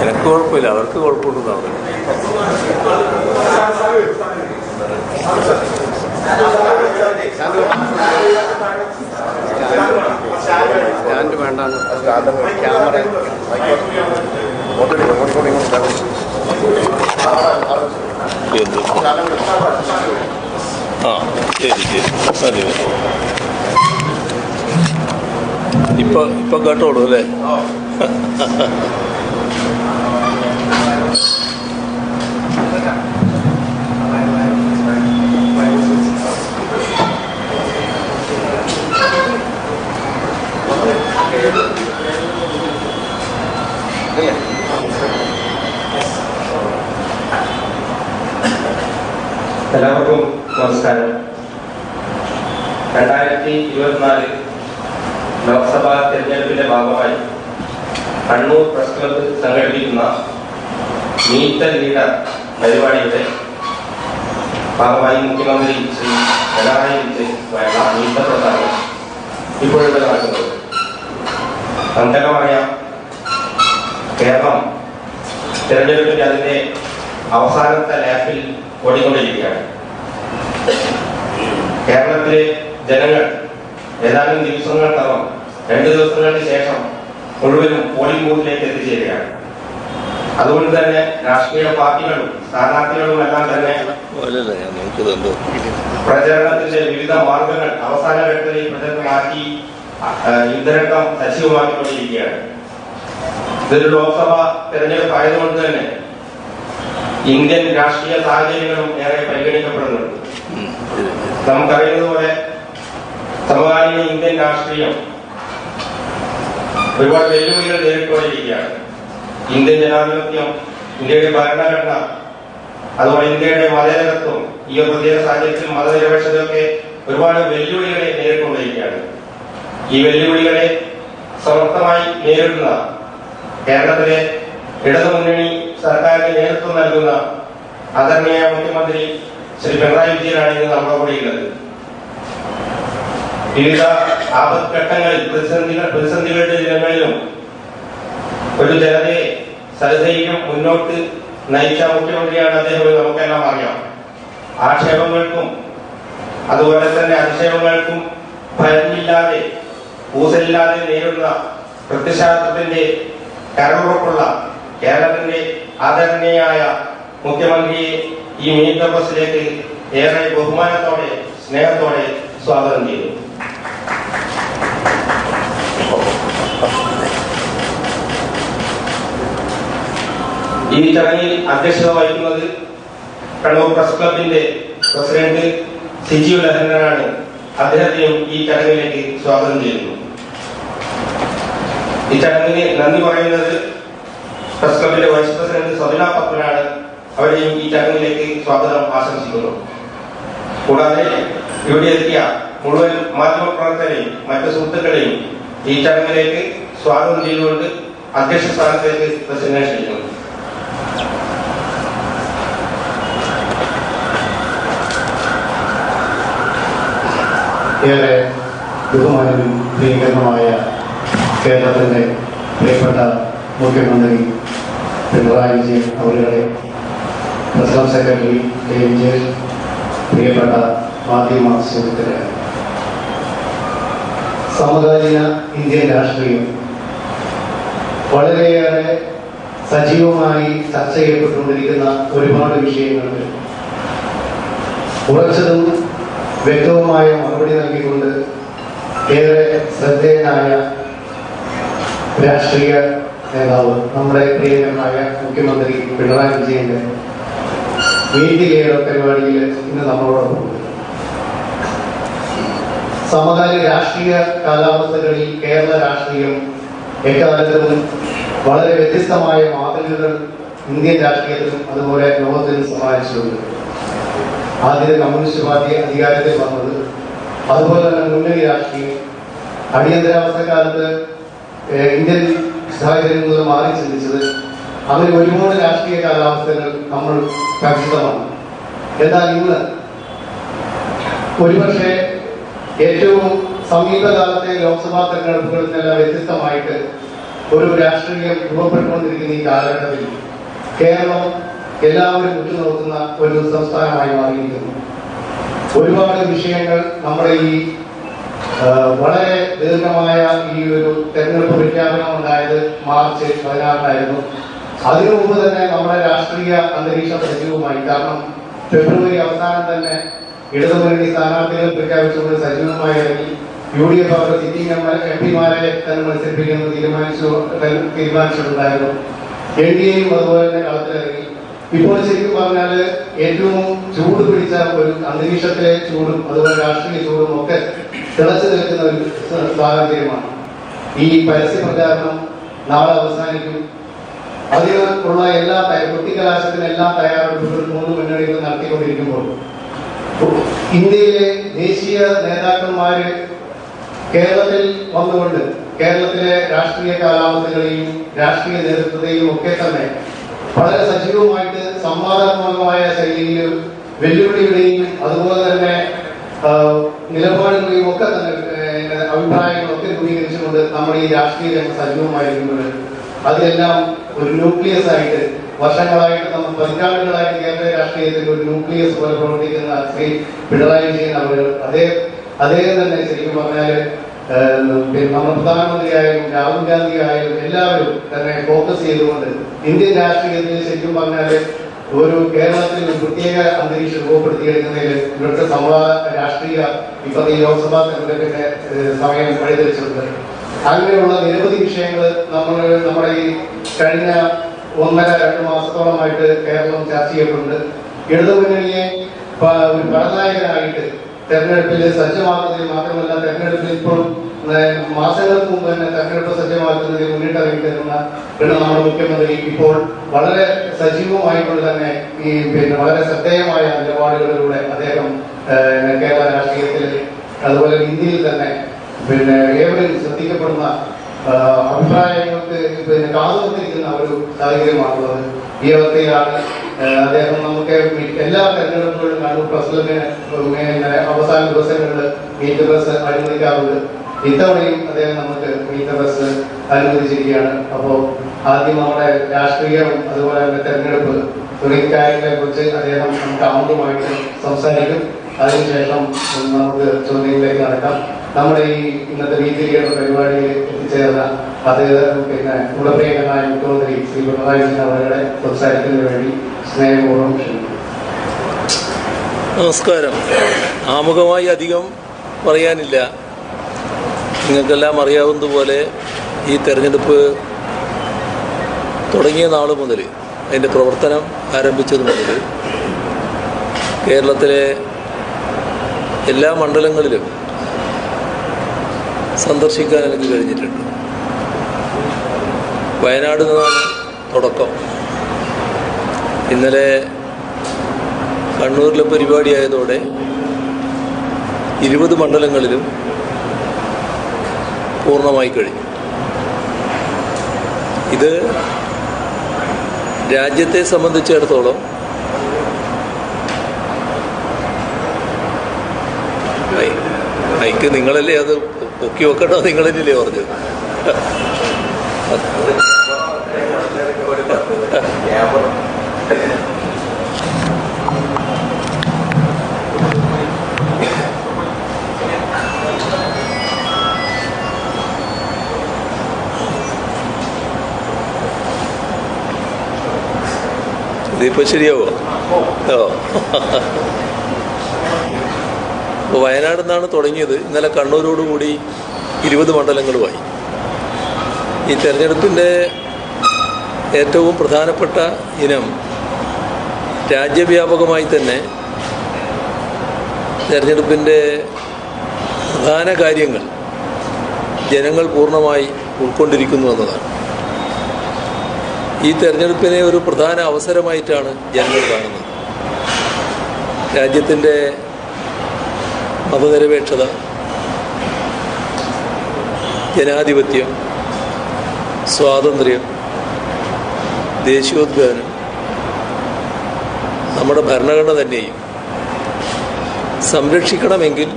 എനിക്ക് കുഴപ്പമില്ല, അവർക്ക് കുഴപ്പമുണ്ടെന്നാണ്. സ്റ്റാൻഡ് വേണ്ട, ക്യാമറ ആ ശരി ശരി മതി മതി. ഇപ്പൊ കേട്ടോളൂ അല്ലേ? എല്ലാവർക്കും നമസ്കാരം. 2024 ലോക്സഭാ തെരഞ്ഞെടുപ്പിന്റെ ഭാഗമായി കണ്ണൂർ പ്രസ് ക്ലബ്ബ് സംഘടിപ്പിക്കുന്ന മീറ്റ് ദ ലീഡർ പരിപാടിയുടെ ഭാഗമായി മുഖ്യമന്ത്രി ശ്രീ പിണറായി വിജയനുമായുള്ള മീറ്റ് ദ പ്രചാരണം ഇപ്പോഴിവിടെ നടക്കുന്നത്. നമുക്കെല്ലാം കേരളം തെരഞ്ഞെടുപ്പിന്റെ അതിന്റെ അവസാനത്തെ ലാപ്പിൽ ഓടിക്കൊണ്ടിരിക്കുകയാണ്. കേരളത്തിലെ ജനങ്ങൾ ഏതാനും ദിവസങ്ങൾക്കകം 2 ദിവസങ്ങൾക്ക് ശേഷം മുഴുവനും പോളിംഗ് ബൂത്തിലേക്ക് എത്തിച്ചേരുകയാണ്. അതുകൊണ്ട് തന്നെ രാഷ്ട്രീയ പാർട്ടികളും സ്ഥാനാർത്ഥികളും എല്ലാം തന്നെ പ്രചരണത്തിന്റെ വിവിധ മാർഗങ്ങൾ അവസാന ഘട്ടത്തിൽ പ്രചരണമാക്കി യുദ്ധരംഗം സജീവമാക്കിക്കൊണ്ടിരിക്കുകയാണ്. ഇതൊരു ലോക്സഭാ തെരഞ്ഞെടുപ്പ് ആയതുകൊണ്ട് തന്നെ ഇന്ത്യൻ രാഷ്ട്രീയ സാഹചര്യങ്ങളും ഏറെ പരിഗണിക്കപ്പെടുന്നുണ്ട്. നമുക്കറിയുന്നതുപോലെ സമകാലീന ഇന്ത്യൻ രാഷ്ട്രീയം ഒരുപാട് വെല്ലുവിളികൾ നേരിട്ടുകൊണ്ടിരിക്കുകയാണ്. ഇന്ത്യൻ ജനാധിപത്യം, ഇന്ത്യയുടെ ഭരണഘടന, അതുപോലെ ഇന്ത്യയുടെ മതേതരത്വം, ഈ ഒരു പ്രത്യേക സാഹചര്യത്തിൽ മതനിരപേക്ഷതയൊക്കെ ഒരുപാട് വെല്ലുവിളികളെ നേരിട്ടുകൊണ്ടിരിക്കുകയാണ്. ഈ വെല്ലുവിളികളെ സമർത്ഥമായി നേരിടുന്ന കേരളത്തിലെ ഇടതുമുന്നണി സർക്കാരിന് നേതൃത്വം നൽകുന്ന ആദരണീയ മുഖ്യമന്ത്രി ശ്രീ പിണറായി വിജയനാണ് ഇന്ന് നമ്മുടെ കൂടെയുള്ളത്. വിവിധ ആപത്ഘട്ടങ്ങളിൽ പ്രതിസന്ധികളുടെ ദിനങ്ങളിലും ഒരു ജനതയെ സഹധൈര്യം മുന്നോട്ട് നയിച്ച മുഖ്യമന്ത്രിയാണ് അദ്ദേഹം. നമുക്കെല്ലാം അറിയാം. ആക്ഷേപങ്ങൾക്കും അതുപോലെ തന്നെ അധിക്ഷേപങ്ങൾക്കും ഭയമില്ലാതെ ഊസലില്ലാതെ നേരിടുന്ന പ്രത്യശാസ്ത്രത്തിന്റെ കരമുറപ്പുള്ള കേരളത്തിന്റെ ആദരണീയനായ മുഖ്യമന്ത്രിയെ ഈ മീറ്റ് ദ പ്രസിലേക്ക് ഏറെ ബഹുമാനത്തോടെ സ്നേഹത്തോടെ സ്വാഗതം ചെയ്തു. ഈ ചടങ്ങിൽ അധ്യക്ഷത വഹിക്കുന്നത് കണ്ണൂർ പ്രസ് ക്ലബിന്റെ പ്രസിഡന്റ് സിജി ലഹങ്കനാണ്. അദ്ദേഹത്തെയും ഈ ചടങ്ങിലേക്ക് സ്വാഗതം ചെയ്യുന്നു. ഈ ചടങ്ങിന് നന്ദി പറയുന്നത് പ്രസ് ക്ലബിന്റെ വൈസ് പ്രസിഡന്റ് സബിന പത്മനാണ്. അവരെയും ഈ ചടങ്ങിലേക്ക് സ്വാഗതം ആശംസിക്കുന്നു. കൂടാതെ ഇവിടെ എത്തിയ മുഴുവൻ മാധ്യമപ്രവർത്തകരെയും മറ്റു സുഹൃത്തുക്കളെയും ഈ ചടങ്ങിലേക്ക് സ്വാഗതം ചെയ്തുകൊണ്ട് അധ്യക്ഷ സ്ഥാനത്തേക്ക് പ്രസിഡന്റ് ക്ഷണിക്കുന്നു. ഏറെ ബഹുമാനവും പ്രിയങ്കരമായ കേരളത്തിന്റെ പ്രിയപ്പെട്ട മുഖ്യമന്ത്രി പിണറായി വിജയൻ അവരുടെ പ്രസിഡന്റ് സെക്രട്ടറി കെ വിജയൻ, പ്രിയപ്പെട്ട മാധ്യമ സുഹൃത്തുക്കളെ, സമകാലീന ഇന്ത്യൻ രാഷ്ട്രീയം വളരെയേറെ സജീവമായി ചർച്ച ചെയ്യപ്പെട്ടുകൊണ്ടിരിക്കുന്ന ഒരുപാട് വിഷയങ്ങളുണ്ട്. ഉറച്ചതും വ്യക്തവുമായ മറുപടി നൽകിക്കൊണ്ട് ഏറെ ശ്രദ്ധേയനായ രാഷ്ട്രീയ നേതാവ് നമ്മുടെ പ്രിയങ്കരനായ മുഖ്യമന്ത്രി പിണറായി വിജയന്റെ മീറ്റ് ദി ലീഡർ പരിപാടിയിൽ ഇന്ന് നമ്മളോടൊപ്പം സമകാലിക രാഷ്ട്രീയ കാലാവസ്ഥകളിൽ കേരള രാഷ്ട്രീയം എക്കാലത്തും വളരെ വ്യത്യസ്തമായ മാതൃകകൾ ഇന്ത്യൻ രാഷ്ട്രീയത്തിലും അതുപോലെ ലോകത്തിലും സമ്മാനിച്ചിട്ടുണ്ട്. ആദ്യത്തെ കമ്മ്യൂണിസ്റ്റ് പാർട്ടി അധികാരത്തിൽ വന്നത്, അതുപോലെ തന്നെ മുന്നണി രാഷ്ട്രീയം, അടിയന്തരാവസ്ഥ കാലത്ത് ഇന്ത്യൻ സാഹചര്യങ്ങളിൽ നിന്ന് മാറി ചിന്തിച്ചത്, അങ്ങനെ ഒരുപാട് രാഷ്ട്രീയ കാലാവസ്ഥകൾ നമ്മൾ പരിചിതമാണ്. എന്നാൽ ഇന്ന് ഒരുപക്ഷെ ഏറ്റവും സമീപകാലത്തെ ലോക്സഭാ തെരഞ്ഞെടുപ്പുകളിൽ നിന്നെല്ലാം വ്യത്യസ്തമായിട്ട് ഒരു രാഷ്ട്രീയം രൂപപ്പെട്ടുകൊണ്ടിരിക്കുന്ന ഈ കാലഘട്ടത്തിൽ കേരളം എല്ലാവരും ഉറ്റുനോക്കുന്ന ഒരു സംസ്ഥാനമായി മാറിയിരിക്കുന്നു. ഒരുപാട് വിഷയങ്ങൾ നമ്മുടെ ഈ വളരെ ദീർഘമായ ഈ ഒരു തെരഞ്ഞെടുപ്പ് പ്രഖ്യാപനം ഉണ്ടായത് മാർച്ച് 16 അതിനു മുമ്പ് തന്നെ നമ്മുടെ രാഷ്ട്രീയ അന്തരീക്ഷം സജീവമായി. കാരണം ഫെബ്രുവരി അവസാനം തന്നെ ഇടതുമുന്നണി സ്ഥാനാർത്ഥികൾ പ്രഖ്യാപിച്ചുകൊണ്ട് സജീവമായി ഇറങ്ങി. UDF അവരുടെ സിറ്റിംഗ് MP-മാരെ തന്നെ മത്സരിപ്പിക്കുന്നത് തീരുമാനിച്ചിട്ടുണ്ടായിരുന്നു. NDAയും അതുപോലെ തന്നെ കളത്തിലിറങ്ങി. ഇപ്പോൾ ശരിക്കും പറഞ്ഞാൽ ഏറ്റവും ചൂട് പിടിച്ച ഒരു അന്തരീക്ഷത്തിലെ ചൂടും അതുപോലെ രാഷ്ട്രീയ ചൂടും ഒക്കെ തിളച്ചു നിൽക്കുന്ന ഒരു സാഹചര്യമാണ്. ഈ പരസ്യ പ്രചാരണം നാളെ അവസാനിക്കും. അതിനുള്ള എല്ലാ കുട്ടിക്കലാശത്തിന് എല്ലാ തയ്യാറെടുപ്പുകളും 3 മുന്നണികൾ നടത്തിക്കൊണ്ടിരിക്കുമ്പോൾ ഇന്ത്യയിലെ ദേശീയ നേതാക്കന്മാര് കേരളത്തിൽ വന്നുകൊണ്ട് കേരളത്തിലെ രാഷ്ട്രീയ കാലാവസ്ഥകളെയും രാഷ്ട്രീയ നേതൃത്വത്തെയും ഒക്കെ തന്നെ വളരെ സജീവമായിട്ട് സംവാദാത്മകമായ ശൈലിയിൽ വെല്ലുവിളികളെയും അതുപോലെ തന്നെ നിലപാടുകളെയും ഒക്കെ തന്നെ അഭിപ്രായങ്ങളൊക്കെ രൂപീകരിച്ചുകൊണ്ട് നമ്മുടെ ഈ രാഷ്ട്രീയ രംഗം സജീവമായിരിക്കുന്നത് അതിലെല്ലാം ഒരു ന്യൂക്ലിയസ് ആയിട്ട് വർഷങ്ങളായിട്ട് നമ്മൾ പതിറ്റാണ്ടുകളായിട്ട് കേരള രാഷ്ട്രീയത്തിൽ ഒരു ന്യൂക്ലിയസ് പോലെ പ്രവർത്തിക്കുന്ന ശ്രീ പിണറായി വിജയൻ അവർ അദ്ദേഹം തന്നെ ശരിക്കും പറഞ്ഞാല് നമ്മുടെ പ്രധാനമന്ത്രിയായാലും രാഹുൽ ഗാന്ധി ആയാലും എല്ലാവരും തന്നെ ഫോക്കസ് ചെയ്തുകൊണ്ട് ഇന്ത്യൻ രാഷ്ട്രീയത്തിൽ ശരിക്കും പറഞ്ഞാല് ഒരു കേരളത്തിൽ ഒരു പ്രത്യേക അന്തരീക്ഷം രൂപപ്പെടുത്തിയെടുക്കുന്നതിൽ ഇവിടുത്തെ സംവാദ രാഷ്ട്രീയ ഇപ്പത്തെ ഈ ലോക്സഭാ തെരഞ്ഞെടുപ്പിന്റെ സമയം വഴിതെളിച്ചിട്ടുണ്ട്. അങ്ങനെയുള്ള നിരവധി വിഷയങ്ങൾ നമ്മുടെ ഈ കഴിഞ്ഞ 1.5-2 മാസത്തോളമായിട്ട് കേരളം ചർച്ച ചെയ്യപ്പെടുന്നുണ്ട്. ഇടതുമുന്നണിയെ ഒരു പടനായകനായിട്ട് തെരഞ്ഞെടുപ്പിൽ സജ്ജമാക്കുന്നതിൽ മാത്രമല്ല തെരഞ്ഞെടുപ്പിൽ ഇപ്പോൾ മാസങ്ങൾക്ക് മുമ്പ് തന്നെ തെരഞ്ഞെടുപ്പ് സജ്ജമാക്കുന്നതിൽ മുന്നിട്ടിറങ്ങിത്തരുന്ന നമ്മുടെ മുഖ്യമന്ത്രി ഇപ്പോൾ വളരെ സജീവമായിക്കൊണ്ട് തന്നെ ഈ വളരെ ശ്രദ്ധേയമായ നിലപാടുകളിലൂടെ അദ്ദേഹം കേരള രാഷ്ട്രീയത്തിൽ അതുപോലെ ഇന്ത്യയിൽ തന്നെ ഏവരും ശ്രദ്ധിക്കപ്പെടുന്ന അഭിപ്രായങ്ങൾക്ക് കാതുകൊണ്ടിരിക്കുന്ന ഒരു സാഹചര്യമാണുള്ളത്. ഈ അവസ്ഥയിലാണ് അദ്ദേഹം നമുക്ക് എല്ലാ തെരഞ്ഞെടുപ്പുകളും കാണും പ്രസിഡന്റിന് അവസാന ദിവസങ്ങളിൽ മീറ്റ് ബസ് അനുവദിക്കാറുണ്ട്. ഇത്തവണയും അദ്ദേഹം നമുക്ക് മീറ്റ് ബസ് അനുവദിച്ചിരിക്കുകയാണ്. അപ്പോൾ ആദ്യം നമ്മുടെ രാഷ്ട്രീയം അതുപോലെ തന്നെ തെരഞ്ഞെടുപ്പ് തുടങ്ങിയ കാര്യങ്ങളെ കുറിച്ച് അദ്ദേഹം നമുക്ക് അമൃതമായിട്ട് സംസാരിക്കും. അതിനുശേഷം നമുക്ക് ചോദ്യങ്ങളിലേക്ക് നടക്കാം. നമ്മുടെ ഈ ഇന്നത്തെ വീതിയുടെ പരിപാടിയിൽ എത്തിച്ചേർന്ന അദ്ദേഹം ഗുണപ്രിയങ്കനായ മുഖ്യമന്ത്രി ശ്രീ പിണറായി വിജയൻ അവരുടെ സംസാരിക്കുന്നതിന് വേണ്ടി സ്നേഹപൂർവ്വം ക്ഷണിക്കുന്നു. നമസ്കാരം. ആമുഖമായി അധികം പറയാനില്ല. നിങ്ങൾക്കെല്ലാം അറിയാവുന്നതുപോലെ ഈ തെരഞ്ഞെടുപ്പ് തുടങ്ങിയ നാൾ മുതൽ അതിൻ്റെ പ്രവർത്തനം ആരംഭിച്ചത് മുതൽ കേരളത്തിലെ എല്ലാ മണ്ഡലങ്ങളിലും സന്ദർശിക്കാൻ എനിക്ക് കഴിഞ്ഞിട്ടുണ്ട്. വയനാട് നിന്നാണ് തുടക്കം. ഇന്നലെ കണ്ണൂരിലെ പരിപാടിയായതോടെ 20 മണ്ഡലങ്ങളിലും പൂർണ്ണമായി കഴിഞ്ഞു. ഇത് രാജ്യത്തെ സംബന്ധിച്ചിടത്തോളം മൈക്ക് നിങ്ങളല്ലേ അത് പൊക്കി വെക്കട്ടോ, നിങ്ങളല്ലേ പറഞ്ഞത്. ഇതിപ്പോ ശരിയാവോ? അപ്പോൾ വയനാട് നിന്നാണ് തുടങ്ങിയത്. ഇന്നലെ കണ്ണൂരോടുകൂടി 20 മണ്ഡലങ്ങളുമായി. ഈ തെരഞ്ഞെടുപ്പിൻ്റെ ഏറ്റവും പ്രധാനപ്പെട്ട ഇനം രാജ്യവ്യാപകമായി തന്നെ തെരഞ്ഞെടുപ്പിൻ്റെ പ്രധാന കാര്യങ്ങൾ ജനങ്ങൾ പൂർണ്ണമായി ഉൾക്കൊണ്ടിരിക്കുന്നു എന്നതാണ്. ഈ തെരഞ്ഞെടുപ്പിനെ ഒരു പ്രധാന അവസരമായിട്ടാണ് ജനങ്ങൾ കാണുന്നത്. രാജ്യത്തിൻ്റെ മതനിരപേക്ഷത, ജനാധിപത്യം, സ്വാതന്ത്ര്യം ദേശീയോദ്ഗ്രഥനം നമ്മുടെ ഭരണഘടന തന്നെയും സംരക്ഷിക്കണമെങ്കിൽ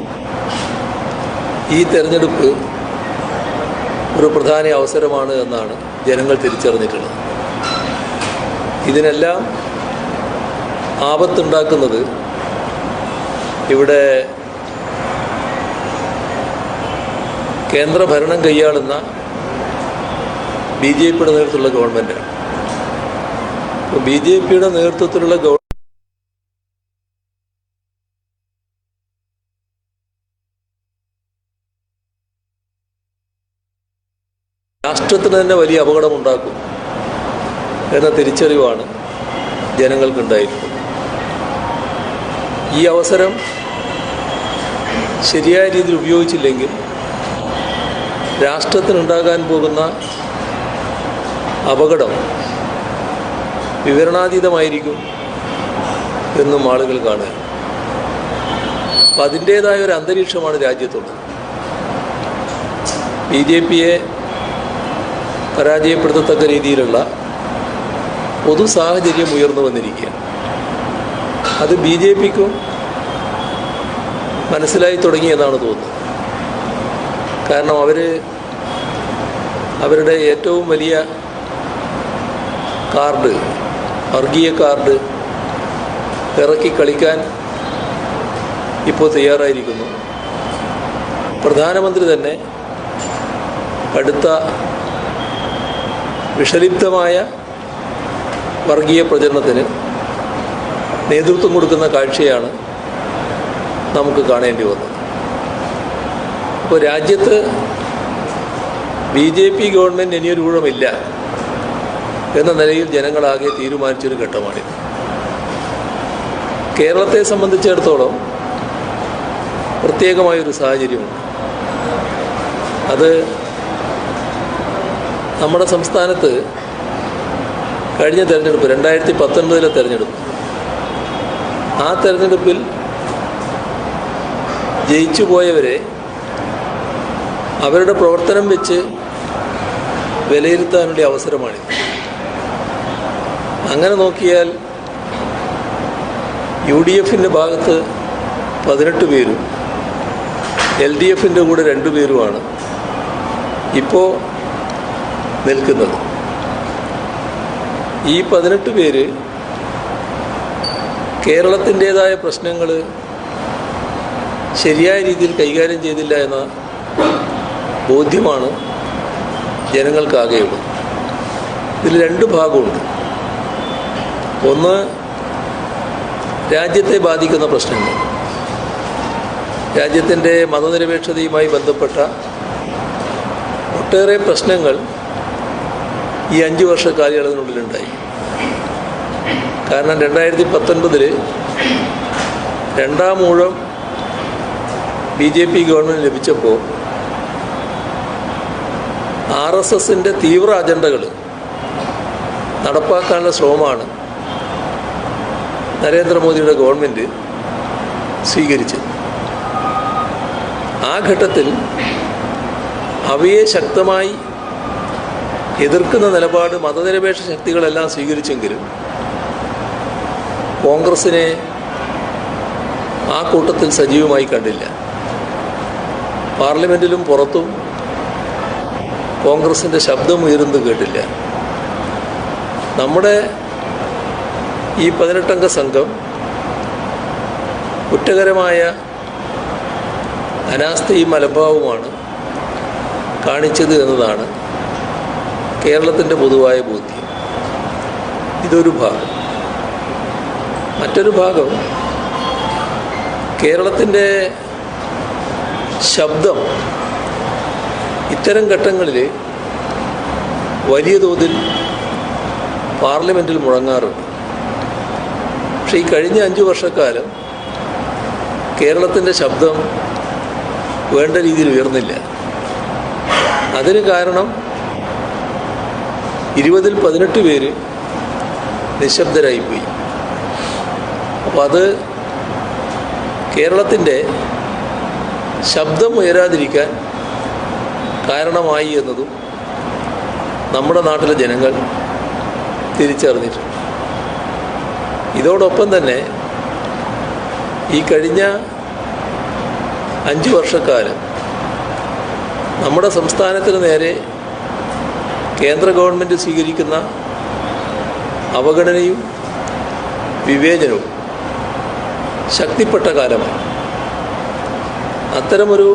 ഈ തെരഞ്ഞെടുപ്പ് ഒരു പ്രധാന അവസരമാണ് എന്നാണ് ജനങ്ങൾ തിരിച്ചറിഞ്ഞിട്ടുള്ളത്. ഇതിനെല്ലാം ആപത്തുണ്ടാക്കുന്നത് ഇവിടെ കേന്ദ്രഭരണം കൈയാളുന്ന BJPയുടെ നേതൃത്വത്തിലുള്ള ഗവൺമെൻറ്റാണ്. അപ്പോൾ BJPയുടെ നേതൃത്വത്തിലുള്ള രാഷ്ട്രത്തിന് തന്നെ വലിയ അപകടമുണ്ടാക്കും എന്ന തിരിച്ചറിവാണ് ജനങ്ങൾക്കുണ്ടായിരുന്നത്. ഈ അവസരം ശരിയായ രീതിയിൽ ഉപയോഗിച്ചില്ലെങ്കിൽ രാഷ്ട്രത്തിനുണ്ടാകാൻ പോകുന്ന അപകടം വിവരണാതീതമായിരിക്കും എന്നും ആളുകൾ കാണുക. അപ്പം അതിൻ്റേതായ ഒരു അന്തരീക്ഷമാണ് രാജ്യത്തുള്ളത്. BJPയെ പരാജയപ്പെടുത്തത്തക്ക രീതിയിലുള്ള പൊതു സാഹചര്യം ഉയർന്നു വന്നിരിക്കുകയാണ്. അത് BJPക്കും മനസ്സിലായി തുടങ്ങിയെന്നാണ് തോന്നുന്നത്. കാരണം അവരുടെ ഏറ്റവും വലിയ കാർഡ്, വർഗീയ കാർഡ് ഇറക്കി കളിക്കാൻ ഇപ്പോൾ തയ്യാറായിരിക്കുന്നു. പ്രധാനമന്ത്രി തന്നെ അടുത്ത വിഷലിപ്തമായ വർഗീയ പ്രചരണത്തിന് നേതൃത്വം കൊടുക്കുന്ന കാഴ്ചയാണ് നമുക്ക് കാണേണ്ടി വന്നത്. അപ്പോൾ രാജ്യത്ത് BJP ഗവൺമെൻറ് ഇനിയൊരു ഊഴമില്ല എന്ന നിലയിൽ ജനങ്ങളാകെ തീരുമാനിച്ചൊരു ഘട്ടമാണിത്. കേരളത്തെ സംബന്ധിച്ചിടത്തോളം പ്രത്യേകമായൊരു സാഹചര്യമുണ്ട്. അത് നമ്മുടെ സംസ്ഥാനത്ത് കഴിഞ്ഞ തെരഞ്ഞെടുപ്പ് 2019 തെരഞ്ഞെടുപ്പ്, ആ തെരഞ്ഞെടുപ്പിൽ ജയിച്ചു പോയവരെ അവരുടെ പ്രവർത്തനം വെച്ച് വിലയിരുത്താനുള്ള അവസരമാണിത്. അങ്ങനെ നോക്കിയാൽ UDFൻ്റെ ഭാഗത്ത് 18 പേരും LDFൻ്റെ കൂടെ 2 പേരുമാണ് ഇപ്പോൾ നിൽക്കുന്നത്. ഈ 18 പേര് കേരളത്തിൻ്റേതായ പ്രശ്നങ്ങൾ ശരിയായ രീതിയിൽ കൈകാര്യം ചെയ്തില്ല എന്ന ബോധ്യമാണ് ജനങ്ങൾക്കാകെയുള്ളത്. ഇതിൽ 2 ഭാഗമുണ്ട്. ഒന്ന്, രാജ്യത്തെ ബാധിക്കുന്ന പ്രശ്നങ്ങൾ, രാജ്യത്തിൻ്റെ മതനിരപേക്ഷതയുമായി ബന്ധപ്പെട്ട ഒട്ടേറെ പ്രശ്നങ്ങൾ ഈ 5 വർഷ കാലയളവിനുള്ളിലുണ്ടായി. കാരണം 2019 രണ്ടാം ഊഴം BJP ഗവൺമെൻറ് ലഭിച്ചപ്പോൾ RSSൻ്റെ തീവ്ര അജണ്ടകൾ നടപ്പാക്കാനുള്ള ശ്രമമാണ് നരേന്ദ്രമോദിയുടെ ഗവൺമെൻറ് സ്വീകരിച്ചത്. ആ ഘട്ടത്തിൽ അവയെ ശക്തമായി എതിർക്കുന്ന നിലപാട് മതനിരപേക്ഷ ശക്തികളെല്ലാം സ്വീകരിച്ചെങ്കിലും കോൺഗ്രസിനെ ആ കൂട്ടത്തിൽ സജീവമായി കണ്ടില്ല. പാർലമെൻറ്റിലും പുറത്തും കോൺഗ്രസിൻ്റെ ശബ്ദം ഉയരുന്നത് കേട്ടില്ല. നമ്മുടെ ഈ 18-അംഗ സംഘം കുറ്റകരമായ അനാസ്ഥയും അലംഭാവവുമാണ് കാണിച്ചത് എന്നതാണ് കേരളത്തിൻ്റെ പൊതുവായ ബോധ്യം. ഇതൊരു ഭാഗം. മറ്റൊരു ഭാഗം, കേരളത്തിൻ്റെ ശബ്ദം ഇത്തരം ഘട്ടങ്ങളിൽ വലിയ തോതിൽ പാർലമെൻറ്റിൽ മുഴങ്ങാറുണ്ട്. പക്ഷേ ഈ കഴിഞ്ഞ 5 വർഷക്കാലം കേരളത്തിൻ്റെ ശബ്ദം വേണ്ട രീതിയിൽ ഉയർന്നില്ല. അതിന് കാരണം 20-ൽ 18 പേര് നിശബ്ദരായിപ്പോയി. അപ്പോൾ അത് കേരളത്തിൻ്റെ ശബ്ദം ഉയരാതിരിക്കാൻ കാരണമായി എന്നതും നമ്മുടെ നാട്ടിലെ ജനങ്ങൾ തിരിച്ചറിഞ്ഞിട്ടുണ്ട്. ഇതോടൊപ്പം തന്നെ ഈ കഴിഞ്ഞ 5 വർഷക്കാലം നമ്മുടെ സംസ്ഥാനത്തിന് നേരെ കേന്ദ്ര ഗവൺമെൻറ് സ്വീകരിക്കുന്ന അവഗണനയും വിവേചനവും ശക്തിപ്പെട്ട കാലമാണ്. അത്തരമൊരു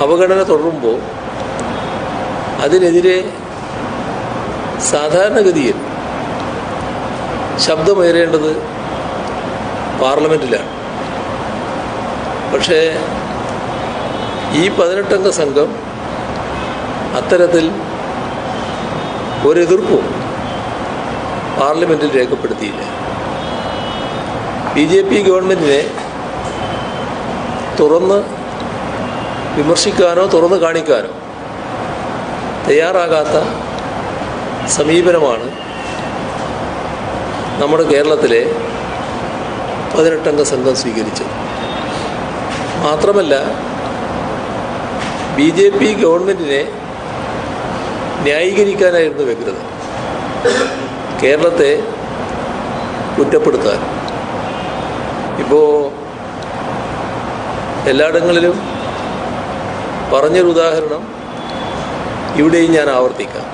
അവഗണന തുടരുമ്പോൾ അതിനെതിരെ സാധാരണഗതിയിൽ ശബ്ദമുയരേണ്ടത് പാർലമെൻറ്റിലാണ്. പക്ഷേ ഈ 18 അംഗ സംഘം അത്തരത്തിൽ ഒരെതിർപ്പും പാർലമെൻറ്റിൽ രേഖപ്പെടുത്തിയില്ല. BJP ഗവൺമെൻറ്റിനെ തുറന്ന് വിമർശിക്കാനോ തുറന്ന് കാണിക്കാനോ തയ്യാറാകാത്ത സമീപനമാണ് നമ്മുടെ കേരളത്തിലെ 18 അംഗ സംഘം സ്വീകരിച്ചത്. മാത്രമല്ല BJP ഗവൺമെൻറ്റിനെ ന്യായീകരിക്കാനായിരുന്നു വ്യഗ്രത, കേരളത്തെ കുറ്റപ്പെടുത്താൻ. ഇപ്പോൾ എല്ലായിടങ്ങളിലും പറഞ്ഞൊരു ഉദാഹരണം ഇവിടെയും ഞാൻ ആവർത്തിക്കാം.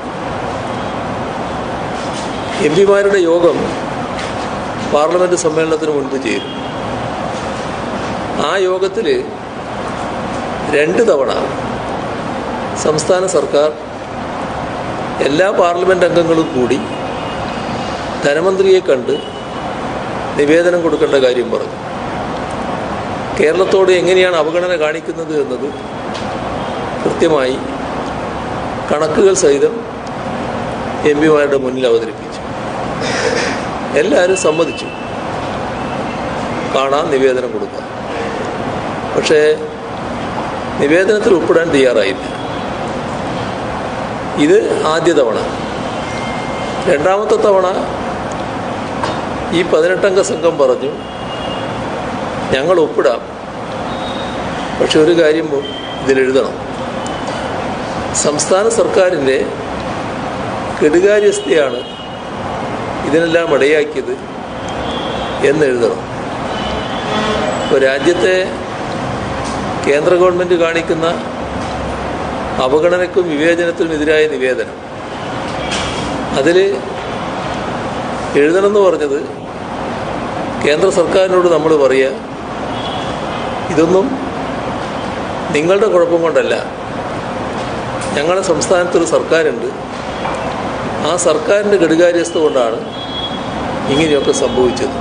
MP-മാരുടെ യോഗം പാർലമെൻറ്റ് സമ്മേളനത്തിന് മുൻപ് ചേരും. ആ യോഗത്തിൽ 2 തവണ സംസ്ഥാന സർക്കാർ എല്ലാ പാർലമെൻറ്റ് അംഗങ്ങളും കൂടി ധനമന്ത്രിയെ കണ്ട് നിവേദനം കൊടുക്കേണ്ട കാര്യം പറഞ്ഞു. കേരളത്തോട് എങ്ങനെയാണ് അവഗണന കാണിക്കുന്നത് എന്നത് കൃത്യമായി കണക്കുകൾ സഹിതം MP-മാരുടെ മുന്നിൽ അവതരിപ്പിച്ചു. എല്ലാവരും സമ്മതിച്ചു, കാണാൻ നിവേദനം കൊടുക്കാം. പക്ഷേ നിവേദനത്തിൽ ഒപ്പിടാൻ തയ്യാറായില്ല. ഇത് ആദ്യ തവണ. രണ്ടാമത്തെ തവണ ഈ 18 അംഗ സംഘം പറഞ്ഞു, ഞങ്ങൾ ഒപ്പിടാം, പക്ഷെ ഒരു കാര്യം ഇതിലെഴുതണം, സംസ്ഥാന സർക്കാരിൻ്റെ കെടുകാര്യസ്ഥയാണ് ഇതിനെല്ലാം ഇടയാക്കിയത് എന്നെഴുതണം. ഇപ്പോൾ രാജ്യത്തെ കേന്ദ്ര ഗവൺമെൻറ് കാണിക്കുന്ന അവഗണനയ്ക്കും വിവേചനത്തിനും എതിരായ നിവേദനം അതിൽ എഴുതണമെന്ന് പറഞ്ഞത് കേന്ദ്ര സർക്കാരിനോട് നമ്മൾ പറയുക, ഇതൊന്നും നിങ്ങളുടെ കുഴപ്പം കൊണ്ടല്ല, ഞങ്ങളുടെ സംസ്ഥാനത്തൊരു സർക്കാരുണ്ട്, ആ സർക്കാരിൻ്റെ കെടുകാര്യസ്ഥ കൊണ്ടാണ് ഇങ്ങനെയൊക്കെ സംഭവിച്ചത്.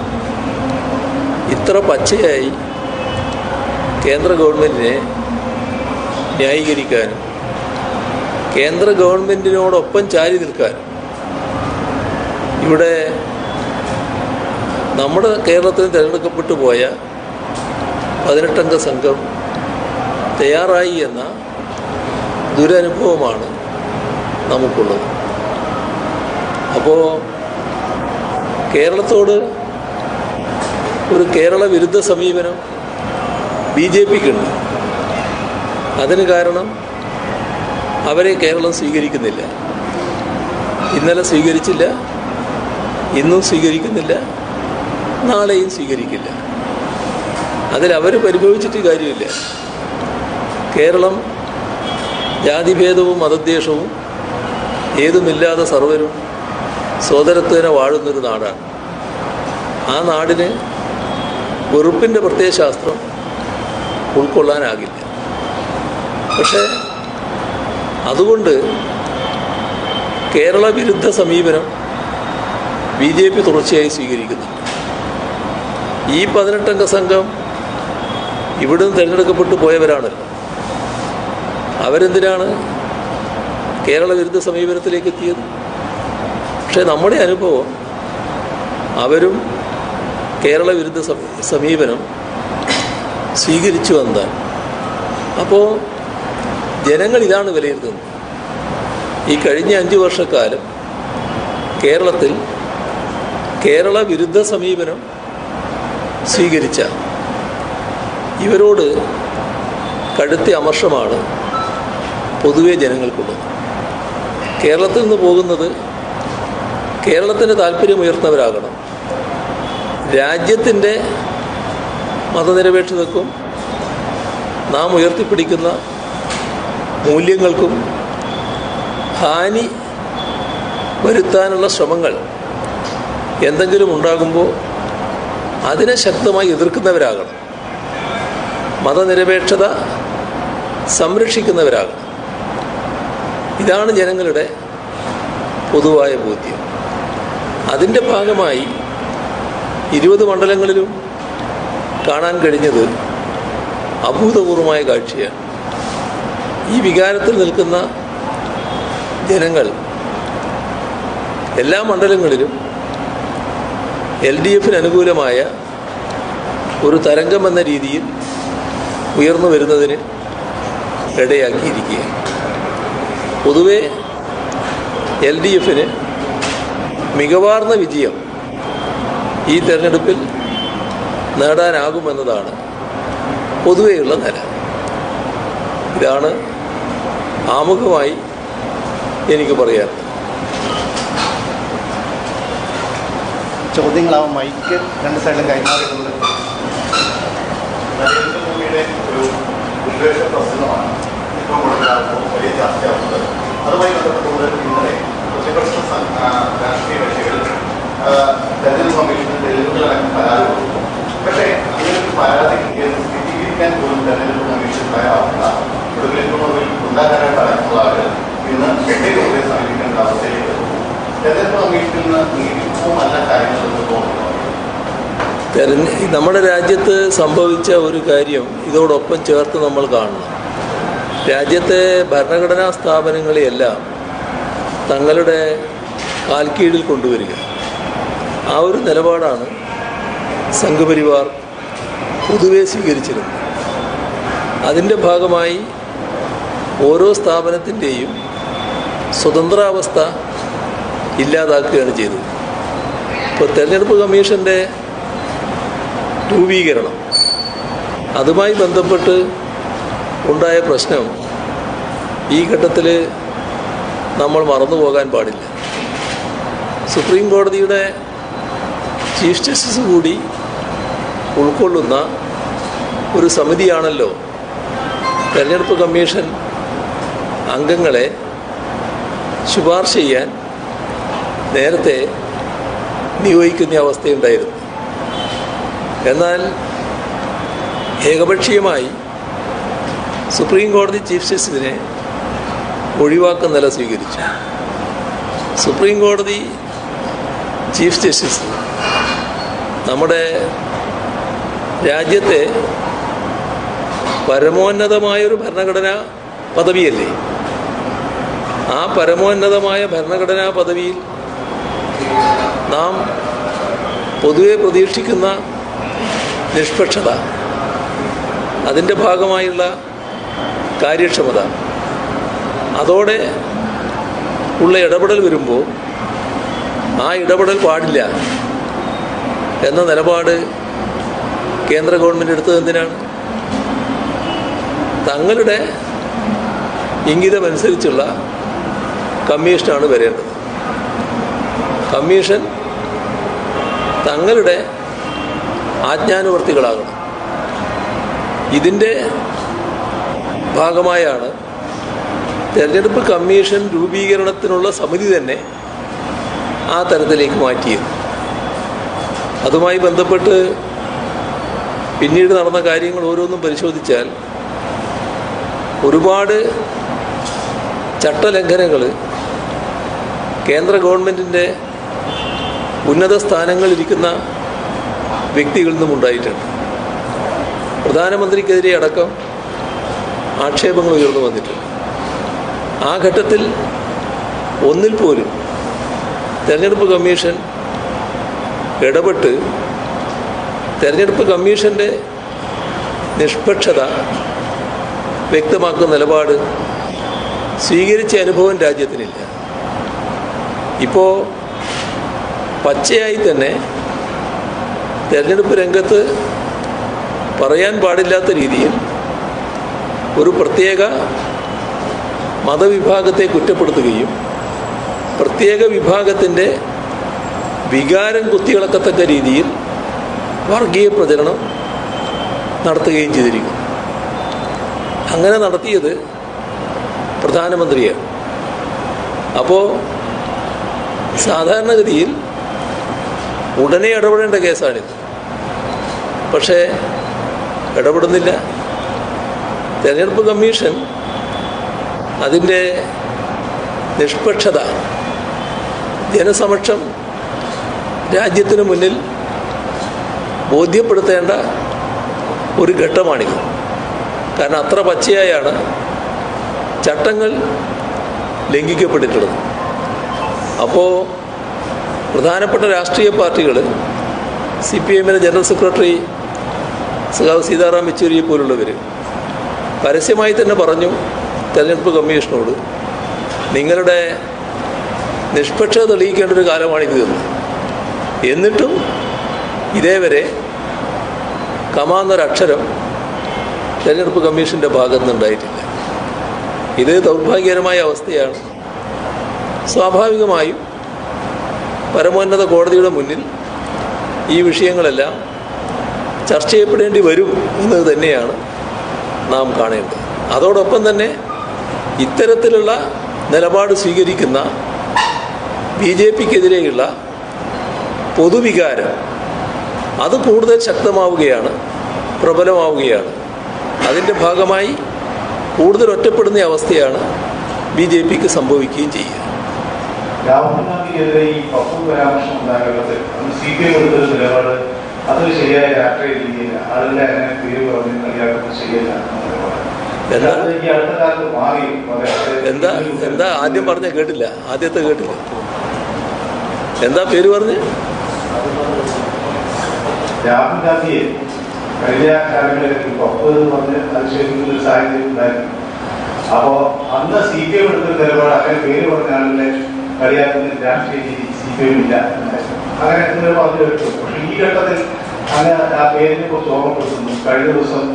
ഇത്ര പച്ചയായി കേന്ദ്ര ഗവൺമെൻറ്റിനെ ന്യായീകരിക്കാനും കേന്ദ്ര ഗവൺമെൻറ്റിനോടൊപ്പം ചാരി നിൽക്കാനും ഇവിടെ നമ്മുടെ കേരളത്തിൽ തിരഞ്ഞെടുക്കപ്പെട്ടു പോയ 18 അംഗ സംഘം തയ്യാറായി എന്ന ദുരനുഭവമാണ് നമുക്കുള്ളത്. അപ്പോൾ കേരളത്തോട് ഒരു കേരള വിരുദ്ധ സമീപനം BJPക്കുണ്ട്. അതിന് കാരണം അവരെ കേരളം സ്വീകരിക്കുന്നില്ല. ഇന്നലെ സ്വീകരിച്ചില്ല, ഇന്നും സ്വീകരിക്കുന്നില്ല, നാളെയും സ്വീകരിക്കില്ല. അതിലവർ പരിഭവിച്ചിട്ട് കാര്യമില്ല. കേരളം ജാതിഭേദവും മതദ്വേഷവും ഏതുമില്ലാതെ സർവരും സോദരത്വേന വാഴുന്നൊരു നാടാണ്. ആ നാടിന് വെറുപ്പിൻ്റെ പ്രത്യയശാസ്ത്രം ഉൾക്കൊള്ളാനാകില്ല. പക്ഷേ അതുകൊണ്ട് കേരള വിരുദ്ധ സമീപനം BJP തുടർച്ചയായി സ്വീകരിക്കുന്നുണ്ട്. ഈ 18 അംഗ സംഘം ഇവിടുന്ന് തിരഞ്ഞെടുക്കപ്പെട്ടു പോയവരാണല്ലോ. അവരെന്തിനാണ് കേരള വിരുദ്ധ സമീപനത്തിലേക്ക് എത്തിയത്? പക്ഷേ നമ്മുടെ അനുഭവം അവരും കേരള വിരുദ്ധ സമീപനം സ്വീകരിച്ചു വന്നതാണ്. അപ്പോൾ ജനങ്ങൾ ഇതാണ് വിലയിരുത്തുന്നത്. ഈ കഴിഞ്ഞ 5 വർഷക്കാലം കേരളത്തിൽ കേരള വിരുദ്ധ സമീപനം സ്വീകരിച്ച ഇവരോട് കടുത്ത അമർഷമാണ് പൊതുവെ ജനങ്ങൾക്കുള്ളത്. കേരളത്തിൽ നിന്ന് പോകുന്നത് കേരളത്തിൻ്റെ താല്പര്യമുയർത്തുന്നവരാകണം. രാജ്യത്തിൻ്റെ മതനിരപേക്ഷതക്കും നാം ഉയർത്തിപ്പിടിക്കുന്ന മൂല്യങ്ങൾക്കും ഹാനി വരുത്താനുള്ള ശ്രമങ്ങൾ എന്തെങ്കിലും ഉണ്ടാകുമ്പോൾ അതിനെ ശക്തമായി എതിർക്കുന്നവരാകണം. മതനിരപേക്ഷത സംരക്ഷിക്കുന്നവരാകണം. ഇതാണ് ജനങ്ങളുടെ പൊതുവായ ബോധ്യം. അതിൻ്റെ ഭാഗമായി 20 മണ്ഡലങ്ങളിലും കാണാൻ കഴിഞ്ഞത് അഭൂതപൂർവമായ കാഴ്ചയാണ്. ഈ വികാരത്തിൽ നിൽക്കുന്ന ജനങ്ങൾ എല്ലാ മണ്ഡലങ്ങളിലും LDF അനുകൂലമായ ഒരു തരംഗം എന്ന രീതിയിൽ ഉയർന്നു വരുന്നതിന് ഇടയാക്കിയിരിക്കുകയാണ്. പൊതുവെ LDF മികവാർന്ന വിജയം ഈ തെരഞ്ഞെടുപ്പിൽ നേടാനാകുമെന്നതാണ് പൊതുവെയുള്ള നില. ഇതാണ് ആമുഖമായി എനിക്ക് പറയാൻ. ചോദ്യങ്ങളാവും. മൈക്ക് രണ്ട് സൈഡിലും കൈമാറിയിട്ടുണ്ട്. നരേന്ദ്രമോദിയുടെ ഒരു ഉദ്ദേശ പ്രസംഗമാണ് ഇപ്പോൾ വലിയ ചർച്ചയാവുന്നത്. അതുമായി ബന്ധപ്പെട്ടുകൊണ്ട് ഇന്നലെ പ്രതിപക്ഷ രാഷ്ട്രീയ കക്ഷികൾ തെരഞ്ഞെടുപ്പ് കമ്മീഷന് തെളിവുകളടക്കം പരാതി കൊടുത്തു. പക്ഷേ അങ്ങനൊരു പരാതി സ്ഥിരീകരിക്കാൻ പോലും തെരഞ്ഞെടുപ്പ് കമ്മീഷൻ തയ്യാറാവുന്ന ഒടുവിൽ ഉണ്ടാകാനായിട്ട് അടക്കമുള്ള ആളുകൾ ഇന്ന് എട്ടിലൂടെ സമീപിക്കേണ്ട അവസ്ഥയിലേക്ക് പോകും. തെരഞ്ഞെടുപ്പ് കമ്മീഷനിൽ നിന്ന് നീതിപൂർവമല്ല കാര്യങ്ങളെന്ന് തോന്നുന്നു. നമ്മുടെ രാജ്യത്ത് സംഭവിച്ച ഒരു കാര്യം ഇതോടൊപ്പം ചേർത്ത് നമ്മൾ കാണണം. രാജ്യത്തെ ഭരണഘടനാ സ്ഥാപനങ്ങളെയെല്ലാം തങ്ങളുടെ കാൽക്കീഴിൽ കൊണ്ടുവരിക, ആ ഒരു നിലപാടാണ് സംഘപരിവാർ പൊതുവെ സ്വീകരിച്ചിരുന്നത്. അതിൻ്റെ ഭാഗമായി ഓരോ സ്ഥാപനത്തിൻ്റെയും സ്വതന്ത്രാവസ്ഥ ഇല്ലാതാക്കുകയാണ് ചെയ്തത്. ഇപ്പോൾ തെരഞ്ഞെടുപ്പ് കമ്മീഷൻ്റെ രൂപീകരണം, അതുമായി ബന്ധപ്പെട്ട് ഉണ്ടായ പ്രശ്നം ഈ ഘട്ടത്തിൽ നമ്മൾ മറന്നു പോകാൻ പാടില്ല. സുപ്രീം കോടതിയുടെ ചീഫ് ജസ്റ്റിസ് കൂടി ഉൾക്കൊള്ളുന്ന ഒരു സമിതിയാണല്ലോ തെരഞ്ഞെടുപ്പ് കമ്മീഷൻ അംഗങ്ങളെ ശുപാർശ ചെയ്യാൻ നേരത്തെ നിയോഗിക്കുന്ന അവസ്ഥയുണ്ടായിരുന്നു. എന്നാൽ ഏകപക്ഷീയമായി സുപ്രീം കോടതി ചീഫ് ജസ്റ്റിസിനെ ഒഴിവാക്കുന്ന നില സ്വീകരിച്ചു. സുപ്രീം കോടതി ചീഫ് ജസ്റ്റിസ് നമ്മുടെ രാജ്യത്തെ പരമോന്നതമായൊരു ഭരണഘടനാ പദവിയല്ലേ. ആ പരമോന്നതമായ ഭരണഘടനാ പദവിയിൽ നാം പൊതുവെ പ്രതീക്ഷിക്കുന്ന നിഷ്പക്ഷത, അതിൻ്റെ ഭാഗമായുള്ള കാര്യക്ഷമത, അതോടെ ഉള്ള ഇടപെടൽ വരുമ്പോൾ ആ ഇടപെടൽ പാടില്ല എന്ന നിലപാട് കേന്ദ്ര ഗവൺമെൻറ് എടുത്തത് എന്തിനാണ്? തങ്ങളുടെ ഇംഗിതമനുസരിച്ചുള്ള കമ്മീഷനാണ് വരേണ്ടത്. കമ്മീഷൻ തങ്ങളുടെ ആജ്ഞാനുവർത്തികളാകണം. ഇതിൻ്റെ ഭാഗമായാണ് തെരഞ്ഞെടുപ്പ് കമ്മീഷൻ രൂപീകരണത്തിനുള്ള സമിതി തന്നെ ആ തരത്തിലേക്ക് മാറ്റിയത്. അതുമായി ബന്ധപ്പെട്ട് പിന്നീട് നടന്ന കാര്യങ്ങൾ ഓരോന്നും പരിശോധിച്ചാൽ ഒരുപാട് ചട്ടലംഘനങ്ങൾ കേന്ദ്ര ഗവൺമെൻറ്റിൻ്റെ ഉന്നത സ്ഥാനങ്ങളിലിരിക്കുന്ന വ്യക്തികളിൽ നിന്നും ഉണ്ടായിട്ടുണ്ട്. പ്രധാനമന്ത്രിക്കെതിരെ അടക്കം ആക്ഷേപങ്ങൾ ഉയർന്നു വന്നിട്ടുണ്ട്. ആ ഘട്ടത്തിൽ ഒന്നിൽ പോലും തെരഞ്ഞെടുപ്പ് കമ്മീഷൻ ഇടപെട്ട് തെരഞ്ഞെടുപ്പ് കമ്മീഷൻ്റെ നിഷ്പക്ഷത വ്യക്തമാക്കുന്ന നിലപാട് സ്വീകരിച്ച അനുഭവം രാജ്യത്തിനില്ല. ഇപ്പോൾ പച്ചയായി തന്നെ തെരഞ്ഞെടുപ്പ് രംഗത്ത് പറയാൻ പാടില്ലാത്ത രീതിയിൽ ഒരു പ്രത്യേക മതവിഭാഗത്തെ കുറ്റപ്പെടുത്തുകയും പ്രത്യേക വിഭാഗത്തിൻ്റെ വികാരം കുത്തിയിളക്കത്തക്ക രീതിയിൽ വർഗീയ പ്രചരണം നടത്തുകയും ചെയ്തിരിക്കുന്നു. അങ്ങനെ നടത്തിയത് പ്രധാനമന്ത്രിയാണ്. അപ്പോൾ സാധാരണഗതിയിൽ ഉടനെ ഇടപെടേണ്ട കേസാണിത്. പക്ഷേ ഇടപെടുന്നില്ല. തെരഞ്ഞെടുപ്പ് കമ്മീഷൻ അതിൻ്റെ നിഷ്പക്ഷത ജനസമക്ഷം രാജ്യത്തിന് മുന്നിൽ ബോധ്യപ്പെടുത്തേണ്ട ഒരു ഘട്ടമാണിത്. കാരണം അത്ര പച്ചയായാണ് ചട്ടങ്ങൾ ലംഘിക്കപ്പെട്ടിട്ടുള്ളത്. അപ്പോൾ പ്രധാനപ്പെട്ട രാഷ്ട്രീയ പാർട്ടികൾ CPIഎമ്മിൻ്റെ ജനറൽ സെക്രട്ടറി സഖാവ് സീതാറാം യെച്ചൂരിയെ പോലുള്ളവർ പരസ്യമായി തന്നെ പറഞ്ഞു തെരഞ്ഞെടുപ്പ് കമ്മീഷനോട്, നിങ്ങളുടെ നിഷ്പക്ഷത തെളിയിക്കേണ്ട ഒരു കാലമാണിത് എന്ന്. എന്നിട്ടും ഇതേവരെ കമാന്നൊരക്ഷരം തെരഞ്ഞെടുപ്പ് കമ്മീഷൻ്റെ ഭാഗത്തു നിന്നുണ്ടായിട്ടില്ല. ഇത് ദൗർഭാഗ്യകരമായ അവസ്ഥയാണ്. സ്വാഭാവികമായും പരമോന്നത കോടതിയുടെ മുന്നിൽ ഈ വിഷയങ്ങളെല്ലാം ചർച്ച ചെയ്യപ്പെടേണ്ടി വരും എന്നത് തന്നെയാണ് നാം കാണേണ്ടത്. അതോടൊപ്പം തന്നെ ഇത്തരത്തിലുള്ള നിലപാട് സ്വീകരിക്കുന്ന BJPക്കെതിരെയുള്ള പൊതുവികാരം അത് കൂടുതൽ ശക്തമാവുകയാണ്, പ്രബലമാവുകയാണ്. അതിൻ്റെ ഭാഗമായി കൂടുതൽ ഒറ്റപ്പെടുന്ന അവസ്ഥയാണ് BJPക്ക് സംഭവിക്കുകയും ചെയ്യുക. രാഹുൽ ഗാന്ധിക്കെതിരെ ഈ പരാമർശം ഉണ്ടാകുന്നത് CPM എടുത്തൊരു നിലപാട് അതൊരു ശരിയായ രാഷ്ട്രീയ രീതിയില്ല. ആളുകളെ അങ്ങനെ പേര് പറഞ്ഞ് കളിയാക്കുന്നത് ശരിയല്ല. ഈ അടുത്ത കാലത്ത് മാറി എന്താ ആദ്യം പറഞ്ഞ കേട്ടില്ല, ആദ്യത്തെ കേട്ടില്ല. എന്താ പേര് പറഞ്ഞ്? രാഹുൽ ഗാന്ധിയെ കഴിഞ്ഞ കാലങ്ങളിൽ പപ്പത് പറഞ്ഞ് അതിശയിക്കുന്ന ഒരു സാഹചര്യം ഉണ്ടായിരുന്നു. അപ്പോ അന്ന് CPM എടുത്തൊരു നിലപാട് അങ്ങനെ പേര് പറഞ്ഞ ആളുകളെ കളിയാക്കുന്ന രാഷ്ട്രീയ രീതി CPM ഇല്ല അങ്ങനെ നിങ്ങൾ പറഞ്ഞു കേട്ടു. പക്ഷെ ഈ ഘട്ടത്തിൽ അങ്ങനെ ആ പേരിനെ കുറിച്ച് ഓർമ്മപ്പെടുത്തുന്നു. കഴിഞ്ഞ ദിവസം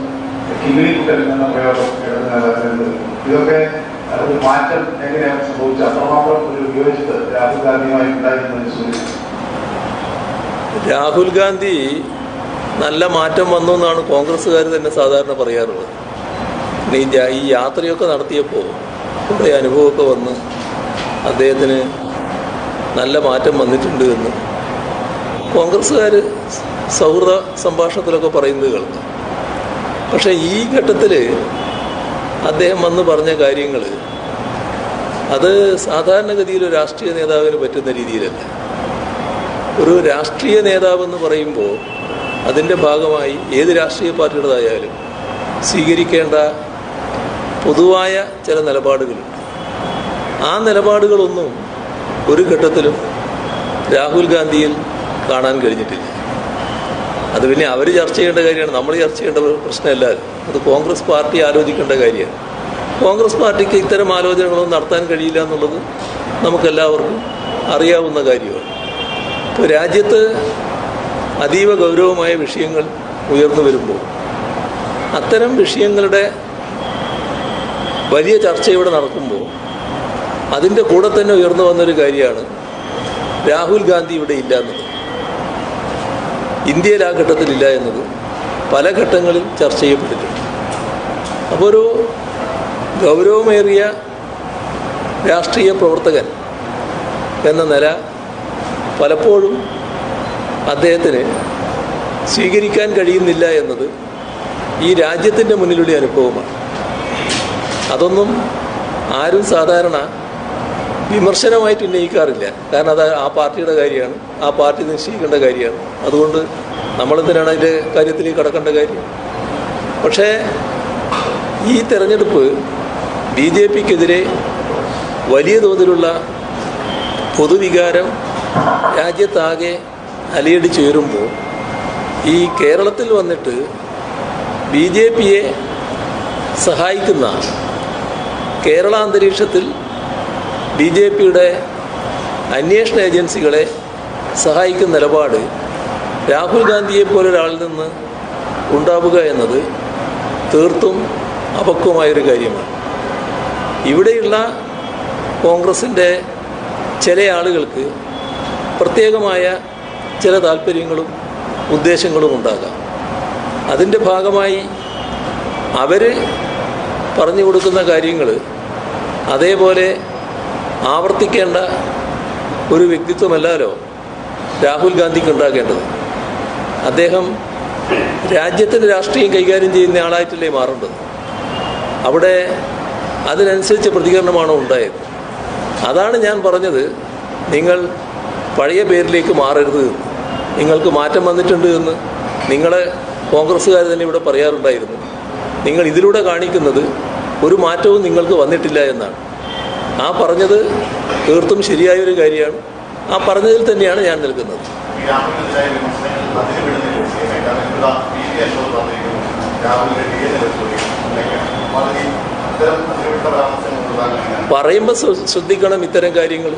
കിമിലിക്കുട്ടൻ എന്ന പ്രയോഗം ഇതൊക്കെ ഒരു മാറ്റം എങ്ങനെയാണ് സംഭവിച്ചത്? അത്രമാത്രം ഒരു വിയോജിപ്പ് രാഹുൽ ഗാന്ധിയുമായി ഉണ്ടായിരുന്നതിന് സൂചിപ്പിച്ചു. രാഹുൽ ഗാന്ധി നല്ല മാറ്റം വന്നു എന്നാണ് കോൺഗ്രസ്സുകാർ തന്നെ സാധാരണ പറയാറുള്ളത്. ഈ യാത്രയൊക്കെ നടത്തിയപ്പോൾ കുറേ അനുഭവമൊക്കെ വന്ന് അദ്ദേഹത്തിന് നല്ല മാറ്റം വന്നിട്ടുണ്ട് എന്ന് കോൺഗ്രസ്സുകാർ സൗഹൃദ സംഭാഷണത്തിലൊക്കെ പറയുന്നത് കേൾക്കാം. പക്ഷേ ഈ ഘട്ടത്തിൽ അദ്ദേഹം വന്ന് പറഞ്ഞ കാര്യങ്ങൾ അത് സാധാരണഗതിയിൽ ഒരു രാഷ്ട്രീയ നേതാവിന് പറ്റുന്ന രീതിയിലല്ല. ഒരു രാഷ്ട്രീയ നേതാവെന്ന് പറയുമ്പോൾ അതിൻ്റെ ഭാഗമായി ഏത് രാഷ്ട്രീയ പാർട്ടിയുടേതായാലും സ്വീകരിക്കേണ്ട പൊതുവായ ചില നിലപാടുകളുണ്ട്. ആ നിലപാടുകളൊന്നും ഒരു ഘട്ടത്തിലും രാഹുൽ ഗാന്ധിയിൽ കാണാൻ കഴിഞ്ഞിട്ടില്ല. അത് പിന്നെ അവർ ചർച്ച ചെയ്യേണ്ട കാര്യമാണ്, നമ്മൾ ചർച്ച ചെയ്യേണ്ട പ്രശ്നമല്ല. അത് കോൺഗ്രസ് പാർട്ടി ആലോചിക്കേണ്ട കാര്യമാണ്. കോൺഗ്രസ് പാർട്ടിക്ക് ഇത്തരം ആലോചനകളൊന്നും നടത്താൻ കഴിയില്ല എന്നുള്ളത് നമുക്കെല്ലാവർക്കും അറിയാവുന്ന കാര്യമാണ്. ഇപ്പോൾ രാജ്യത്ത് അതീവ ഗൗരവമായ വിഷയങ്ങൾ ഉയർന്നു വരുമ്പോൾ അത്തരം വിഷയങ്ങളുടെ വലിയ ചർച്ച ഇവിടെ നടക്കുമ്പോൾ അതിൻ്റെ കൂടെ തന്നെ ഉയർന്നു വന്നൊരു കാര്യമാണ് രാഹുൽ ഗാന്ധി ഇവിടെ ഇല്ല എന്നത്. ഇന്ത്യയിൽ ആ ഘട്ടത്തിലില്ല എന്നത് പല ഘട്ടങ്ങളിൽ ചർച്ച ചെയ്യപ്പെട്ടിട്ടുണ്ട്. അപ്പോൾ ഒരു ഗൗരവമേറിയ രാഷ്ട്രീയ പ്രവർത്തകൻ എന്ന നില പലപ്പോഴും അദ്ദേഹത്തിന് സ്വീകരിക്കാൻ കഴിയുന്നില്ല എന്നത് ഈ രാജ്യത്തിൻ്റെ മുന്നിലുള്ള അനുഭവമാണ്. അതൊന്നും ആരും സാധാരണ വിമർശനമായിട്ട് ഉന്നയിക്കാറില്ല. കാരണം അത് ആ പാർട്ടിയുടെ കാര്യമാണ്, ആ പാർട്ടി നിശ്ചയിക്കേണ്ട കാര്യമാണ്. അതുകൊണ്ട് നമ്മളെന്തിനാണ് അതിൻ്റെ കാര്യത്തിലേക്ക് കടക്കേണ്ട കാര്യം? പക്ഷേ ഈ തെരഞ്ഞെടുപ്പ് BJPക്കെതിരെ വലിയ തോതിലുള്ള പൊതുവികാരം രാജ്യത്താകെ അലയടിച്ചുയരുമ്പോൾ ഈ കേരളത്തിൽ വന്നിട്ട് BJPയെ സഹായിക്കുന്ന കേരള അന്തരീക്ഷത്തിൽ BJPയുടെ അന്വേഷണ ഏജൻസികളെ സഹായിക്കുന്ന നിലപാട് രാഹുൽ ഗാന്ധിയെ പോലൊരാളിൽ നിന്ന് ഉണ്ടാവുക എന്നത് തീർത്തും അപക്വമായൊരു കാര്യമാണ്. ഇവിടെയുള്ള കോൺഗ്രസിൻ്റെ ചില ആളുകൾക്ക് പ്രത്യേകമായ ചില താല്പര്യങ്ങളും ഉദ്ദേശങ്ങളും ഉണ്ടാകാം. അതിൻ്റെ ഭാഗമായി അവർ പറഞ്ഞു കൊടുക്കുന്ന കാര്യങ്ങൾ അതേപോലെ ആവർത്തിക്കേണ്ട ഒരു വ്യക്തിത്വമല്ലല്ലോ രാഹുൽ ഗാന്ധിക്ക് ഉണ്ടാകേണ്ടത്. അദ്ദേഹം രാജ്യത്തിൻ്റെ രാഷ്ട്രീയം കൈകാര്യം ചെയ്യുന്ന ആളായിട്ടല്ലേ മാറേണ്ടത്. അവിടെ അതിനനുസരിച്ച് പ്രതികരണമാണോ ഉണ്ടായത്? അതാണ് ഞാൻ പറഞ്ഞത്, നിങ്ങൾ പഴയ പേരിലേക്ക് മാറരുത് എന്ന്. നിങ്ങൾക്ക് മാറ്റം വന്നിട്ടുണ്ട് എന്ന് നിങ്ങളെ കോൺഗ്രസ്സുകാർ തന്നെ ഇവിടെ പറയാറുണ്ടായിരുന്നു. നിങ്ങൾ ഇതിലൂടെ കാണിക്കുന്നത് ഒരു മാറ്റവും നിങ്ങൾക്ക് വന്നിട്ടില്ല എന്നാണ്. ആ പറഞ്ഞത് തീർത്തും ശരിയായൊരു കാര്യമാണ്. ആ പറഞ്ഞതിൽ തന്നെയാണ് ഞാൻ നിൽക്കുന്നത്. ഈ രാഹുലിനെതിരായ വിമർശനങ്ങൾ അതിരുവിടുന്നില്ല. കാരണം ഇവിടെ പി.വി. അശോക് പറഞ്ഞിരിക്കുന്നു രാഹുലിന്റെ DNA വളരെ ഇത്തരം അതിരുവിട്ട പരാമർശങ്ങൾ പറയുമ്പോൾ ശ്രദ്ധിക്കണം ഇത്തരം കാര്യങ്ങൾ.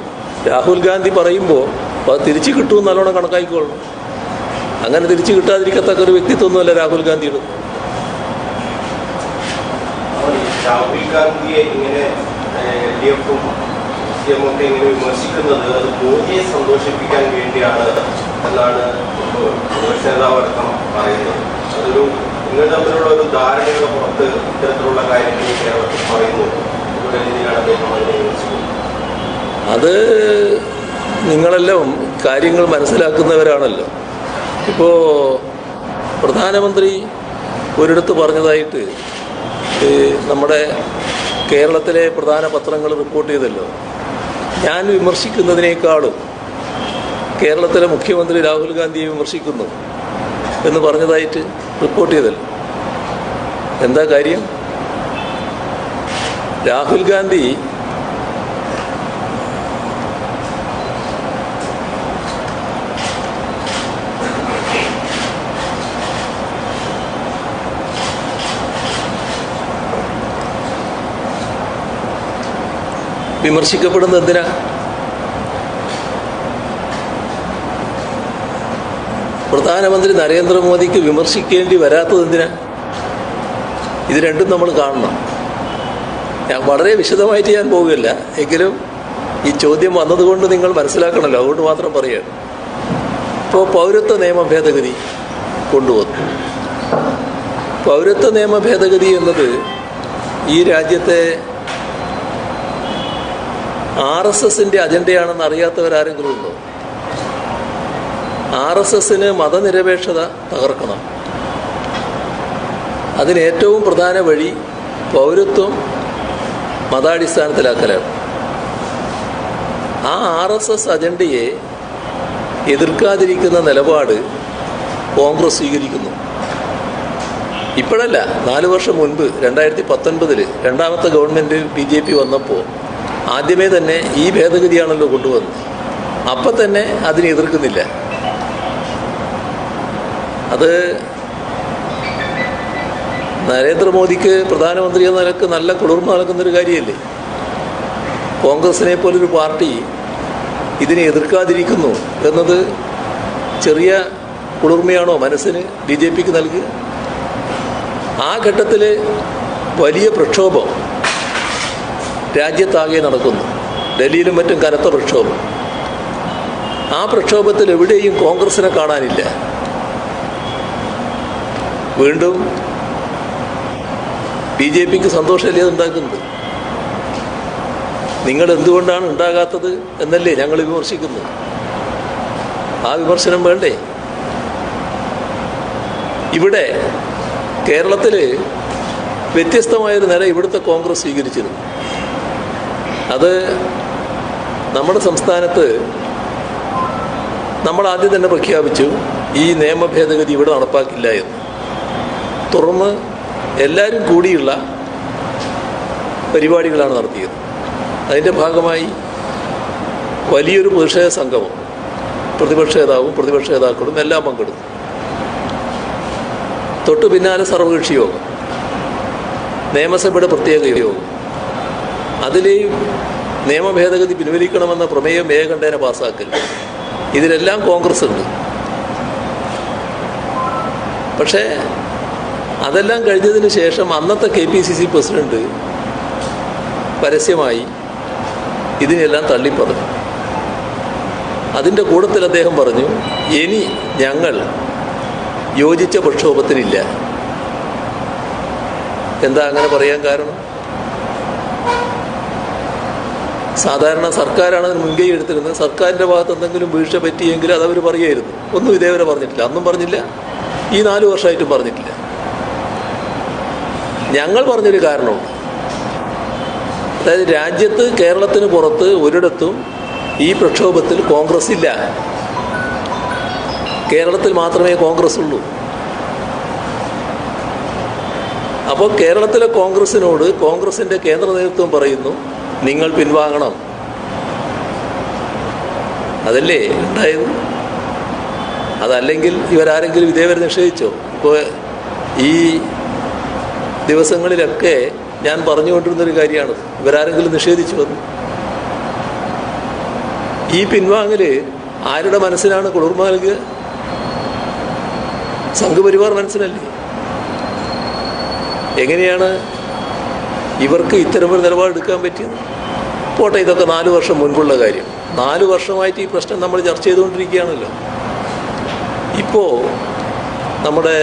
രാഹുൽ ഗാന്ധി പറയുമ്പോൾ അത് തിരിച്ചു കിട്ടുമെന്ന് നല്ലോണം കണക്കാക്കിക്കൊള്ളണം. അങ്ങനെ തിരിച്ചു കിട്ടാതിരിക്കത്തക്ക ഒരു വ്യക്തിത്വമൊന്നുമല്ല രാഹുൽ ഗാന്ധിയുടെ. രാഹുൽ ഗാന്ധിയെ ഇങ്ങനെ LDF-ഉം CM-ഒക്കെ ഇങ്ങനെ വിമർശിക്കുന്നത് അത് മോദിയെ സന്തോഷിപ്പിക്കാൻ വേണ്ടിയാണ് എന്നാണ് പ്രതിപക്ഷ നേതാവ് അടക്കം പറയുന്നത്. അതൊരു നിങ്ങൾ തമ്മിലുള്ള ഒരു ധാരണയുടെ പുറത്ത് ഇത്തരത്തിലുള്ള കാര്യങ്ങൾ കേരളത്തിൽ പറയുന്നു. ഇവിടെ രീതിയിലാണ് അദ്ദേഹം അതിനെ വിമർശിക്കുന്നത്. അത് നിങ്ങളെല്ലാം കാര്യങ്ങൾ മനസ്സിലാക്കുന്നവരാണല്ലോ. ഇപ്പോൾ പ്രധാനമന്ത്രി ഒരിടത്ത് പറഞ്ഞതായിട്ട് നമ്മുടെ കേരളത്തിലെ പ്രധാന പത്രങ്ങൾ റിപ്പോർട്ട് ചെയ്തല്ലോ. ഞാൻ വിമർശിക്കുന്നതിനേക്കാളും കേരളത്തിലെ മുഖ്യമന്ത്രി രാഹുൽ ഗാന്ധിയെ വിമർശിക്കുന്നു എന്ന് പറഞ്ഞതായിട്ട് റിപ്പോർട്ട് ചെയ്തല്ലോ. എന്താ കാര്യം? രാഹുൽ ഗാന്ധി വിമർശിക്കപ്പെടുന്നത് എന്തിനാ? പ്രധാനമന്ത്രി നരേന്ദ്രമോദിക്ക് വിമർശിക്കേണ്ടി വരാത്തത് എന്തിനാ? ഇത് രണ്ടും നമ്മൾ കാണണം. ഞാൻ വളരെ വിശദമായിട്ട് ഞാൻ പോവുകയില്ല, എങ്കിലും ഈ ചോദ്യം വന്നതുകൊണ്ട് നിങ്ങൾ മനസ്സിലാക്കണമല്ലോ, അതുകൊണ്ട് മാത്രം പറയുകയാണ്. ഇപ്പോൾ പൗരത്വ നിയമ ഭേദഗതി കൊണ്ടുവന്നു. പൗരത്വ നിയമ ഭേദഗതി എന്നത് ഈ രാജ്യത്തെ RSSന്റെ അജണ്ടയാണെന്ന് അറിയാത്തവരാരെങ്കിലും ഉണ്ടോ? RSSന് മതനിരപേക്ഷത തകർക്കണം. അതിന് ഏറ്റവും പ്രധാന വഴി പൗരത്വം മതാടിസ്ഥാനത്തിലാക്കലാണ്. ആ RSS അജണ്ടയെ എതിർക്കാതിരിക്കുന്ന നിലപാട് കോൺഗ്രസ് സ്വീകരിക്കുന്നു. ഇപ്പോഴല്ല, 4 വർഷം മുൻപ് 2019 രണ്ടാമത്തെ ഗവൺമെൻറ് BJP വന്നപ്പോൾ ആദ്യമേ തന്നെ ഈ ഭേദഗതിയാണല്ലോ കൊണ്ടുവന്നത്. അപ്പം തന്നെ അതിനെ എതിർക്കുന്നില്ല. അത് നരേന്ദ്രമോദിക്ക് പ്രധാനമന്ത്രി എന്ന നിലക്ക് നല്ല കുളിർമ നൽകുന്നൊരു കാര്യമല്ലേ. കോൺഗ്രസിനെ പോലൊരു പാർട്ടി ഇതിനെ എതിർക്കാതിരിക്കുന്നു എന്നത് ചെറിയ കുളിർമയാണോ മനസ്സിന് BJPക്ക് നൽകുക? ആ ഘട്ടത്തിൽ വലിയ പ്രക്ഷോഭം രാജ്യത്താകെ നടക്കുന്നു. ഡൽഹിയിലും മറ്റും കനത്ത പ്രക്ഷോഭം. ആ പ്രക്ഷോഭത്തിൽ എവിടെയും കോൺഗ്രസിനെ കാണാനില്ല. വീണ്ടും BJPക്ക് സന്തോഷമല്ലേ ഉണ്ടാക്കുന്നത്? നിങ്ങൾ എന്തുകൊണ്ടാണ് ഉണ്ടാകാത്തത് എന്നല്ലേ ഞങ്ങൾ വിമർശിക്കുന്നത്. ആ വിമർശനം വേണ്ടേ? ഇവിടെ കേരളത്തിൽ വ്യത്യസ്തമായൊരു നില ഇവിടുത്തെ കോൺഗ്രസ് സ്വീകരിച്ചിരുന്നു. അത് നമ്മുടെ സംസ്ഥാനത്ത് നമ്മൾ ആദ്യം തന്നെ പ്രഖ്യാപിച്ചു ഈ നിയമ ഭേദഗതി ഇവിടെ നടപ്പാക്കില്ല എന്ന്. തുടർന്ന് എല്ലാവരും കൂടിയുള്ള പരിപാടികളാണ് നടത്തിയത്. അതിൻ്റെ ഭാഗമായി വലിയൊരു പ്രതിഷേധ സംഗമം പ്രതിപക്ഷ നേതാവും പ്രതിപക്ഷ നേതാക്കളും എല്ലാം പങ്കെടുത്തു. തൊട്ടു പിന്നാലെ സർവകക്ഷി യോഗം, നിയമസഭയുടെ പ്രത്യേക യോഗം, അതിലെയും നിയമ ഭേദഗതി പിൻവലിക്കണമെന്ന പ്രമേയം ഏകകണ്ഠേന പാസ്സാക്കൽ, ഇതിലെല്ലാം കോൺഗ്രസ് ഉണ്ട്. പക്ഷേ അതെല്ലാം കഴിഞ്ഞതിന് ശേഷം അന്നത്തെ KPCC പ്രസിഡന്റ് പരസ്യമായി ഇതിനെല്ലാം തള്ളിപ്പറഞ്ഞു. അതിൻ്റെ കൂട്ടത്തിൽ അദ്ദേഹം പറഞ്ഞു, ഇനി ഞങ്ങൾ യോജിച്ച പ്രക്ഷോഭത്തിനില്ല. എന്താ അങ്ങനെ പറയാൻ കാരണം? സാധാരണ സർക്കാരാണ് അതിന് മുൻകൈ എടുത്തിരുന്നത്. സർക്കാരിൻ്റെ ഭാഗത്ത് എന്തെങ്കിലും വീഴ്ച പറ്റിയെങ്കിൽ അതവർ പറയുമായിരുന്നു. ഒന്നും ഇതേവരെ പറഞ്ഞിട്ടില്ല. അന്നും പറഞ്ഞില്ല, ഈ 4 വർഷമായിട്ടും പറഞ്ഞിട്ടില്ല. ഞങ്ങൾ പറഞ്ഞൊരു കാരണമുണ്ട്. അതായത് രാജ്യത്ത്, കേരളത്തിന് പുറത്ത് ഒരിടത്തും ഈ പ്രക്ഷോഭത്തിൽ കോൺഗ്രസ് ഇല്ല. കേരളത്തിൽ മാത്രമേ കോൺഗ്രസ് ഉള്ളൂ. അപ്പോൾ കേരളത്തിലെ കോൺഗ്രസിനോട് കോൺഗ്രസിൻ്റെ കേന്ദ്ര നേതൃത്വം പറയുന്നു, നിങ്ങൾ പിൻവാങ്ങണം. അതല്ലേ ഉണ്ടായത്? അതല്ലെങ്കിൽ ഇവരാരെങ്കിലും ഇതേവരെ നിഷേധിച്ചോ? ഇപ്പോൾ ഈ ദിവസങ്ങളിലൊക്കെ ഞാൻ പറഞ്ഞുകൊണ്ടിരുന്നൊരു കാര്യമാണ്, ഇവരാരെങ്കിലും നിഷേധിച്ചു വന്നു. ഈ പിൻവാങ്ങല് ആരുടെ മനസ്സിനാണ് കുളിർമ നൽകുക? സംഘപരിവാർ മനസ്സിനല്ലേ? എങ്ങനെയാണ് ഇവർക്ക് ഇത്തരമൊരു നിലപാടെടുക്കാൻ പറ്റിയത്? പോട്ടെ, ഇതൊക്കെ 4 വർഷം മുൻപുള്ള കാര്യം. 4 വർഷമായിട്ട് ഈ പ്രശ്നം നമ്മൾ ചർച്ച ചെയ്തുകൊണ്ടിരിക്കുകയാണല്ലോ. ഇപ്പോൾ നമ്മുടെ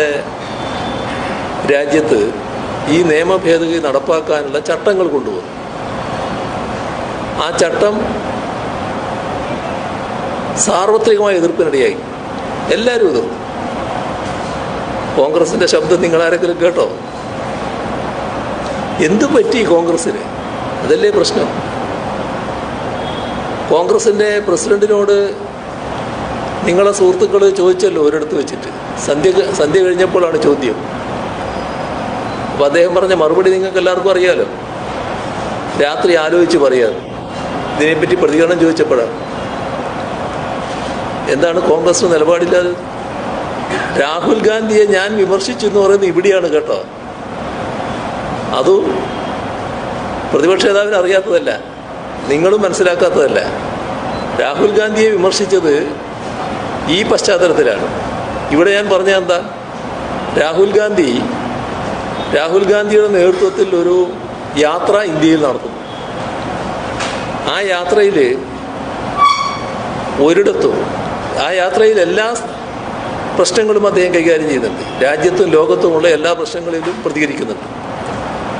രാജ്യത്ത് ഈ നിയമ ഭേദഗതി നടപ്പാക്കാനുള്ള ചട്ടങ്ങൾ കൊണ്ടുവന്നു. ആ ചട്ടം സാർവത്രികമായ എതിർപ്പിനിടയായി. എല്ലാവരും എതിർന്നു. കോൺഗ്രസിൻ്റെ ശബ്ദം നിങ്ങളാരെങ്കിലും കേട്ടോ? എന്തു പറ്റി കോൺഗ്രസ്സിന്? അതല്ലേ പ്രശ്നം. കോൺഗ്രസിൻ്റെ പ്രസിഡന്റിനോട് നിങ്ങളെ സുഹൃത്തുക്കൾ ചോദിച്ചല്ലോ ഒരിടത്ത് വെച്ചിട്ട്, സന്ധ്യ കഴിഞ്ഞപ്പോഴാണ് ചോദ്യം. അപ്പോൾ അദ്ദേഹം പറഞ്ഞ മറുപടി നിങ്ങൾക്ക് എല്ലാവർക്കും അറിയാലോ. രാത്രി ആലോചിച്ച് പറയാറ്. ഇതിനെപ്പറ്റി പ്രതികരണം ചോദിച്ചപ്പോഴാണ്. എന്താണ് കോൺഗ്രസിന് നിലപാടില്ലാതെ? രാഹുൽ ഗാന്ധിയെ ഞാൻ വിമർശിച്ചു എന്ന് പറയുന്നത് ഇവിടെയാണ് കേട്ടോ. അതും പ്രതിപക്ഷ നേതാവിന് അറിയാത്തതല്ല, നിങ്ങളും മനസ്സിലാക്കാത്തതല്ല. രാഹുൽ ഗാന്ധിയെ വിമർശിച്ചത് ഈ പശ്ചാത്തലത്തിലാണ്. ഇവിടെ ഞാൻ പറഞ്ഞ എന്താ, രാഹുൽ ഗാന്ധിയുടെ നേതൃത്വത്തിൽ ഒരു യാത്ര ഇന്ത്യയിൽ നടത്തുന്നു. ആ യാത്രയിൽ ഒരിടത്തും, ആ യാത്രയിൽ എല്ലാ പ്രശ്നങ്ങളും അദ്ദേഹം കൈകാര്യം ചെയ്യുന്നുണ്ട്. രാജ്യത്തും ലോകത്തുമുള്ള എല്ലാ പ്രശ്നങ്ങളിലും പ്രതികരിക്കുന്നുണ്ട്.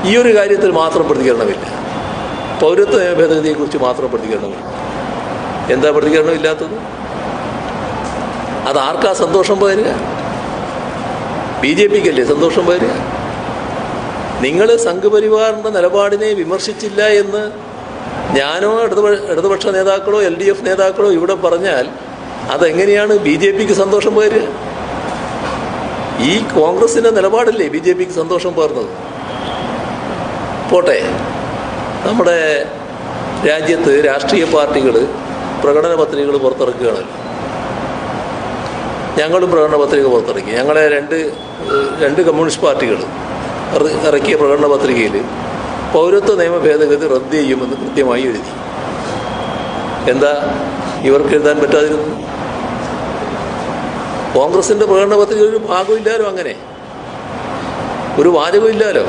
ഈ ഒരു കാര്യത്തിൽ മാത്രം പ്രതികരണമില്ല. പൗരത്വ നിയമ ഭേദഗതിയെക്കുറിച്ച് മാത്രം പ്രതികരണമില്ല. എന്താ പ്രതികരണമില്ലാത്തത്? അത് ആർക്കാ സന്തോഷം പകരുക? BJPക്കല്ലേ സന്തോഷം പകരുക? നിങ്ങൾ സംഘപരിവാറിൻ്റെ നിലപാടിനെ വിമർശിച്ചില്ല എന്ന് ഞാനോ ഇടതുപക്ഷ നേതാക്കളോ LDF നേതാക്കളോ ഇവിടെ പറഞ്ഞാൽ അതെങ്ങനെയാണ് BJPക്ക് സന്തോഷം പകരുക? ഈ കോൺഗ്രസിൻ്റെ നിലപാടല്ലേ BJPക്ക് സന്തോഷം പകർന്നത്? പോട്ടെ, നമ്മുടെ രാജ്യത്ത് രാഷ്ട്രീയ പാർട്ടികൾ പ്രകടന പത്രികകൾ പുറത്തിറക്കുകയാണല്ലോ. ഞങ്ങളും പ്രകടന പത്രിക പുറത്തിറക്കി. ഞങ്ങളെ രണ്ട് കമ്മ്യൂണിസ്റ്റ് പാർട്ടികൾ ഇറക്കിയ പ്രകടന പത്രികയിൽ പൗരത്വ നിയമ ഭേദഗതി റദ്ദ് ചെയ്യുമെന്ന് കൃത്യമായി എഴുതി. എന്താ ഇവർക്ക് എഴുതാൻ പറ്റാതിരുന്നു? കോൺഗ്രസിൻ്റെ പ്രകടന പത്രിക ഒരു ഭാഗമില്ലാലോ, അങ്ങനെ ഒരു വാചകമില്ലാലോ.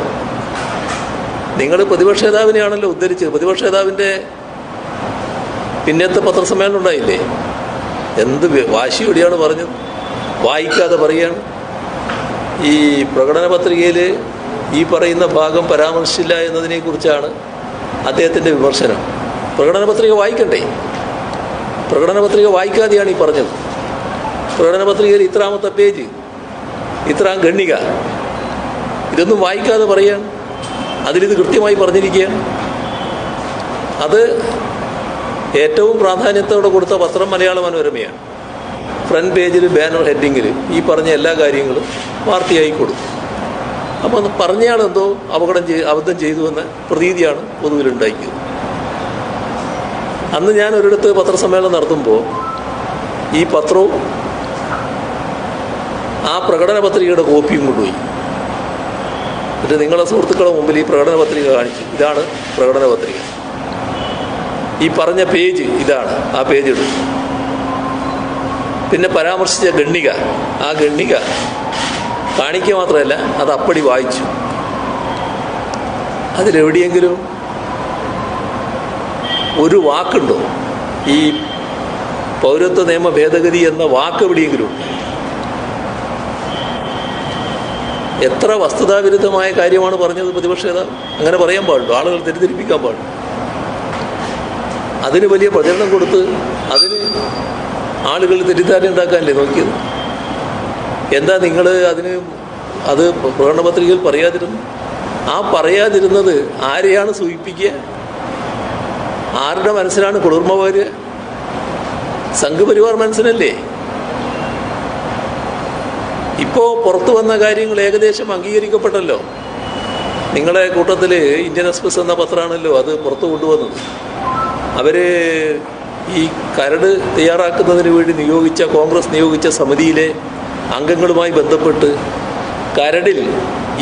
നിങ്ങൾ പ്രതിപക്ഷ നേതാവിനെയാണല്ലോ ഉദ്ധരിച്ചത്. പ്രതിപക്ഷ നേതാവിൻ്റെ പിന്നത്തെ പത്രസമ്മേളനം ഉണ്ടായില്ലേ? എന്ത് വാശിയോടെയാണ് പറഞ്ഞത്? വായിക്കാതെ പറയുകയാണ്. ഈ പ്രകടന പത്രികയിൽ ഈ പറയുന്ന ഭാഗം പരാമർശിച്ചില്ല എന്നതിനെക്കുറിച്ചാണ് അദ്ദേഹത്തിൻ്റെ വിമർശനം. പ്രകടന പത്രിക വായിക്കണ്ടേ? പ്രകടന പത്രിക വായിക്കാതെയാണ് ഈ പറഞ്ഞത്. പ്രകടന പത്രികയിൽ ഇത്രാമത്തെ പേജ്, ഇത്രാം ഖണ്ഡിക, ഇതൊന്നും വായിക്കാതെ പറയുകയാണ്. അതിലിത് കൃത്യമായി പറഞ്ഞിരിക്കുകയാണ്. അത് ഏറ്റവും പ്രാധാന്യത്തോടെ കൊടുത്ത പത്രം മലയാള മനോരമയാണ്. ഫ്രണ്ട് പേജിൽ ബാനർ ഹെഡിങ്ങിൽ ഈ പറഞ്ഞ എല്ലാ കാര്യങ്ങളും വാർത്തയായി കൊടുത്തു. അപ്പോൾ അത് പറഞ്ഞയാളെന്തോ അബദ്ധം ചെയ്തു എന്ന പ്രതീതിയാണ് പൊതുവിലുണ്ടാക്കിയത്. അന്ന് ഞാൻ ഒരിടത്ത് പത്രസമ്മേളനം നടത്തുമ്പോൾ ഈ പത്രവും ആ പ്രകടന പത്രികയുടെ കോപ്പിയും കൊണ്ടുപോയി. എന്നിട്ട് നിങ്ങളുടെ സുഹൃത്തുക്കളുടെ മുമ്പിൽ ഈ പ്രകടന പത്രിക കാണിച്ചു. ഇതാണ് പ്രകടന പത്രിക, ഈ പറഞ്ഞ പേജ് ഇതാണ്, ആ പേജ് എടുത്തു. പിന്നെ പരാമർശിച്ച ഖണ്ഡിക, ആ ഖണ്ഡിക കാണിക്കുക മാത്രമല്ല അത് അപ്പടി വായിച്ചു. അതിലെവിടെയെങ്കിലും ഒരു വാക്കുണ്ടോ ഈ പൗരത്വ നിയമ ഭേദഗതി എന്ന വാക്ക് എവിടെയെങ്കിലും ഉണ്ട്? എത്ര വസ്തുതാവിരുദ്ധമായ കാര്യമാണ് പറഞ്ഞത് പ്രതിപക്ഷ നേതാവ്? അങ്ങനെ പറയാൻ പാടുള്ളൂ, ആളുകൾ തെറ്റിദ്ധരിപ്പിക്കാൻ പാടുള്ളൂ. അതിന് വലിയ പ്രചരണം കൊടുത്ത് അതിന് ആളുകൾ തെറ്റിദ്ധാരണ ഉണ്ടാക്കാനല്ലേ നോക്കിയത്? എന്താ നിങ്ങൾ അത് പ്രകടന പത്രികയിൽ പറയാതിരുന്നു? ആ പറയാതിരുന്നത് ആരെയാണ് സൂചിപ്പിക്കുക? ആരുടെ മനസ്സിലാണ് കുളിർമ പകരുക? സംഘപരിവാർ മനസ്സിനല്ലേ? ഇപ്പോൾ പുറത്തു വന്ന കാര്യങ്ങൾ ഏകദേശം അംഗീകരിക്കപ്പെട്ടല്ലോ. നിങ്ങളെ കൂട്ടത്തിൽ ഇന്ത്യൻ എക്സ്പ്രസ് എന്ന പത്രമാണല്ലോ അത് പുറത്തു കൊണ്ടുവന്നത്. അവർ ഈ കരട് തയ്യാറാക്കുന്നതിന് വേണ്ടി കോൺഗ്രസ് നിയോഗിച്ച സമിതിയിലെ അംഗങ്ങളുമായി ബന്ധപ്പെട്ട് കരടിൽ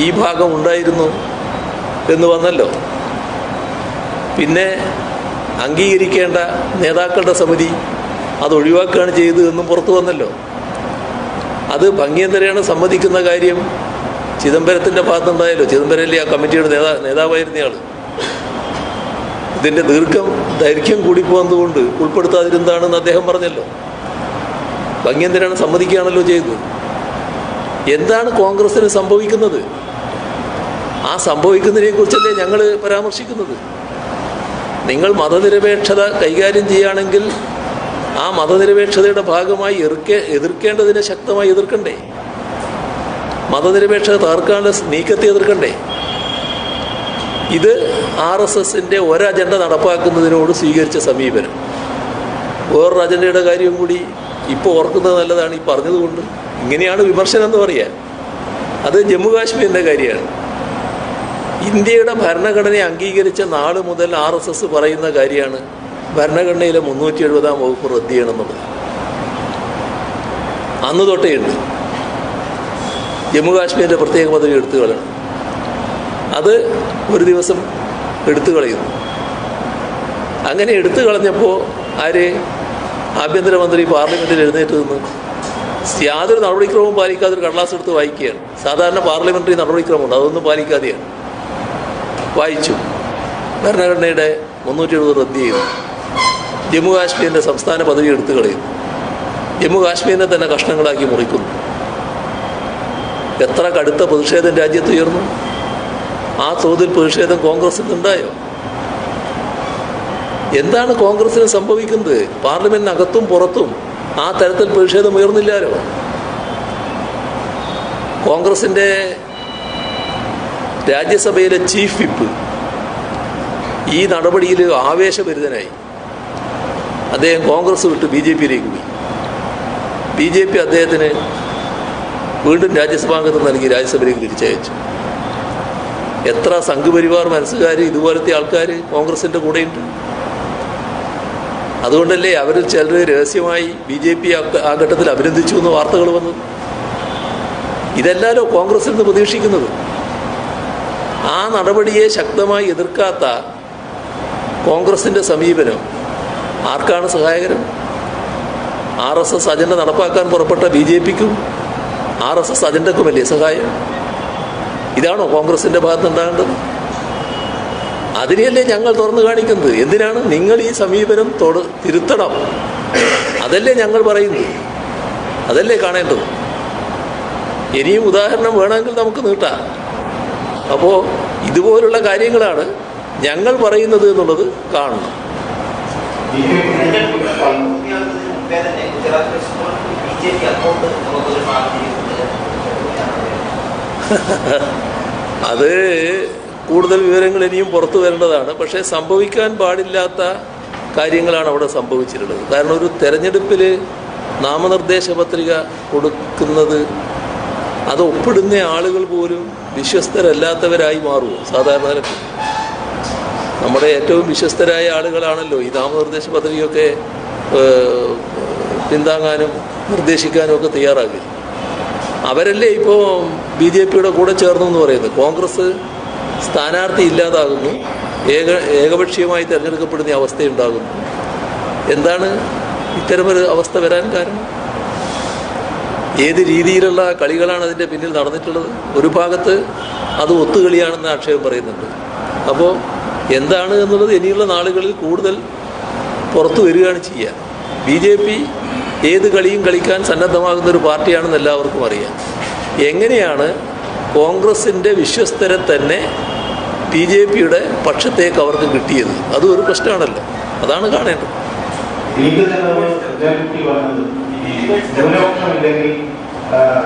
ഈ ഭാഗം ഉണ്ടായിരുന്നു എന്ന് വന്നല്ലോ. പിന്നെ അംഗീകരിക്കേണ്ട നേതാക്കളുടെ സമിതി അത് ഒഴിവാക്കുകയാണ് ചെയ്തതെന്നും പുറത്തു വന്നല്ലോ. അത് ഭംഗിയന്തരേണ സമ്മതിക്കുന്ന കാര്യം ചിദംബരത്തിൻ്റെ ഭാഗത്തുണ്ടായല്ലോ. ചിദംബരമല്ലേ ആ കമ്മിറ്റിയുടെ നേതാവായിരുന്നയാൾ. ഇതിൻ്റെ ദൈർഘ്യം കൂടിപ്പോകുന്നതുകൊണ്ട് ഉൾപ്പെടുത്താതിരുന്നതാണെന്ന് അദ്ദേഹം പറഞ്ഞല്ലോ. ഭംഗിയന്തരേണ സമ്മതിക്കുകയാണല്ലോ ചെയ്തത്. എന്താണ് കോൺഗ്രസ്സിന് സംഭവിക്കുന്നത്? ആ സംഭവിക്കുന്നതിനെക്കുറിച്ചല്ലേ ഞങ്ങൾ പരാമർശിക്കുന്നത്. നിങ്ങൾ മതനിരപേക്ഷത കൈകാര്യം ചെയ്യുകയാണെങ്കിൽ ആ മതനിരപേക്ഷതയുടെ ഭാഗമായി എതിർക്കേണ്ടതിനെ ശക്തമായി എതിർക്കണ്ടേ? മതനിരപേക്ഷത തകർക്കാനുള്ള നീക്കത്തെ എതിർക്കണ്ടേ? ഇത് RSSൻ്റെ ഒരജണ്ട നടപ്പാക്കുന്നതിനോട് സ്വീകരിച്ച സമീപനം. വേറൊരു അജണ്ടയുടെ കാര്യം കൂടി ഇപ്പോൾ ഓർക്കുന്നത് നല്ലതാണ്. ഈ പറഞ്ഞതുകൊണ്ട് ഇങ്ങനെയാണ് വിമർശനം എന്ന് പറയുക. അത് ജമ്മു കാശ്മീരിൻ്റെ കാര്യമാണ്. ഇന്ത്യയുടെ ഭരണഘടനയെ അംഗീകരിച്ച നാൾ മുതൽ RSS പറയുന്ന കാര്യമാണ് ഭരണഘടനയിലെ 370-ാം വകുപ്പ് റദ്ദ് ചെയ്യണമെന്നുള്ളത്. അന്ന് തൊട്ടേ ഉണ്ട്. ജമ്മു കാശ്മീരിൻ്റെ പ്രത്യേക പദവി എടുത്തു കളയണം. അത് ഒരു ദിവസം എടുത്തു കളയുന്നു. അങ്ങനെ എടുത്തു കളഞ്ഞപ്പോൾ ആഭ്യന്തരമന്ത്രി പാർലമെൻറ്റിൽ എഴുന്നേറ്റ് നിന്ന് യാതൊരു നടപടിക്രമവും പാലിക്കാതെ ഒരു കടലാസ് എടുത്ത് വായിക്കുകയാണ്. സാധാരണ പാർലമെൻ്ററി നടപടിക്രമമുണ്ട്, അതൊന്നും പാലിക്കാതെയാണ് വായിച്ചു. ഭരണഘടനയുടെ 370 റദ്ദ് ചെയ്യുന്നു. ജമ്മു കാശ്മീരിൻ്റെ സംസ്ഥാന പദവി എടുത്തു കളയുന്നു. ജമ്മു കാശ്മീരിനെ തന്നെ കഷ്ണങ്ങളാക്കി മുറിക്കുന്നു. എത്ര കടുത്ത പ്രതിഷേധം രാജ്യത്ത് ഉയർന്നു? ആ തോതിൽ പ്രതിഷേധം കോൺഗ്രസിൽ ഉണ്ടായോ? എന്താണ് കോൺഗ്രസിന് സംഭവിക്കുന്നത്? പാർലമെന്റിനകത്തും പുറത്തും ആ തരത്തിൽ പ്രതിഷേധം ഉയർന്നില്ലാലോ. കോൺഗ്രസിൻ്റെ രാജ്യസഭയിലെ ചീഫ് വിപ്പ് ഈ നടപടിയിൽ ആവേശഭരിതനായി. അദ്ദേഹം കോൺഗ്രസ് വിട്ട് BJPയിലേക്ക് പോയി. BJP അദ്ദേഹത്തിന് വീണ്ടും രാജ്യസഭാംഗത്വം നൽകി രാജ്യസഭയിലേക്ക് തിരിച്ചയച്ചു. എത്ര സംഘപരിവാർ മനസ്സുകാർ, ഇതുപോലത്തെ ആൾക്കാർ കോൺഗ്രസിൻ്റെ കൂടെയുണ്ട്. അതുകൊണ്ടല്ലേ അവരിൽ ചിലർ രഹസ്യമായി BJP ആ ഘട്ടത്തിൽ അഭിനന്ദിച്ചു എന്ന് വാർത്തകൾ വന്നത്. ഇതെല്ലാലോ കോൺഗ്രസിൽ നിന്ന് പ്രതീക്ഷിക്കുന്നത്. ആ നടപടിയെ ശക്തമായി എതിർക്കാത്ത കോൺഗ്രസിൻ്റെ സമീപനം ആർക്കാണ് സഹായകരം? RSS അജണ്ട നടപ്പാക്കാൻ പുറപ്പെട്ട BJPക്കും RSS അജണ്ടക്കുമല്ലേ സഹായം? ഇതാണോ കോൺഗ്രസിൻ്റെ ഭാഗത്തുണ്ടാകേണ്ടത്? അതിനെയല്ലേ ഞങ്ങൾ തുറന്നു കാണിക്കുന്നത്. എന്തിനാണ് നിങ്ങൾ ഈ സമീപനം തിരുത്തണം? അതല്ലേ ഞങ്ങൾ പറയുന്നത്, അതല്ലേ കാണേണ്ടത്. ഇനിയും ഉദാഹരണം വേണമെങ്കിൽ നമുക്ക് നീട്ടാം. അപ്പോൾ ഇതുപോലുള്ള കാര്യങ്ങളാണ് ഞങ്ങൾ പറയുന്നത് എന്നുള്ളത് കാണണം. അത് കൂടുതൽ വിവരങ്ങൾ ഇനിയും പുറത്തു വരേണ്ടതാണ്. പക്ഷേ സംഭവിക്കാൻ പാടില്ലാത്ത കാര്യങ്ങളാണ് അവിടെ സംഭവിച്ചിട്ടുള്ളത്. കാരണം ഒരു തെരഞ്ഞെടുപ്പിൽ നാമനിർദ്ദേശ പത്രിക കൊടുക്കുന്നത് അത് ഒപ്പിടുന്ന ആളുകൾ പോലും വിശ്വസ്തരല്ലാത്തവരായി മാറുമോ? സാധാരണ നിലക്ക് നമ്മുടെ ഏറ്റവും വിശ്വസ്തരായ ആളുകളാണല്ലോ ഈ നാമനിർദ്ദേശ പത്രികയൊക്കെ പിന്താങ്ങാനും നിർദ്ദേശിക്കാനും ഒക്കെ തയ്യാറാകുക. അവരല്ലേ ഇപ്പോൾ BJPയുടെ കൂടെ ചേർന്നു എന്ന് പറയുന്നത്. കോൺഗ്രസ് സ്ഥാനാർത്ഥി ഇല്ലാതാകുന്നു, ഏകപക്ഷീയമായി തിരഞ്ഞെടുക്കപ്പെടുന്ന അവസ്ഥയുണ്ടാകുന്നു. എന്താണ് ഇത്തരമൊരു അവസ്ഥ വരാൻ കാരണം? ഏത് രീതിയിലുള്ള കളികളാണ് അതിൻ്റെ പിന്നിൽ നടന്നിട്ടുള്ളത്? ഒരു ഭാഗത്ത് അത് ഒത്തുകളിയാണെന്ന് ആക്ഷേപം പറയുന്നുണ്ട്. അപ്പോൾ എന്താണ് എന്നുള്ളത് ഇനിയുള്ള നാളുകളിൽ കൂടുതൽ പുറത്തു വരികയാണ് ചെയ്യുക. BJP ഏത് കളിയും കളിക്കാൻ സന്നദ്ധമാകുന്നൊരു പാർട്ടിയാണെന്ന് എല്ലാവർക്കും അറിയാം. എങ്ങനെയാണ് കോൺഗ്രസിൻ്റെ വിശ്വസ്തരെ തന്നെ BJPയുടെ പക്ഷത്തേക്ക് അവർക്ക് കിട്ടിയത്? അതും ഒരു പ്രശ്നമാണല്ലോ. അതാണ് കാണേണ്ടത്. ലീഗ് പറഞ്ഞത് ഈ ന്യൂനപക്ഷമില്ലെങ്കിൽ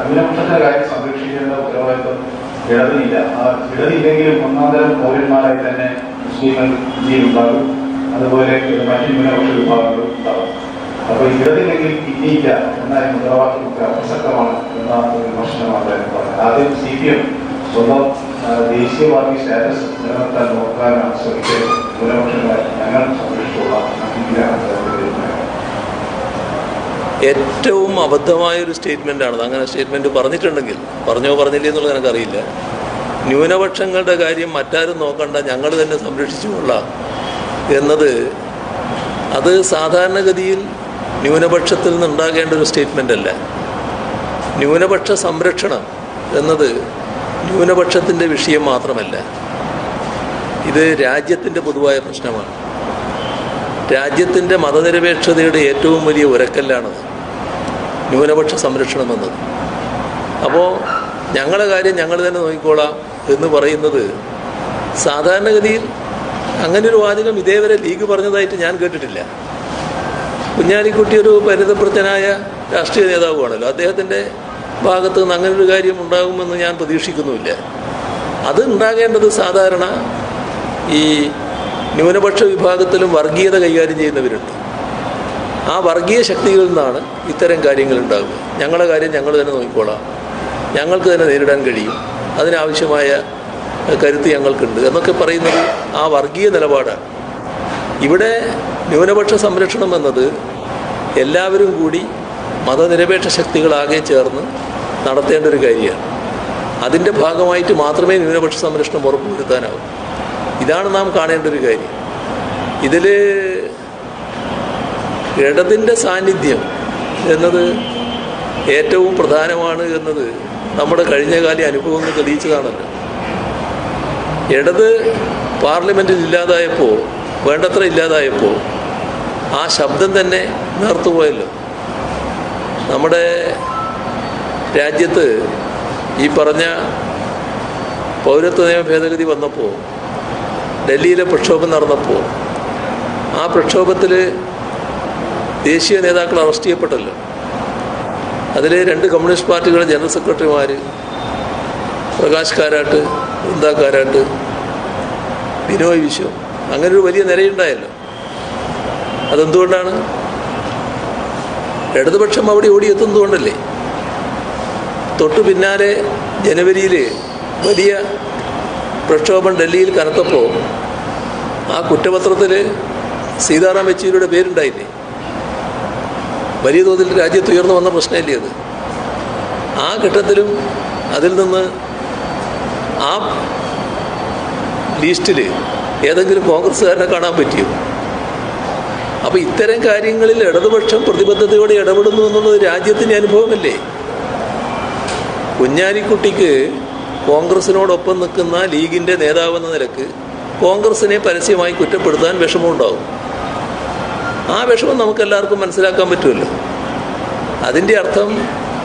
ന്യൂനപക്ഷത്തിന്റെ കാര്യം സംരക്ഷിക്കേണ്ട ഉത്തരവാദിത്വം ഇടതില്ല. ആ ഇടതില്ലെങ്കിലും ഒന്നാന്തരം പൗരന്മാരായി തന്നെ മുസ്ലിങ്ങൾ ഇന്ത്യയിലുണ്ടാകും, അതുപോലെ മറ്റു ന്യൂനപക്ഷ വിഭാഗങ്ങളും ഉണ്ടാകും. അപ്പൊ ഇടതില്ലെങ്കിൽ ഇനിയില്ല എന്ന മുദ്രാവാക്യമൊക്കെ അപ്രസക്തമാണ് എന്ന ഒരു വിമർശനമാണ് അദ്ദേഹം പറഞ്ഞത്. ആദ്യം CPM സ്വന്തം ദേശീയ പാർട്ടി സ്റ്റാറ്റസ് നിലനിർത്താൻ നോക്കാനാണ് ശ്രമിച്ചത്. ന്യൂനപക്ഷങ്ങളെ ഞങ്ങൾ സംരക്ഷിച്ചുള്ള ഏറ്റവും അബദ്ധമായൊരു സ്റ്റേറ്റ്മെൻറ്റാണത്. അങ്ങനെ സ്റ്റേറ്റ്മെൻറ്റ് പറഞ്ഞിട്ടുണ്ടെങ്കിൽ പറഞ്ഞോ പറഞ്ഞില്ലേ എന്നുള്ളത് എനിക്കറിയില്ല. ന്യൂനപക്ഷങ്ങളുടെ കാര്യം മറ്റാരും നോക്കണ്ട, ഞങ്ങൾ തന്നെ സംരക്ഷിച്ചു കൊള്ളാം എന്നത് അത് സാധാരണഗതിയിൽ ന്യൂനപക്ഷത്തിൽ നിന്നുണ്ടാകേണ്ട ഒരു സ്റ്റേറ്റ്മെൻ്റ് അല്ല. ന്യൂനപക്ഷ സംരക്ഷണം എന്നത് ന്യൂനപക്ഷത്തിൻ്റെ വിഷയം മാത്രമല്ല, ഇത് രാജ്യത്തിൻ്റെ പൊതുവായ പ്രശ്നമാണ്. രാജ്യത്തിൻ്റെ മതനിരപേക്ഷതയുടെ ഏറ്റവും വലിയ ഉരക്കല്ലാണത് ന്യൂനപക്ഷ സംരക്ഷണം എന്നത്. അപ്പോൾ ഞങ്ങളുടെ കാര്യം ഞങ്ങൾ തന്നെ നോക്കിക്കോളാം എന്ന് പറയുന്നത് സാധാരണഗതിയിൽ അങ്ങനൊരു വാചകം ഇതേവരെ ലീഗ് പറഞ്ഞതായിട്ട് ഞാൻ കേട്ടിട്ടില്ല. കുഞ്ഞാലിക്കുട്ടി ഒരു പരിതപ്രജ്ഞനായ രാഷ്ട്രീയ നേതാവുമാണല്ലോ. അദ്ദേഹത്തിൻ്റെ ഭാഗത്ത് നിന്ന് അങ്ങനൊരു കാര്യം ഉണ്ടാകുമെന്ന് ഞാൻ പ്രതീക്ഷിക്കുന്നുമില്ല. അത് ഉണ്ടാകേണ്ടത് സാധാരണ ഈ ന്യൂനപക്ഷ വിഭാഗത്തിലും വർഗീയത കൈകാര്യം ചെയ്യുന്നവരുണ്ട്. ആ വർഗീയ ശക്തികളിൽ നിന്നാണ് ഇത്തരം കാര്യങ്ങൾ ഉണ്ടാകുക. ഞങ്ങളുടെ കാര്യം ഞങ്ങൾ തന്നെ നോക്കിക്കോളാം, ഞങ്ങൾക്ക് തന്നെ നേരിടാൻ കഴിയും, അതിനാവശ്യമായ കരുത്ത് ഞങ്ങൾക്കുണ്ട് എന്നൊക്കെ പറയുന്നത് ആ വർഗീയ നിലപാടാണ്. ഇവിടെ ന്യൂനപക്ഷ സംരക്ഷണം എന്നത് എല്ലാവരും കൂടി മതനിരപേക്ഷ ശക്തികളാകെ ചേർന്ന് നടത്തേണ്ട ഒരു കാര്യമാണ്. അതിൻ്റെ ഭാഗമായിട്ട് മാത്രമേ ന്യൂനപക്ഷ സംരക്ഷണം ഉറപ്പുവരുത്താനാവൂ. ഇതാണ് നാം കാണേണ്ട ഒരു കാര്യം. ഇതിൽ ഇടതിൻ്റെ സാന്നിധ്യം എന്നത് ഏറ്റവും പ്രധാനമാണ് എന്നത് നമ്മുടെ കഴിഞ്ഞകാല അനുഭവങ്ങൾ തെളിയിച്ചതാണല്ലോ. ഇടത് പാർലമെൻറ്റിൽ ഇല്ലാതായപ്പോൾ, വേണ്ടത്ര ഇല്ലാതായപ്പോൾ ആ ശബ്ദം തന്നെ നേർത്തുപോയല്ലോ. നമ്മുടെ രാജ്യത്ത് ഈ പറഞ്ഞ പൗരത്വ നിയമ ഭേദഗതി വന്നപ്പോൾ, ഡൽഹിയിലെ പ്രക്ഷോഭം നടന്നപ്പോൾ, ആ പ്രക്ഷോഭത്തിൽ ദേശീയ നേതാക്കൾ അറസ്റ്റ് ചെയ്യപ്പെട്ടല്ലോ. അതിൽ 2 കമ്മ്യൂണിസ്റ്റ് പാർട്ടികളുടെ ജനറൽ സെക്രട്ടറിമാർ, പ്രകാശ് കാരാട്ട്, വൃന്ദ കാരാട്ട്, ബിനോയ് വിശ്വം, അങ്ങനൊരു വലിയ നിരയുണ്ടായല്ലോ. അതെന്തുകൊണ്ടാണ്? ഇടതുപക്ഷം അവിടെ ഓടിയെത്തുന്നതുകൊണ്ടല്ലേ. തൊട്ടു പിന്നാലെ ജനുവരിയിൽ വലിയ പ്രക്ഷോഭം ഡൽഹിയിൽ കനത്തപ്പോൾ ആ കുറ്റപത്രത്തിൽ സീതാറാം യെച്ചൂരിയുടെ പേരുണ്ടായില്ലേ. വലിയ തോതിൽ രാജ്യത്ത് ഉയർന്നു വന്ന പ്രശ്നമല്ലേ അത്. ആ ഘട്ടത്തിലും അതിൽ നിന്ന് ആ ലിസ്റ്റിൽ ഏതെങ്കിലും കോൺഗ്രസ്സുകാരനെ കാണാൻ പറ്റിയോ? അപ്പോൾ ഇത്തരം കാര്യങ്ങളിൽ ഇടതുപക്ഷം പ്രതിബദ്ധതയോടെ ഇടപെടുന്നു എന്നുള്ളത് രാജ്യത്തിൻ്റെ അനുഭവമല്ലേ. കുഞ്ഞാലിക്കുട്ടിക്ക് കോൺഗ്രസിനോടൊപ്പം നിൽക്കുന്ന ലീഗിൻ്റെ നേതാവെന്ന നിലക്ക് കോൺഗ്രസിനെ പരസ്യമായി കുറ്റപ്പെടുത്താൻ വിഷമമുണ്ടാകും. ആ വിഷമം നമുക്കെല്ലാവർക്കും മനസ്സിലാക്കാൻ പറ്റുമല്ലോ. അതിൻ്റെ അർത്ഥം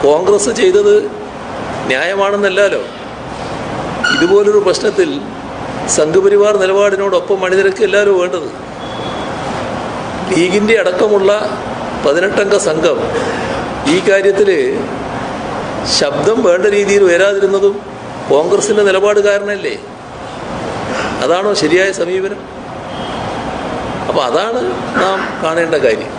കോൺഗ്രസ് ചെയ്തത് ന്യായമാണെന്നല്ലല്ലോ. ഇതുപോലൊരു പ്രശ്നത്തിൽ സംഘപരിവാർ നിലപാടിനോടൊപ്പം അണിനിരക്ക് എല്ലാവരും വേണ്ടത്. ലീഗിൻ്റെ അടക്കമുള്ള 18 അംഗ സംഘം ഈ കാര്യത്തിൽ ശബ്ദം വേണ്ട രീതിയിൽ ഉയരാതിരുന്നതും കോൺഗ്രസിൻ്റെ നിലപാട് കാരണമല്ലേ. അതാണോ ശരിയായ സമീപനം? അപ്പോൾ അതാണ് നാം കാണേണ്ട കാര്യം.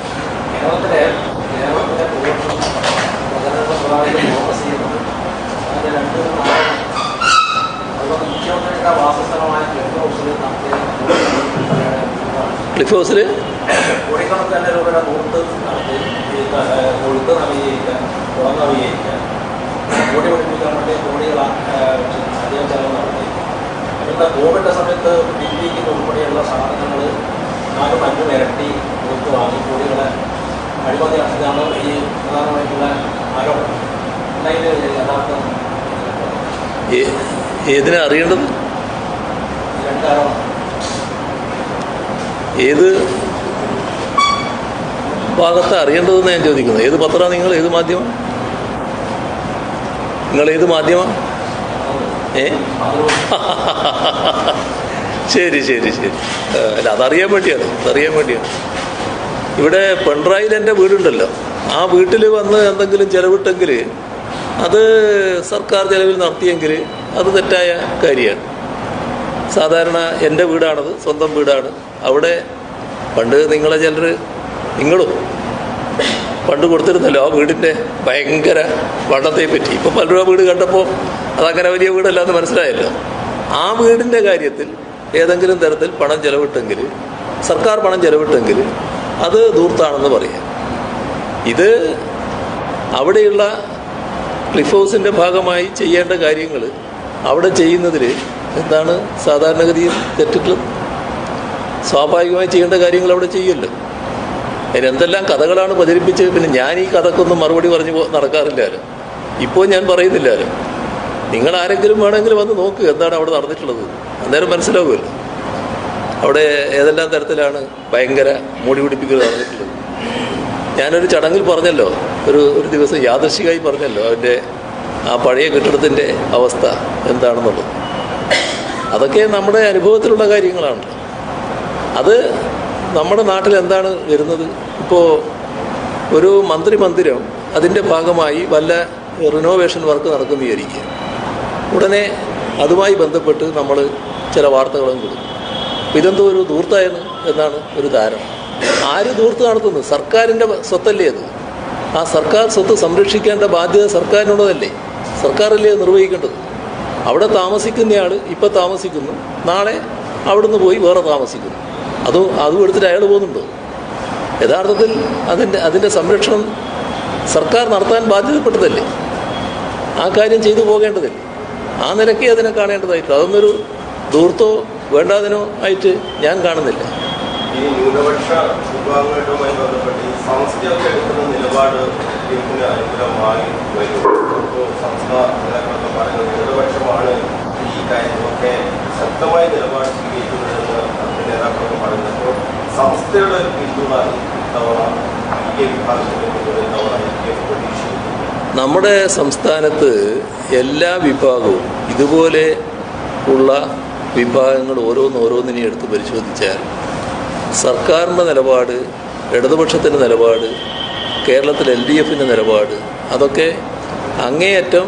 ക്ലിഫ് ഹൗസിൽ കോടിക്കണക്കിന് രൂപയുടെ നോട്ട് നടത്തി കൊഴുത്ത് നവീകരിക്കാൻ, കുളം നവീകരിക്കാൻ, കോടി പഠിപ്പിക്കാൻ വേണ്ടി കോടികൾ അധികം ചെലവ് നടത്തി. എന്നിട്ട് കോവിഡ് സമയത്ത് PPE ഉൾപ്പെടെയുള്ള സാധനങ്ങൾ 4-5 ഇരട്ടി കൊടുത്ത് വാങ്ങി കോടികളെ അഴിമതി നടത്തിയതാണ് ഈ പ്രധാനമായിട്ടുള്ള ആരോപണം. അല്ലെങ്കിൽ യഥാർത്ഥം ഏതിനാ അറിയേണ്ടത്? 2 ആരോപണം. ഏത് ഭാഗത്ത് അറിയേണ്ടതെന്ന് ഞാൻ ചോദിക്കുന്നത്. ഏത് പത്രമാണ് നിങ്ങൾ? ഏത് മാധ്യമം? നിങ്ങൾ ഏത് മാധ്യമം? ശരി ശരി ശരി. അല്ല, അതറിയാൻ വേണ്ടിയാണ്. ഇവിടെ പിണറായിയിൽ എൻ്റെ വീടുണ്ടല്ലോ, ആ വീട്ടിൽ വന്ന് എന്തെങ്കിലും ചിലവിട്ടെങ്കിൽ അത് സർക്കാർ ചിലവിൽ നടത്തിയെങ്കിൽ അത് തെറ്റായ കാര്യമാണ്. സാധാരണ എൻ്റെ വീടാണത്, സ്വന്തം വീടാണ്. അവിടെ പണ്ട് നിങ്ങളും പണ്ട് കൊടുത്തിരുന്നല്ലോ ആ വീടിൻ്റെ ഭയങ്കര വണ്ണത്തെ പറ്റി. ഇപ്പം പലരും ആ വീട് കണ്ടപ്പോൾ അതങ്ങനെ വലിയ വീടല്ല എന്ന് മനസ്സിലായല്ലോ. ആ വീടിൻ്റെ കാര്യത്തിൽ ഏതെങ്കിലും തരത്തിൽ പണം ചെലവിട്ടെങ്കിൽ, സർക്കാർ പണം ചെലവിട്ടെങ്കിൽ അത് ധൂർത്താണെന്ന് പറയാം. ഇത് അവിടെയുള്ള ക്ലിഫ് ഹൗസിൻ്റെ ഭാഗമായി ചെയ്യേണ്ട കാര്യങ്ങൾ അവിടെ ചെയ്യുന്നതിൽ എന്താണ് സാധാരണഗതിയിൽ തെറ്റുള്ളത്? സ്വാഭാവികമായി ചെയ്യേണ്ട കാര്യങ്ങൾ അവിടെ ചെയ്യുമല്ലോ. അതിനെന്തെല്ലാം കഥകളാണ് പ്രചരിപ്പിച്ച്. പിന്നെ ഞാൻ ഈ കഥക്കൊന്നും മറുപടി പറഞ്ഞ് നടക്കാറില്ലാലും ഇപ്പോൾ ഞാൻ പറയുന്നില്ലാലും. നിങ്ങൾ ആരെങ്കിലും വേണമെങ്കിൽ വന്ന് നോക്കുക എന്താണ് അവിടെ നടന്നിട്ടുള്ളത്, അന്നേരം മനസ്സിലാവുമല്ലോ അവിടെ ഏതെല്ലാം തരത്തിലാണ് ഭയങ്കര മൂടി പിടിപ്പിക്കൽ നടന്നിട്ടുള്ളത്. ഞാനൊരു ചടങ്ങിൽ പറഞ്ഞല്ലോ, ഒരു ദിവസം യാദൃശ്ചികമായി പറഞ്ഞല്ലോ അതിൻ്റെ ആ പഴയ കെട്ടിടത്തിൻ്റെ അവസ്ഥ എന്താണെന്നുള്ളത്. അതൊക്കെ നമ്മുടെ അനുഭവത്തിലുള്ള കാര്യങ്ങളാണ്. അത് നമ്മുടെ നാട്ടിൽ എന്താണ് വരുന്നത്? ഇപ്പോൾ ഒരു മന്ത്രിമന്ദിരം അതിൻ്റെ ഭാഗമായി വല്ല റിനോവേഷൻ വർക്ക് നടക്കുന്നു വിചാരിക്കുക. ഉടനെ അതുമായി ബന്ധപ്പെട്ട് നമ്മൾ ചില വാർത്തകളും കൊടുക്കും. ഇതെന്തോ ഒരു ധൂർത്തായെന്ന് എന്നാണ് ഒരു ധാരണ. ആര് ധൂർത്ത് നടത്തുന്നത്? സർക്കാരിൻ്റെ സ്വത്തല്ലേ അത്. ആ സർക്കാർ സ്വത്ത് സംരക്ഷിക്കേണ്ട ബാധ്യത സർക്കാരിനുള്ളതല്ലേ? സർക്കാരല്ലേ നിർവഹിക്കേണ്ടത്. അവിടെ താമസിക്കുന്നയാൾ ഇപ്പം താമസിക്കുന്നു, നാളെ അവിടുന്ന് പോയി വേറെ താമസിക്കുന്നു. അതും എടുത്തിട്ട് അയാൾ പോകുന്നുണ്ടോ? യഥാർത്ഥത്തിൽ അതിൻ്റെ സംരക്ഷണം സർക്കാർ നടത്താൻ ബാധ്യതപ്പെട്ടതല്ലേ? ആ കാര്യം ചെയ്തു പോകേണ്ടതല്ലേ? ആ നിലയ്ക്ക് അതിനെ കാണേണ്ടതായിട്ട് അതൊന്നൊരു ധൂർത്തോ വേണ്ടാതിനോ ആയിട്ട് ഞാൻ കാണുന്നില്ല. ഈ ന്യൂനപക്ഷ വിഭാഗങ്ങളുമായി ബന്ധപ്പെട്ട് ഈ സംസ്ഥയൊക്കെ എടുക്കുന്ന നിലപാട് ഇതിന് അനുകൂലമായി വരും. ഇപ്പോൾ സംസ്ഥ നേതാക്കളൊക്കെ പറയുന്നത് ന്യൂനപക്ഷമാണ് ഈ കാര്യങ്ങളൊക്കെ ശക്തമായ നിലപാട് സ്വീകരിക്കുന്നതെന്ന് അതിൻ്റെ നേതാക്കളൊക്കെ പറയുന്നത്. അപ്പോൾ സംസ്ഥയുടെ പിന്തുണ ഇത്തവണ ഈ വിഭാഗത്തിൻ്റെ പിന്തുണ ഇത്തവണ പ്രതീക്ഷിക്കുന്നു. നമ്മുടെ സംസ്ഥാനത്ത് എല്ലാ വിഭാഗവും ഇതുപോലെ ഉള്ള വിഭാഗങ്ങൾ ഓരോന്നിനെ എടുത്ത് പരിശോധിച്ചാൽ സർക്കാരിൻ്റെ നിലപാട്, ഇടതുപക്ഷത്തിൻ്റെ നിലപാട്, കേരളത്തിൽ LDFൻ്റെ നിലപാട്, അതൊക്കെ അങ്ങേയറ്റം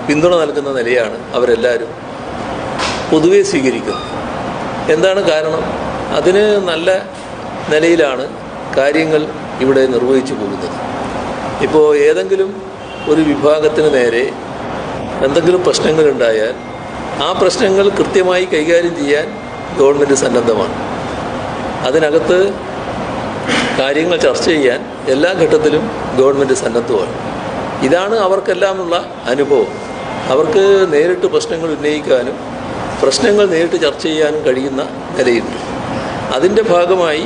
പിന്തുണ നൽകുന്ന നിലയാണ് അവരെല്ലാവരും പൊതുവെ സ്വീകരിക്കുന്നത്. എന്താണ് കാരണം? അതിന് നല്ല നിലയിലാണ് കാര്യങ്ങൾ ഇവിടെ നിർവഹിച്ചു പോകുന്നത്. ഇപ്പോൾ ഏതെങ്കിലും ഒരു വിഭാഗത്തിന് നേരെ എന്തെങ്കിലും പ്രശ്നങ്ങളുണ്ടായാൽ ആ പ്രശ്നങ്ങൾ കൃത്യമായി കൈകാര്യം ചെയ്യാൻ ഗവൺമെൻറ് സന്നദ്ധമാണ്. അതിനകത്ത് കാര്യങ്ങൾ ചർച്ച ചെയ്യാൻ എല്ലാ ഘട്ടത്തിലും ഗവൺമെൻറ് സന്നദ്ധമാണ്. ഇതാണ് അവർക്കെല്ലാമുള്ള അനുഭവം. അവർക്ക് നേരിട്ട് പ്രശ്നങ്ങൾ ഉന്നയിക്കാനും പ്രശ്നങ്ങൾ നേരിട്ട് ചർച്ച ചെയ്യാനും കഴിയുന്ന നിലയുണ്ട്. അതിൻ്റെ ഭാഗമായി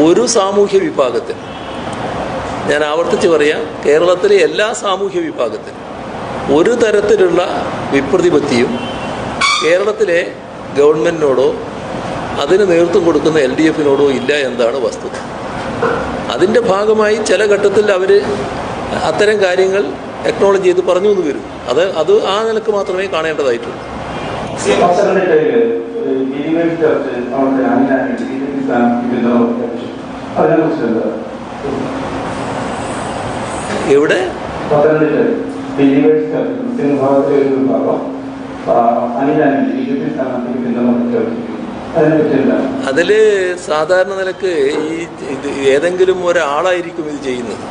ഒരു സാമൂഹ്യ വിഭാഗത്തിൽ, ഞാൻ ആവർത്തിച്ച് പറയാം, കേരളത്തിലെ എല്ലാ സാമൂഹ്യ വിഭാഗത്തിലും ഒരു തരത്തിലുള്ള വിപ്രതിപത്തിയും കേരളത്തിലെ ഗവൺമെൻറ്റിനോടോ അതിന് നേതൃത്വം കൊടുക്കുന്ന LDFനോടോ ഇല്ല എന്നതാണ് വസ്തുത. അതിൻ്റെ ഭാഗമായി ചില ഘട്ടത്തിൽ അവർ അത്തരം കാര്യങ്ങൾ അക്നോളജ് ചെയ്ത് പറഞ്ഞു എന്ന് വരും. അത് ആ നിലക്ക് മാത്രമേ കാണേണ്ടതായിട്ടുള്ളൂ. എവിടെ? അതിൽ സാധാരണ നിലക്ക് ഇത് ഏതെങ്കിലും ഒരാളായിരിക്കും ഇത് ചെയ്യുന്നത്.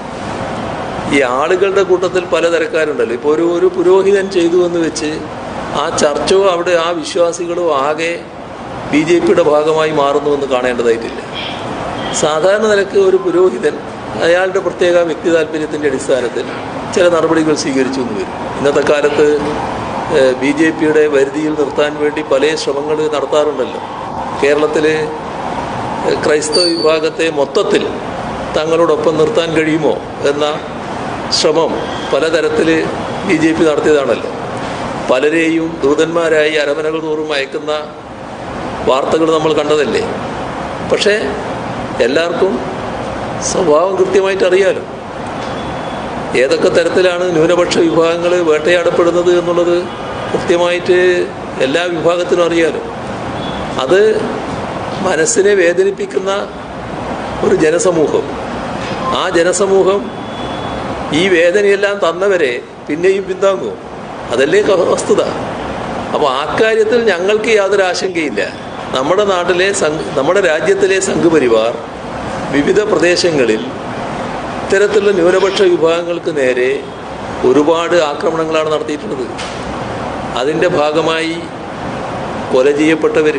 ഈ ആളുകളുടെ കൂട്ടത്തിൽ പലതരക്കാരുണ്ടല്ലോ. ഇപ്പോൾ ഒരു പുരോഹിതൻ ചെയ്തു എന്ന് വെച്ച് ആ ചർച്ചോ അവിടെ ആ വിശ്വാസികളോ ആകെ BJPയുടെ ഭാഗമായി മാറുന്നുവെന്ന് കാണേണ്ടതായിട്ടില്ല. സാധാരണ നിലക്ക് ഒരു പുരോഹിതൻ അയാളുടെ പ്രത്യേക വ്യക്തി താല്പര്യത്തിൻ്റെ അടിസ്ഥാനത്തിൽ ചില നടപടികൾ സ്വീകരിച്ചു എന്ന് വരും. ഇന്നത്തെ കാലത്ത് BJPയുടെ വരുതിയിൽ നിർത്താൻ വേണ്ടി പല ശ്രമങ്ങൾ നടത്താറുണ്ടല്ലോ. കേരളത്തിൽ ക്രൈസ്തവ വിഭാഗത്തെ മൊത്തത്തിൽ തങ്ങളോടൊപ്പം നിർത്താൻ കഴിയുമോ എന്ന ശ്രമം പലതരത്തിൽ BJP നടത്തിയതാണല്ലോ. പലരെയും ദൂതന്മാരായി അരമനകൾ തോറും അയക്കുന്ന വാർത്തകൾ നമ്മൾ കണ്ടതല്ലേ. പക്ഷേ എല്ലാവർക്കും സ്വഭാവം കൃത്യമായിട്ട് അറിയാലോ. ഏതൊക്കെ തരത്തിലാണ് ന്യൂനപക്ഷ വിഭാഗങ്ങൾ വേട്ടയാടപ്പെടുന്നത് എന്നുള്ളത് കൃത്യമായിട്ട് എല്ലാ വിഭാഗത്തിനും അറിയാലോ. അത് മനസ്സിനെ വേദനിപ്പിക്കുന്ന ഒരു ജനസമൂഹം, ആ ജനസമൂഹം ഈ വേദനയെല്ലാം തന്നവരെ പിന്നെയും പിന്താങ്ങും. അതല്ലേ വസ്തുത. അപ്പോൾ ആ കാര്യത്തിൽ ഞങ്ങൾക്ക് യാതൊരു ആശങ്കയില്ല. നമ്മുടെ നാട്ടിലെ നമ്മുടെ രാജ്യത്തിലെ സംഘപരിവാർ വിവിധ പ്രദേശങ്ങളിൽ ഇത്തരത്തിലുള്ള ന്യൂനപക്ഷ വിഭാഗങ്ങൾക്ക് നേരെ ഒരുപാട് ആക്രമണങ്ങളാണ് നടത്തിയിട്ടുള്ളത്. അതിൻ്റെ ഭാഗമായി കൊല ചെയ്യപ്പെട്ടവർ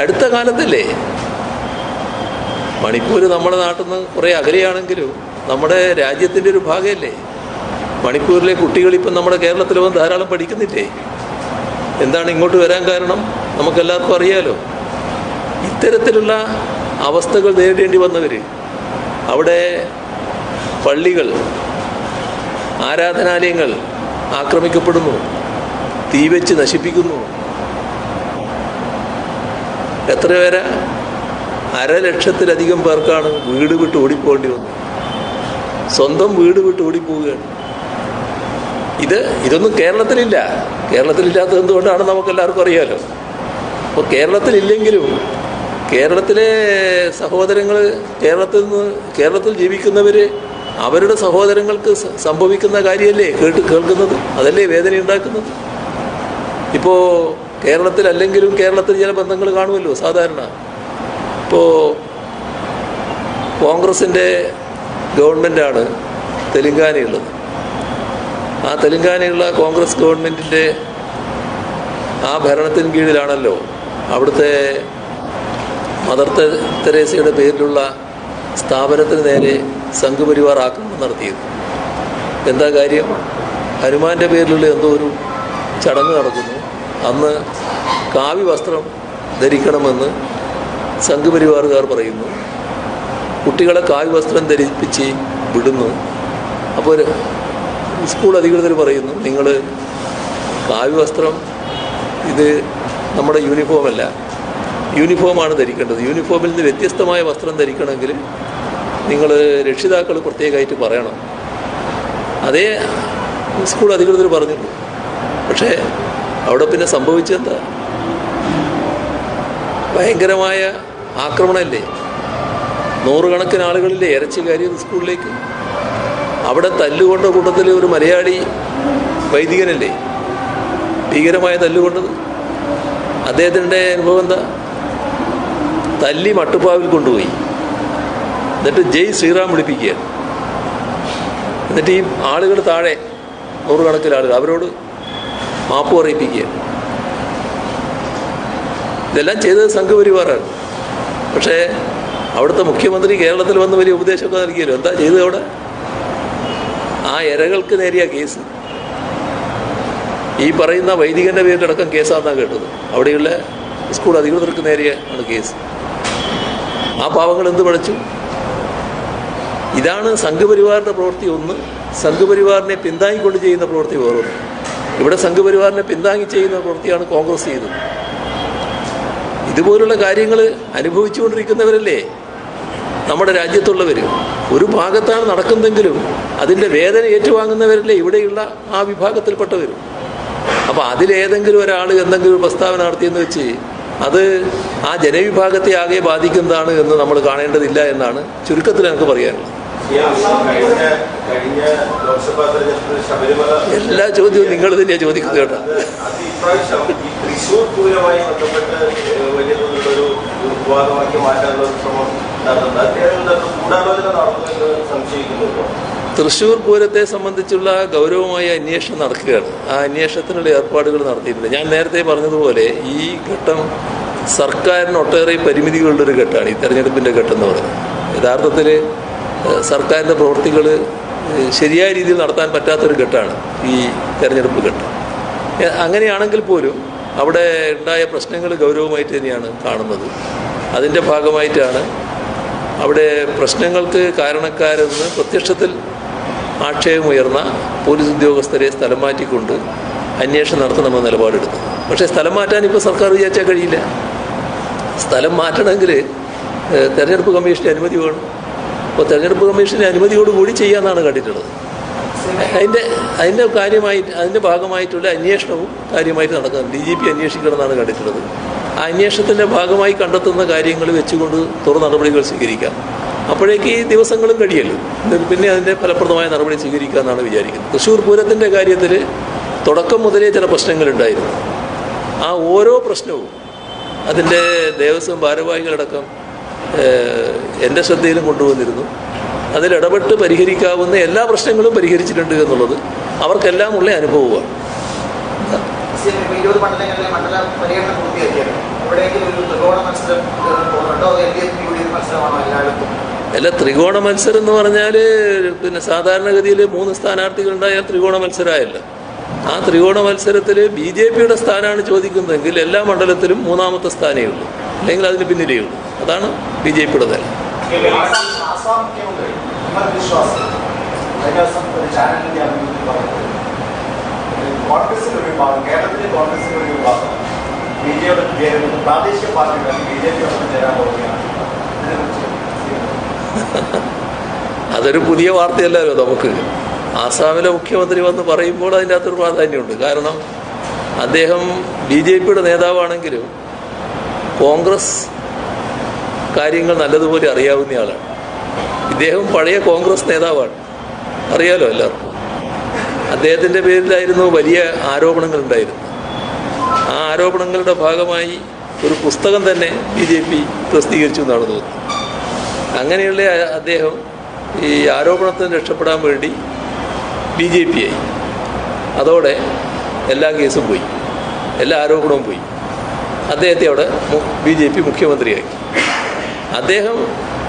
അടുത്ത കാലത്തല്ലേ. മണിപ്പൂർ നമ്മുടെ നാട്ടിൽ നിന്ന് കുറേ അകലെയാണെങ്കിലും നമ്മുടെ രാജ്യത്തിൻ്റെ ഒരു ഭാഗമല്ലേ. മണിപ്പൂരിലെ കുട്ടികൾ ഇപ്പം നമ്മുടെ കേരളത്തിൽ വന്ന് ധാരാളം പഠിക്കുന്നില്ലേ? എന്താണ് ഇങ്ങോട്ട് വരാൻ കാരണം? നമുക്കെല്ലാവർക്കും അറിയാലോ. ഇത്തരത്തിലുള്ള അവസ്ഥകൾ നേരിടേണ്ടി വന്നവർ, അവിടെ പള്ളികൾ, ആരാധനാലയങ്ങൾ ആക്രമിക്കപ്പെടുന്നു, തീവെച്ച് നശിപ്പിക്കുന്നു. എത്ര പേരാ? 500,000-ലധികം പേർക്കാണ് വീട് വിട്ട് ഓടിപ്പോകേണ്ടി വന്നത്. സ്വന്തം വീട് വിട്ട് ഓടിപ്പോവുകയാണ്. ഇതൊന്നും കേരളത്തിലില്ല. കേരളത്തിലില്ലാത്തത് എന്തുകൊണ്ടാണ് നമുക്കെല്ലാവർക്കും അറിയാലോ. അപ്പോൾ കേരളത്തിലില്ലെങ്കിലും കേരളത്തിലെ സഹോദരങ്ങൾ, കേരളത്തിൽ ജീവിക്കുന്നവർ അവരുടെ സഹോദരങ്ങൾക്ക് സംഭവിക്കുന്ന കാര്യമല്ലേ കേൾക്കുന്നത്. അതല്ലേ വേദന ഉണ്ടാക്കുന്നത്. ഇപ്പോൾ കേരളത്തിലല്ലെങ്കിലും കേരളത്തിൽ ചില ബന്ധങ്ങൾ കാണുമല്ലോ സാധാരണ. ഇപ്പോൾ കോൺഗ്രസിൻ്റെ ഗവൺമെൻറ്റാണ് തെലങ്കാനയുള്ളത്. ആ തെലങ്കാനയുള്ള കോൺഗ്രസ് ഗവൺമെൻറ്റിൻ്റെ ആ ഭരണത്തിന് കീഴിലാണല്ലോ അവിടുത്തെ മദർ തെരേസയുടെ പേരിലുള്ള സ്ഥാപനത്തിന് നേരെ സംഘപരിവാർ ആക്രമണം നടത്തിയത്. എന്താ കാര്യം? ഹനുമാൻ്റെ പേരിലുള്ള എന്തോ ഒരു ചടങ്ങ് നടക്കുന്നു. അന്ന് കാവി വസ്ത്രം ധരിക്കണമെന്ന് സംഘപരിവാറുകാർ പറയുന്നു. കുട്ടികളെ കാവി വസ്ത്രം ധരിപ്പിച്ച് വിടുന്നു. അപ്പോൾ സ്കൂൾ അധികൃതർ പറയുന്നു, നിങ്ങൾ കാവി വസ്ത്രം ഇത് നമ്മുടെ യൂണിഫോമല്ല, യൂണിഫോമാണ് ധരിക്കേണ്ടത്. യൂണിഫോമിൽ നിന്ന് വ്യത്യസ്തമായ വസ്ത്രം ധരിക്കണമെങ്കിൽ നിങ്ങൾ രക്ഷിതാക്കൾ പ്രത്യേകമായിട്ട് പറയണം. അതേ സ്കൂൾ അധികൃതർ പറഞ്ഞുള്ളൂ. പക്ഷേ അവിടെ പിന്നെ സംഭവിച്ചെന്താ? ഭയങ്കരമായ ആക്രമണമല്ലേ. 100 കണക്കിന് ആളുകളില്ലേ ഇറച്ചി കയറിയത് സ്കൂളിലേക്ക്. അവിടെ തല്ലുകൊണ്ട കൂട്ടത്തിൽ ഒരു മലയാളി വൈദികനല്ലേ ഭീകരമായ തല്ലുകൊണ്ടത്. അദ്ദേഹത്തിൻ്റെ അനുഭവം എന്താ? തല്ലി മട്ടുപ്പാവിൽ കൊണ്ടുപോയി, എന്നിട്ട് ജയ് ശ്രീറാം വിളിപ്പിക്കുകയാണ്. എന്നിട്ട് ഈ ആളുകൾ താഴെ 100 കണക്കിന് ആളുകൾ അവരോട് മാപ്പ് പറയിപ്പിക്കുകയാണ്. ഇതെല്ലാം ചെയ്തത് സംഘപരിവാറാണ്. പക്ഷേ അവിടുത്തെ മുഖ്യമന്ത്രി കേരളത്തിൽ വന്ന് വലിയ ഉപദേശമൊക്കെ നൽകിയല്ലോ. എന്താ ചെയ്തത് അവിടെ? ആ ഇരകൾക്ക് നേരിയ കേസ്. ഈ പറയുന്ന വൈദികൻ്റെ പേരിലടക്കം കേസാണെന്നാണ് കേട്ടത്. അവിടെയുള്ള സ്കൂൾ അധികൃതർക്ക് നേരെയാണ് കേസ്. ആ പാവങ്ങൾ എന്ത് പഠിച്ചു? ഇതാണ് സംഘപരിവാറിൻ്റെ പ്രവൃത്തി ഒന്ന്. സംഘപരിവാറിനെ പിന്താങ്ങിക്കൊണ്ട് ചെയ്യുന്ന പ്രവൃത്തി വേറൊന്ന്. ഇവിടെ സംഘപരിവാറിനെ പിന്താങ്ങി ചെയ്യുന്ന പ്രവൃത്തിയാണ് കോൺഗ്രസ് ചെയ്തത്. ഇതുപോലുള്ള കാര്യങ്ങൾ അനുഭവിച്ചുകൊണ്ടിരിക്കുന്നവരല്ലേ നമ്മുടെ രാജ്യത്തുള്ളവർ. ഒരു ഭാഗത്താണ് നടക്കുന്നതെങ്കിലും അതിൻ്റെ വേദന ഏറ്റുവാങ്ങുന്നവരല്ലേ ഇവിടെയുള്ള ആ വിഭാഗത്തിൽപ്പെട്ടവരും. അപ്പോൾ അതിലേതെങ്കിലും ഒരാൾ എന്തെങ്കിലും പ്രസ്താവന നടത്തിയെന്ന് വെച്ച് അത് ആ ജനവിഭാഗത്തെ ആകെ ബാധിക്കുന്നതാണ് എന്ന് നമ്മൾ കാണേണ്ടതില്ല എന്നാണ് ചുരുക്കത്തിൽ എനിക്ക് പറയാനുള്ളത്. കഴിഞ്ഞ ലോക്സഭാ തെരഞ്ഞെടുപ്പിൽ ശബരിമല എല്ലാ ചോദ്യവും നിങ്ങൾ തന്നെയാണ് ചോദിക്കുന്നത് കേട്ടോ. അത് ഇപ്രാവശ്യം ഈ തൃശ്ശൂർ പൂരവുമായി ബന്ധപ്പെട്ട് വലിയ തോതിലുള്ളൊരു വിവാദമാക്കി മാറ്റാനുള്ള ഒരു ശ്രമം നടത്തുന്നത് ഗൂഢാലോചന നടത്തുമെന്ന് സംശയിക്കുന്നുണ്ടോ? തൃശ്ശൂർ പൂരത്തെ സംബന്ധിച്ചുള്ള ഗൗരവമായ അന്വേഷണം നടക്കുകയാണ്. ആ അന്വേഷണത്തിനുള്ള ഏർപ്പാടുകൾ നടത്തിയിട്ടുണ്ട്. ഞാൻ നേരത്തെ പറഞ്ഞതുപോലെ ഈ ഘട്ടം സർക്കാരിന് ഒട്ടേറെ പരിമിതികളുടെ ഒരു ഘട്ടമാണ് ഈ തെരഞ്ഞെടുപ്പിൻ്റെ ഘട്ടം എന്ന് പറയുന്നത്. യഥാർത്ഥത്തിൽ സർക്കാരിൻ്റെ പ്രവൃത്തികൾ ശരിയായ രീതിയിൽ നടത്താൻ പറ്റാത്തൊരു ഘട്ടമാണ് ഈ തെരഞ്ഞെടുപ്പ് ഘട്ടം. അങ്ങനെയാണെങ്കിൽ പോലും അവിടെ ഉണ്ടായ പ്രശ്നങ്ങൾ ഗൗരവമായിട്ട് തന്നെയാണ് കാണുന്നത്. അതിൻ്റെ ഭാഗമായിട്ടാണ് അവിടെ പ്രശ്നങ്ങൾക്ക് കാരണക്കാരെന്ന് പ്രത്യക്ഷത്തിൽ ആക്ഷേപമുയർന്ന പോലീസ് ഉദ്യോഗസ്ഥരെ സ്ഥലം മാറ്റിക്കൊണ്ട് അന്വേഷണം നടത്തണമെന്ന് നിലപാടെടുത്തത്. പക്ഷേ സ്ഥലം മാറ്റാൻ ഇപ്പോൾ സർക്കാർ വിചാരിച്ചാൽ കഴിയില്ല. സ്ഥലം മാറ്റണമെങ്കിൽ തെരഞ്ഞെടുപ്പ് കമ്മീഷൻ്റെ അനുമതി വേണം. അപ്പോൾ തെരഞ്ഞെടുപ്പ് കമ്മീഷൻ്റെ അനുമതിയോടുകൂടി ചെയ്യാമെന്നാണ് കണ്ടിട്ടുള്ളത്. അതിൻ്റെ ഭാഗമായിട്ടുള്ള അന്വേഷണവും കാര്യമായിട്ട് നടക്കുന്നത് DGP അന്വേഷിക്കണമെന്നാണ് കണ്ടിട്ടുള്ളത്. ആ അന്വേഷണത്തിൻ്റെ ഭാഗമായി കണ്ടെത്തുന്ന കാര്യങ്ങൾ വെച്ചുകൊണ്ട് തുടർ നടപടികൾ സ്വീകരിക്കാം. അപ്പോഴേക്ക് ഈ ദിവസങ്ങളും കഴിയല്ലോ, പിന്നെ അതിൻ്റെ ഫലപ്രദമായ നടപടി സ്വീകരിക്കാമെന്നാണ് വിചാരിക്കുന്നത്. തൃശ്ശൂർ പൂരത്തിൻ്റെ കാര്യത്തിൽ തുടക്കം മുതലേ ചില പ്രശ്നങ്ങളുണ്ടായിരുന്നു. ആ ഓരോ പ്രശ്നവും അതിൻ്റെ ദേവസ്വം ഭാരവാഹികളടക്കം എൻ്റെ ശ്രദ്ധയിലും കൊണ്ടുവന്നിരുന്നു. അതിലിടപെട്ട് പരിഹരിക്കാവുന്ന എല്ലാ പ്രശ്നങ്ങളും പരിഹരിച്ചിട്ടുണ്ട് എന്നുള്ളത് അവർക്കെല്ലാം ഉള്ള അനുഭവമാണ്. 20 മണ്ഡലങ്ങളിലെ മണ്ഡല പര്യടനം പൂർത്തിയാക്കിയത് എവിടെയെങ്കിലും ഒരു ത്രികോണ മത്സരം പോകുന്നുണ്ടോ? LDF മത്സരമാണോ എല്ലായിടത്തും? അല്ല, ത്രികോണ മത്സരം എന്ന് പറഞ്ഞാൽ പിന്നെ സാധാരണഗതിയിൽ 3 സ്ഥാനാർത്ഥികളുണ്ടായാൽ ത്രികോണ മത്സരമായല്ലോ. ആ ത്രികോണ മത്സരത്തിൽ BJPയുടെ സ്ഥാനമാണ് ചോദിക്കുന്നതെങ്കിൽ എല്ലാ മണ്ഡലത്തിലും 3ാമത്തെ സ്ഥാനേ ഉള്ളൂ, അല്ലെങ്കിൽ അതിന് പിന്നിലേ ഉള്ളൂ. അതാണ് BJPയുടെ നില. ആസാം മുഖ്യമന്ത്രി വിശ്വാസം കഴിഞ്ഞ ദിവസം ഒരു ചാനലിന്റെ അഭിമുഖത്തിൽ പറഞ്ഞത് കോൺഗ്രസിന്റെ ഒരു വിഭാഗം, കേരളത്തിലെ കോൺഗ്രസിന്റെ ഒരു വിഭാഗം BJP പ്രാദേശിക പാർട്ടികൾ BJP ചേരാൻ പോവുകയാണ്. അതൊരു പുതിയ വാർത്തയല്ലല്ലോ നമുക്ക്. ആസാമിലെ മുഖ്യമന്ത്രി വന്ന് പറയുമ്പോൾ അതിൻ്റെ അകത്തൊരു പ്രാധാന്യമുണ്ട്. കാരണം അദ്ദേഹം BJPയുടെ നേതാവാണെങ്കിലും കോൺഗ്രസ് കാര്യങ്ങൾ നല്ലതുപോലെ അറിയാവുന്നയാളാണ്. ഇദ്ദേഹം പഴയ കോൺഗ്രസ് നേതാവാണ്, അറിയാലോ എല്ലാവർക്കും. അദ്ദേഹത്തിൻ്റെ പേരിലായിരുന്നു വലിയ ആരോപണങ്ങളുണ്ടായിരുന്നു. ആ ആരോപണങ്ങളുടെ ഭാഗമായി ഒരു പുസ്തകം തന്നെ BJP പ്രസിദ്ധീകരിച്ചു എന്നാണ് തോന്നുന്നത്. അങ്ങനെയുള്ള അദ്ദേഹം ഈ ആരോപണത്തിന് രക്ഷപ്പെടാൻ വേണ്ടി BJP ആയി. അതോടെ എല്ലാ കേസും പോയി, എല്ലാ ആരോപണവും പോയി. അദ്ദേഹത്തെ അവിടെ BJP മുഖ്യമന്ത്രിയാക്കി. അദ്ദേഹം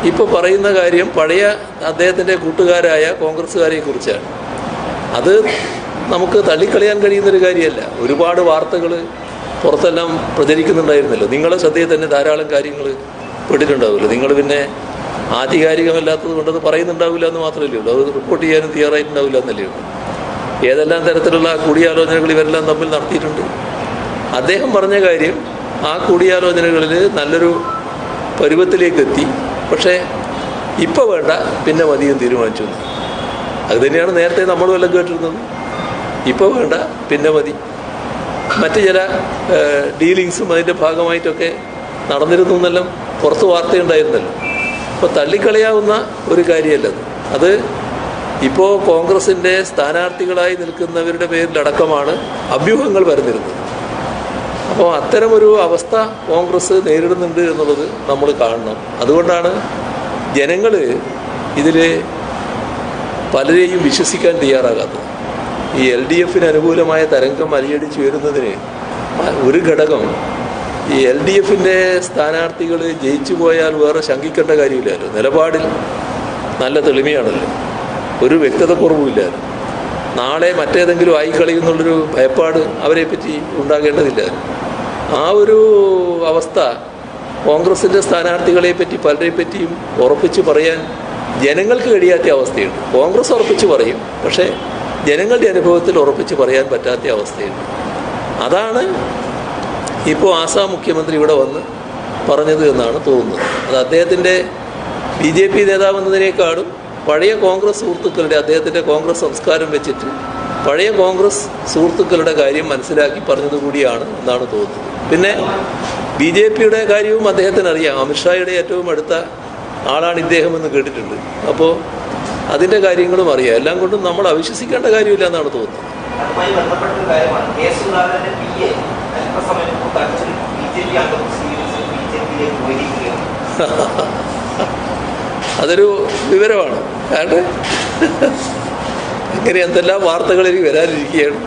ഇപ്പോൾ പറയുന്ന കാര്യം പഴയ അദ്ദേഹത്തിൻ്റെ കൂട്ടുകാരായ കോൺഗ്രസ്സുകാരെ കുറിച്ചാണ്. അത് നമുക്ക് തള്ളിക്കളയാൻ കഴിയുന്നൊരു കാര്യമല്ല. ഒരുപാട് വാർത്തകൾ പുറത്തെല്ലാം പ്രചരിക്കുന്നുണ്ടായിരുന്നല്ലോ. നിങ്ങളുടെ ശ്രദ്ധയിൽ തന്നെ ധാരാളം കാര്യങ്ങൾ പെട്ടിട്ടുണ്ടാവില്ല. നിങ്ങൾ പിന്നെ ആധികാരികമല്ലാത്തത് കൊണ്ടത് പറയുന്നുണ്ടാവില്ല എന്ന് മാത്രമല്ലേ ഉള്ളൂ. അത് റിപ്പോർട്ട് ചെയ്യാനും തയ്യാറായിട്ടുണ്ടാവില്ല എന്നല്ലേ ഉള്ളൂ. ഏതെല്ലാം തരത്തിലുള്ള കൂടിയാലോചനകൾ ഇവരെല്ലാം തമ്മിൽ നടത്തിയിട്ടുണ്ട്. അദ്ദേഹം പറഞ്ഞ കാര്യം ആ കൂടിയാലോചനകളിൽ നല്ലൊരു പരുവത്തിലേക്ക് എത്തി, പക്ഷേ ഇപ്പോൾ വേണ്ട, പിന്നെ മതിയും തീരുമാനിച്ചു. അത് തന്നെയാണ് നേരത്തെ നമ്മളും എല്ലാം കേട്ടിരുന്നത്. ഇപ്പോൾ വേണ്ട, പിന്നെ മതി. മറ്റ് ചില ഡീലിങ്സും അതിൻ്റെ ഭാഗമായിട്ടൊക്കെ നടന്നിരുന്നു എന്നെല്ലാം പുറത്ത് വാർത്തയുണ്ടായിരുന്നല്ലോ. അപ്പോൾ തള്ളിക്കളയാവുന്ന ഒരു കാര്യമല്ലത്. അത് ഇപ്പോൾ കോൺഗ്രസിൻ്റെ സ്ഥാനാർത്ഥികളായി നിൽക്കുന്നവരുടെ പേരിലടക്കമാണ് അഭ്യൂഹങ്ങൾ വരുന്നിരുന്നത്. അപ്പോൾ അത്തരമൊരു അവസ്ഥ കോൺഗ്രസ് നേരിടുന്നുണ്ട് എന്നുള്ളത് നമ്മൾ കാണണം. അതുകൊണ്ടാണ് ജനങ്ങൾ ഇതിൽ പലരെയും വിശ്വസിക്കാൻ തയ്യാറാകാത്തത്. ഈ LDFന് അനുകൂലമായ തരംഗം അലയടിച്ചു വരുന്നതിന് ഒരു ഘടകം, ഈ LDFൻ്റെ സ്ഥാനാർത്ഥികൾ ജയിച്ചു പോയാൽ വേറെ ശങ്കിക്കേണ്ട കാര്യമില്ലല്ലോ. നിലപാടിൽ നല്ല തെളിമയാണല്ലോ, ഒരു വ്യക്തതക്കുറവുമില്ലായിരുന്നു. നാളെ മറ്റേതെങ്കിലും ആയിക്കളയുന്നുള്ളൊരു ഭയപ്പാട് അവരെ പറ്റി ഉണ്ടാകേണ്ടതില്ല. ആ ഒരു അവസ്ഥ കോൺഗ്രസിൻ്റെ സ്ഥാനാർത്ഥികളെ പറ്റി പലരെ പറ്റിയും ഉറപ്പിച്ച് പറയാൻ ജനങ്ങൾക്ക് കഴിയാത്ത അവസ്ഥയുണ്ട്. കോൺഗ്രസ് ഉറപ്പിച്ച് പറയും, പക്ഷേ ജനങ്ങളുടെ അനുഭവത്തിൽ ഉറപ്പിച്ച് പറയാൻ പറ്റാത്ത അവസ്ഥയുണ്ട്. അതാണ് ഇപ്പോൾ ആസാം മുഖ്യമന്ത്രി ഇവിടെ വന്ന് പറഞ്ഞത് എന്നാണ് തോന്നുന്നത്. അത് അദ്ദേഹത്തിൻ്റെ BJP നേതാവെന്നതിനേക്കാളും പഴയ കോൺഗ്രസ് സുഹൃത്തുക്കളുടെ, അദ്ദേഹത്തിൻ്റെ കോൺഗ്രസ് സംസ്കാരം വെച്ചിട്ട് പഴയ കോൺഗ്രസ് സുഹൃത്തുക്കളുടെ കാര്യം മനസ്സിലാക്കി പറഞ്ഞതുകൂടിയാണ് എന്നാണ് തോന്നുന്നത്. പിന്നെ BJPയുടെ കാര്യവും അദ്ദേഹത്തിന് അറിയാം. അമിത്ഷായുടെ ഏറ്റവും അടുത്ത ആളാണ് ഇദ്ദേഹം എന്ന് കേട്ടിട്ടുണ്ട്. അപ്പോൾ അതിൻ്റെ കാര്യങ്ങളും അറിയാം. എല്ലാം കൊണ്ടും നമ്മൾ അവിശ്വസിക്കേണ്ട കാര്യമില്ല എന്നാണ് തോന്നുന്നത്. അതുമായി ബന്ധപ്പെട്ട കാര്യമാണ് കേസുദാരന്റെ PA അല്പസമയം BJP അംഗം സ്വീകരിച്ച് BJPയിലേക്ക് പോയിരിക്കുകയാണ്. അതൊരു വിവരമാണ്. കാരണം ഇങ്ങനെ എന്തെല്ലാം വാർത്തകളിൽ വരാനിരിക്കുകയാണ്.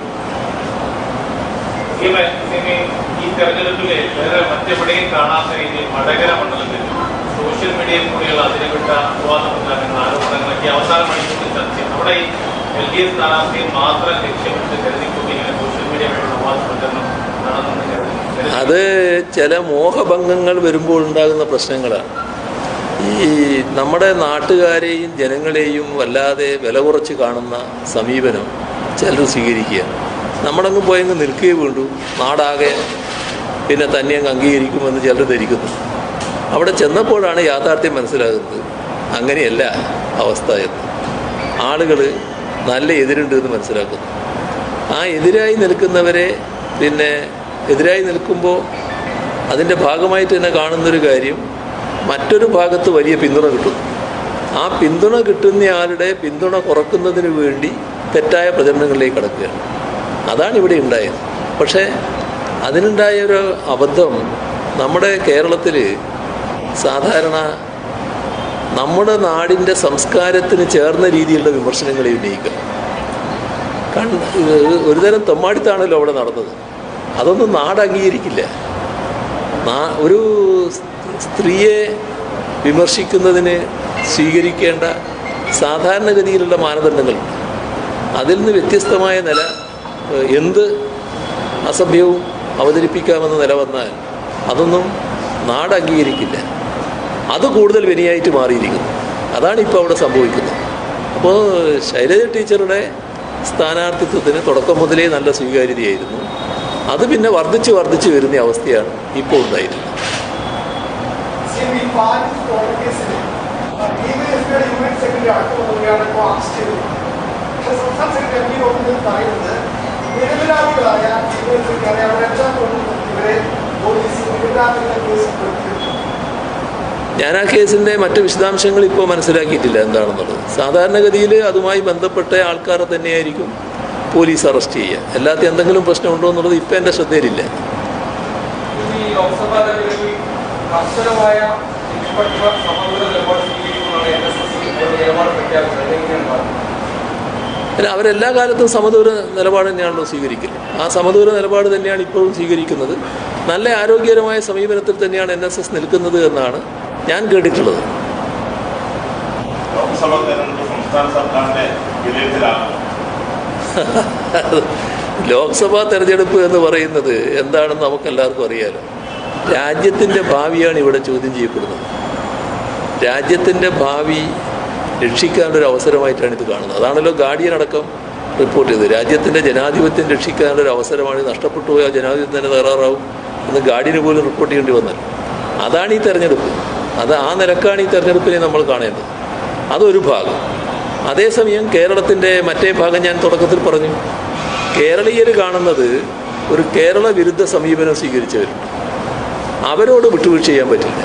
ഈ തെരഞ്ഞെടുപ്പിലെ വേറെ മറ്റെവിടെയും കാണാത്ത രീതിയിൽ വടകര മണ്ഡലത്തിൽ സോഷ്യൽ മീഡിയയിൽ കൂടിയുള്ള അതിനെവിട്ട വിവാദപ്രചാരങ്ങൾ, ആരോപണങ്ങളൊക്കെ അവസാന മണിക്കൂറിൽ ചർച്ച. അവിടെ ഈ LDF സ്ഥാനാർത്ഥിയെ മാത്രം ലക്ഷ്യമിട്ട് കരുതിക്കൊണ്ട് ഇങ്ങനെ സോഷ്യൽ മീഡിയ വഴിയുള്ള വിവാദപ്രചരണം നടന്നുകൊണ്ട് അത് ചില മോഹഭംഗങ്ങൾ വരുമ്പോൾ ഉണ്ടാകുന്ന പ്രശ്നങ്ങളാണ്. ഈ നമ്മുടെ നാട്ടുകാരെയും ജനങ്ങളെയും വല്ലാതെ വില കുറച്ച് കാണുന്ന സമീപനം ചിലർ സ്വീകരിക്കുക. നമ്മളങ്ങ് പോയങ്ങ് നിൽക്കുകയേ വേണ്ടൂ, നാടാകെ പിന്നെ തന്നെ അങ്ങ് അംഗീകരിക്കുമെന്ന് ചിലർ ധരിക്കുന്നു. അവിടെ ചെന്നപ്പോഴാണ് യാഥാർത്ഥ്യം മനസ്സിലാകുന്നത്. അങ്ങനെയല്ല അവസ്ഥ എന്ന് ആളുകൾ നല്ല എതിരുണ്ട് എന്ന് മനസ്സിലാക്കുന്നു. ആ എതിരായി നിൽക്കുന്നവരെ പിന്നെ എതിരായി നിൽക്കുമ്പോൾ അതിൻ്റെ ഭാഗമായിട്ട് തന്നെ കാണുന്നൊരു കാര്യം മറ്റൊരു ഭാഗത്ത് വലിയ പിന്തുണ കിട്ടും. ആ പിന്തുണ കിട്ടുന്നയാളുടെ പിന്തുണ കുറക്കുന്നതിന് വേണ്ടി തെറ്റായ പ്രചരണങ്ങളിലേക്ക് കടക്കുകയാണ്. അതാണ് ഇവിടെ ഉണ്ടായത്. പക്ഷേ അതിനുണ്ടായ ഒരു അബദ്ധം നമ്മുടെ കേരളത്തിൽ സാധാരണ നമ്മുടെ നാടിൻ്റെ സംസ്കാരത്തിന് ചേർന്ന രീതിയിലുള്ള വിമർശനങ്ങളെ ഉന്നയിക്കുക. ഒരുതരം തെമ്മാടിത്താണല്ലോ അവിടെ നടന്നത്. അതൊന്നും നാട് അംഗീകരിക്കില്ല. ഒരു സ്ത്രീയെ വിമർശിക്കുന്നതിന് സ്വീകരിക്കേണ്ട സാധാരണഗതിയിലുള്ള മാനദണ്ഡങ്ങളുണ്ട്. അതിൽ നിന്ന് വ്യത്യസ്തമായ നില എന്ത് അസഭ്യവും അവതരിപ്പിക്കാമെന്ന നില വന്നാൽ അതൊന്നും നാട് അംഗീകരിക്കില്ല. അത് കൂടുതൽ വിനയായിട്ട് മാറിയിരിക്കുന്നു. അതാണ് ഇപ്പോൾ അവിടെ സംഭവിക്കുന്നത്. അപ്പോൾ ശൈലജ ടീച്ചറുടെ സ്ഥാനാർത്ഥിത്വത്തിന് തുടക്കം മുതലേ നല്ല സ്വീകാര്യതയായിരുന്നു. അത് പിന്നെ വർദ്ധിച്ച് വരുന്ന അവസ്ഥയാണ് ഇപ്പോൾ ഉണ്ടായിരുന്നത്. ഞാൻ ആ കേസിൻ്റെ മറ്റ് വിശദാംശങ്ങൾ ഇപ്പോൾ മനസ്സിലാക്കിയിട്ടില്ല എന്താണെന്നുള്ളത്. സാധാരണഗതിയിൽ അതുമായി ബന്ധപ്പെട്ട ആൾക്കാരെ തന്നെയായിരിക്കും പോലീസ് അറസ്റ്റ് ചെയ്യുക. അല്ലാത്ത എന്തെങ്കിലും പ്രശ്നമുണ്ടോ എന്നുള്ളത് ഇപ്പം എൻ്റെ ശ്രദ്ധയിലില്ല. അവരെല്ലാ കാലത്തും സമദൂര നിലപാട് തന്നെയാണല്ലോ സ്വീകരിക്കുന്നത്. ആ സമദൂര നിലപാട് തന്നെയാണ് ഇപ്പോഴും സ്വീകരിക്കുന്നത്. നല്ല ആരോഗ്യകരമായ സമീപനത്തിൽ തന്നെയാണ് NSS നിൽക്കുന്നത് എന്നാണ് ഞാൻ കേട്ടിട്ടുള്ളത്. ലോക്സഭാ തെരഞ്ഞെടുപ്പ് എന്ന് പറയുന്നത് എന്താണെന്ന് നമുക്കെല്ലാവർക്കും അറിയാലോ. രാജ്യത്തിൻ്റെ ഭാവിയാണ് ഇവിടെ ചോദ്യം ചെയ്യപ്പെടുന്നത്. രാജ്യത്തിൻ്റെ ഭാവി രക്ഷിക്കാനുള്ളൊരു അവസരമായിട്ടാണ് ഇത് കാണുന്നത്. അതാണല്ലോ ഗാർഡിയൻ അടക്കം റിപ്പോർട്ട് ചെയ്തത്. രാജ്യത്തിൻ്റെ ജനാധിപത്യം രക്ഷിക്കാനുള്ളൊരു അവസരമാണ്. നഷ്ടപ്പെട്ടു പോയാൽ ജനാധിപത്യം തന്നെ തകരാറാവും എന്ന് ഗാർഡിയന് പോലും റിപ്പോർട്ട് ചെയ്യേണ്ടി വന്നാൽ അതാണ് ഈ തെരഞ്ഞെടുപ്പ്. ആ നിലക്കാണ് ഈ തെരഞ്ഞെടുപ്പിനെ നമ്മൾ കാണേണ്ടത്. അതൊരു ഭാഗം. അതേസമയം കേരളത്തിൻ്റെ മറ്റേ ഭാഗം ഞാൻ തുടക്കത്തിൽ പറഞ്ഞു. കേരളീയർ കാണുന്നത് ഒരു കേരള വിരുദ്ധ സമീപനം സ്വീകരിച്ചവരുണ്ട്. അവരോട് വിട്ടുവീഴ്ച ചെയ്യാൻ പറ്റില്ല.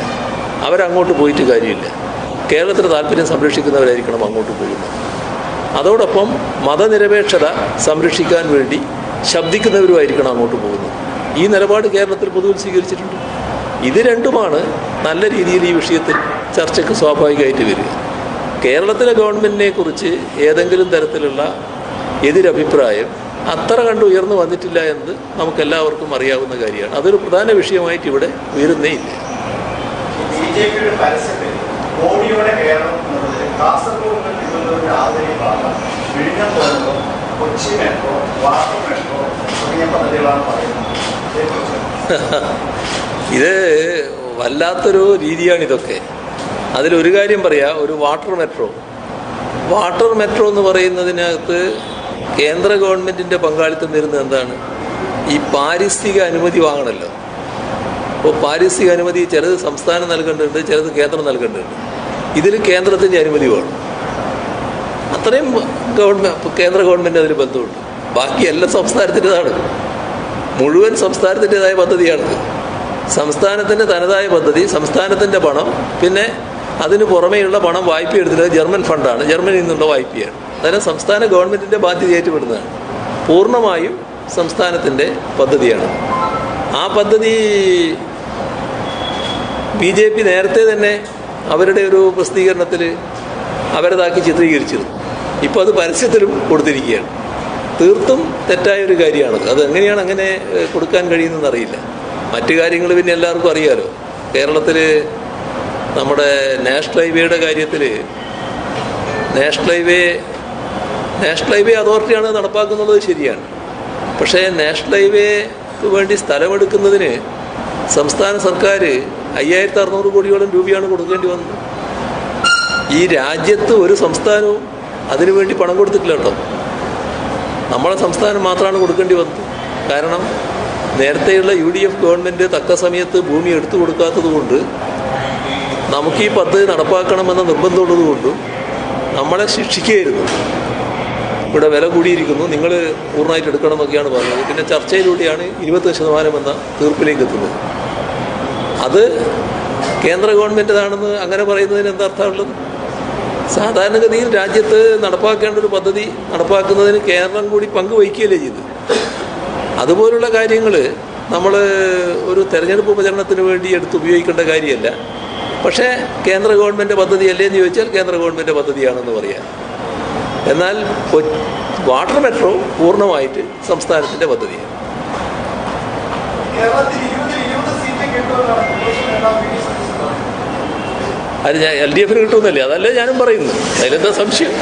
അവരങ്ങോട്ട് പോയിട്ട് കാര്യമില്ല. കേരളത്തിൻ്റെ താല്പര്യം സംരക്ഷിക്കുന്നവരായിരിക്കണം അങ്ങോട്ട് പോകുന്നത്. അതോടൊപ്പം മതനിരപേക്ഷത സംരക്ഷിക്കാൻ വേണ്ടി ശബ്ദിക്കുന്നവരുമായിരിക്കണം അങ്ങോട്ട് പോകുന്നത്. ഈ നിലപാട് കേരളത്തിൽ പൊതുവിൽ സ്വീകരിച്ചിട്ടുണ്ട്. ഇത് രണ്ടുമാണ് നല്ല രീതിയിൽ ഈ വിഷയത്തിൽ ചർച്ചയ്ക്ക് സ്വാഭാവികമായിട്ട് വരിക. കേരളത്തിലെ ഗവൺമെൻറ്റിനെ കുറിച്ച് ഏതെങ്കിലും തരത്തിലുള്ള എതിരഭിപ്രായം അത്ര കണ്ട് ഉയർന്നു വന്നിട്ടില്ല എന്നത് നമുക്കെല്ലാവർക്കും അറിയാവുന്ന കാര്യമാണ്. അതൊരു പ്രധാന വിഷയമായിട്ട് ഇവിടെ ഉയരുന്നേ ഇല്ല. ബിജെപിയുടെ പരസ്യത്തിൽ മോഡിയുടെ കേരളം എന്നുള്ളത് കാസർഗോഡ് വിഴിഞ്ഞം തുറമുഖോ കൊച്ചി മെട്രോ വാട്ടർ മെട്രോ തുടങ്ങിയ പദ്ധതികളാണ് പറയുന്നത്. ഇത് വല്ലാത്തൊരു രീതിയാണിതൊക്കെ. അതിലൊരു കാര്യം പറയാം. ഒരു വാട്ടർ മെട്രോ എന്ന് പറയുന്നതിനകത്ത് കേന്ദ്ര ഗവൺമെൻറ്റിൻ്റെ പങ്കാളിത്തം വരുന്നത് എന്താണ്? ഈ പാരിസ്ഥിതിക അനുമതി വാങ്ങണമല്ലോ. അപ്പോൾ പാരിസ്ഥിതിക അനുമതി ചിലത് സംസ്ഥാനം നൽകേണ്ടതുണ്ട്, ചിലത് കേന്ദ്രം നൽകേണ്ടതുണ്ട്. ഇതിൽ കേന്ദ്രത്തിൻ്റെ അനുമതി വേണം. അത്രയും കേന്ദ്ര ഗവൺമെൻറ് അതിൽ ബന്ധമുണ്ട്. ബാക്കി എല്ലാം സംസ്ഥാനത്തിൻ്റെതാണ്. മുഴുവൻ സംസ്ഥാനത്തിൻ്റെതായ പദ്ധതിയാണിത്. സംസ്ഥാനത്തിൻ്റെ തനതായ പദ്ധതി, സംസ്ഥാനത്തിൻ്റെ പണം, പിന്നെ അതിന് പുറമേയുള്ള പണം വായ്പ എടുത്തിട്ട് ജർമ്മൻ ഫണ്ടാണ്, ജർമ്മനിയിൽ നിന്നുള്ള വായ്പയാണ്. അതായത് സംസ്ഥാന ഗവൺമെൻറ്റിൻ്റെ ബാധ്യതയായിട്ട് വിടുന്നതാണ്. പൂർണ്ണമായും സംസ്ഥാനത്തിൻ്റെ പദ്ധതിയാണ്. ആ പദ്ധതി BJP നേരത്തെ തന്നെ അവരുടെ ഒരു പ്രസിദ്ധീകരണത്തിൽ അവരതാക്കി ചിത്രീകരിച്ചിരുന്നു. ഇപ്പോൾ അത് പരസ്യത്തിലും കൊടുത്തിരിക്കുകയാണ്. തീർത്തും തെറ്റായൊരു കാര്യമാണത്. അതെങ്ങനെയാണ് അങ്ങനെ കൊടുക്കാൻ കഴിയുന്നതെന്നറിയില്ല. മറ്റു കാര്യങ്ങൾ പിന്നെ എല്ലാവർക്കും അറിയാലോ. കേരളത്തിൽ നമ്മുടെ നാഷണൽ ഹൈവേയുടെ കാര്യത്തിൽ നാഷണൽ ഹൈവേ അതോറിറ്റിയാണ് നടപ്പാക്കുന്നത്, ശരിയാണ്. പക്ഷേ നാഷണൽ ഹൈവേക്ക് വേണ്ടി സ്ഥലമെടുക്കുന്നതിന് സംസ്ഥാന സർക്കാർ 5600 കോടിയോളം രൂപയാണ് കൊടുക്കേണ്ടി വന്നത്. ഈ രാജ്യത്ത് ഒരു സംസ്ഥാനവും അതിനുവേണ്ടി പണം കൊടുത്തിട്ടില്ല കേട്ടോ. നമ്മളെ സംസ്ഥാനം മാത്രമാണ് കൊടുക്കേണ്ടി വന്നത്. കാരണം നേരത്തെയുള്ള UDF ഗവൺമെൻറ് തക്ക സമയത്ത് ഭൂമി എടുത്തു കൊടുക്കാത്തത് കൊണ്ട് നമുക്ക് ഈ പദ്ധതി നടപ്പാക്കണമെന്ന നിർബന്ധമുള്ളതുകൊണ്ടും നമ്മളെ ശിക്ഷിക്കുകയായിരുന്നു. ഇവിടെ വില കൂടിയിരിക്കുന്നു, നിങ്ങൾ പൂർണ്ണമായിട്ട് എടുക്കണം എന്നൊക്കെയാണ് പറഞ്ഞത്. പിന്നെ ചർച്ചയിലൂടെയാണ് 20% എന്ന തീർപ്പിലേക്ക് എത്തുന്നത്. അത് കേന്ദ്ര ഗവൺമെൻറ്റാണെന്ന് അങ്ങനെ പറയുന്നതിന് എന്താ അർത്ഥമുള്ളത്? സാധാരണഗതിയിൽ രാജ്യത്ത് നടപ്പാക്കേണ്ട ഒരു പദ്ധതി നടപ്പാക്കുന്നതിന് കേരളം കൂടി പങ്കുവഹിക്കുകയല്ലേ ചെയ്ത്. അതുപോലുള്ള കാര്യങ്ങൾ നമ്മൾ ഒരു തെരഞ്ഞെടുപ്പ് പ്രചരണത്തിന് വേണ്ടി എടുത്ത് ഉപയോഗിക്കേണ്ട കാര്യമല്ല. പക്ഷേ കേന്ദ്ര ഗവൺമെൻറ് പദ്ധതിയല്ലേ എന്ന് ചോദിച്ചാൽ കേന്ദ്ര ഗവൺമെൻറ് പദ്ധതിയാണെന്ന് പറയാം. എന്നാൽ വാട്ടർ മെട്രോ പൂർണ്ണമായിട്ട് സംസ്ഥാനത്തിൻ്റെ പദ്ധതിയാണ്. കേരളത്തിൽ 20 സീറ്റ് കിട്ടുമെന്നാണ് പ്രതിപക്ഷ നേതാവ് വി. ഡി. സതീശൻ പറഞ്ഞത്. അത് ഞാൻ LDF കിട്ടുമെന്നല്ലേ, അതല്ലേ ഞാനും പറയുന്നു. അതിലെന്താ സംശയം?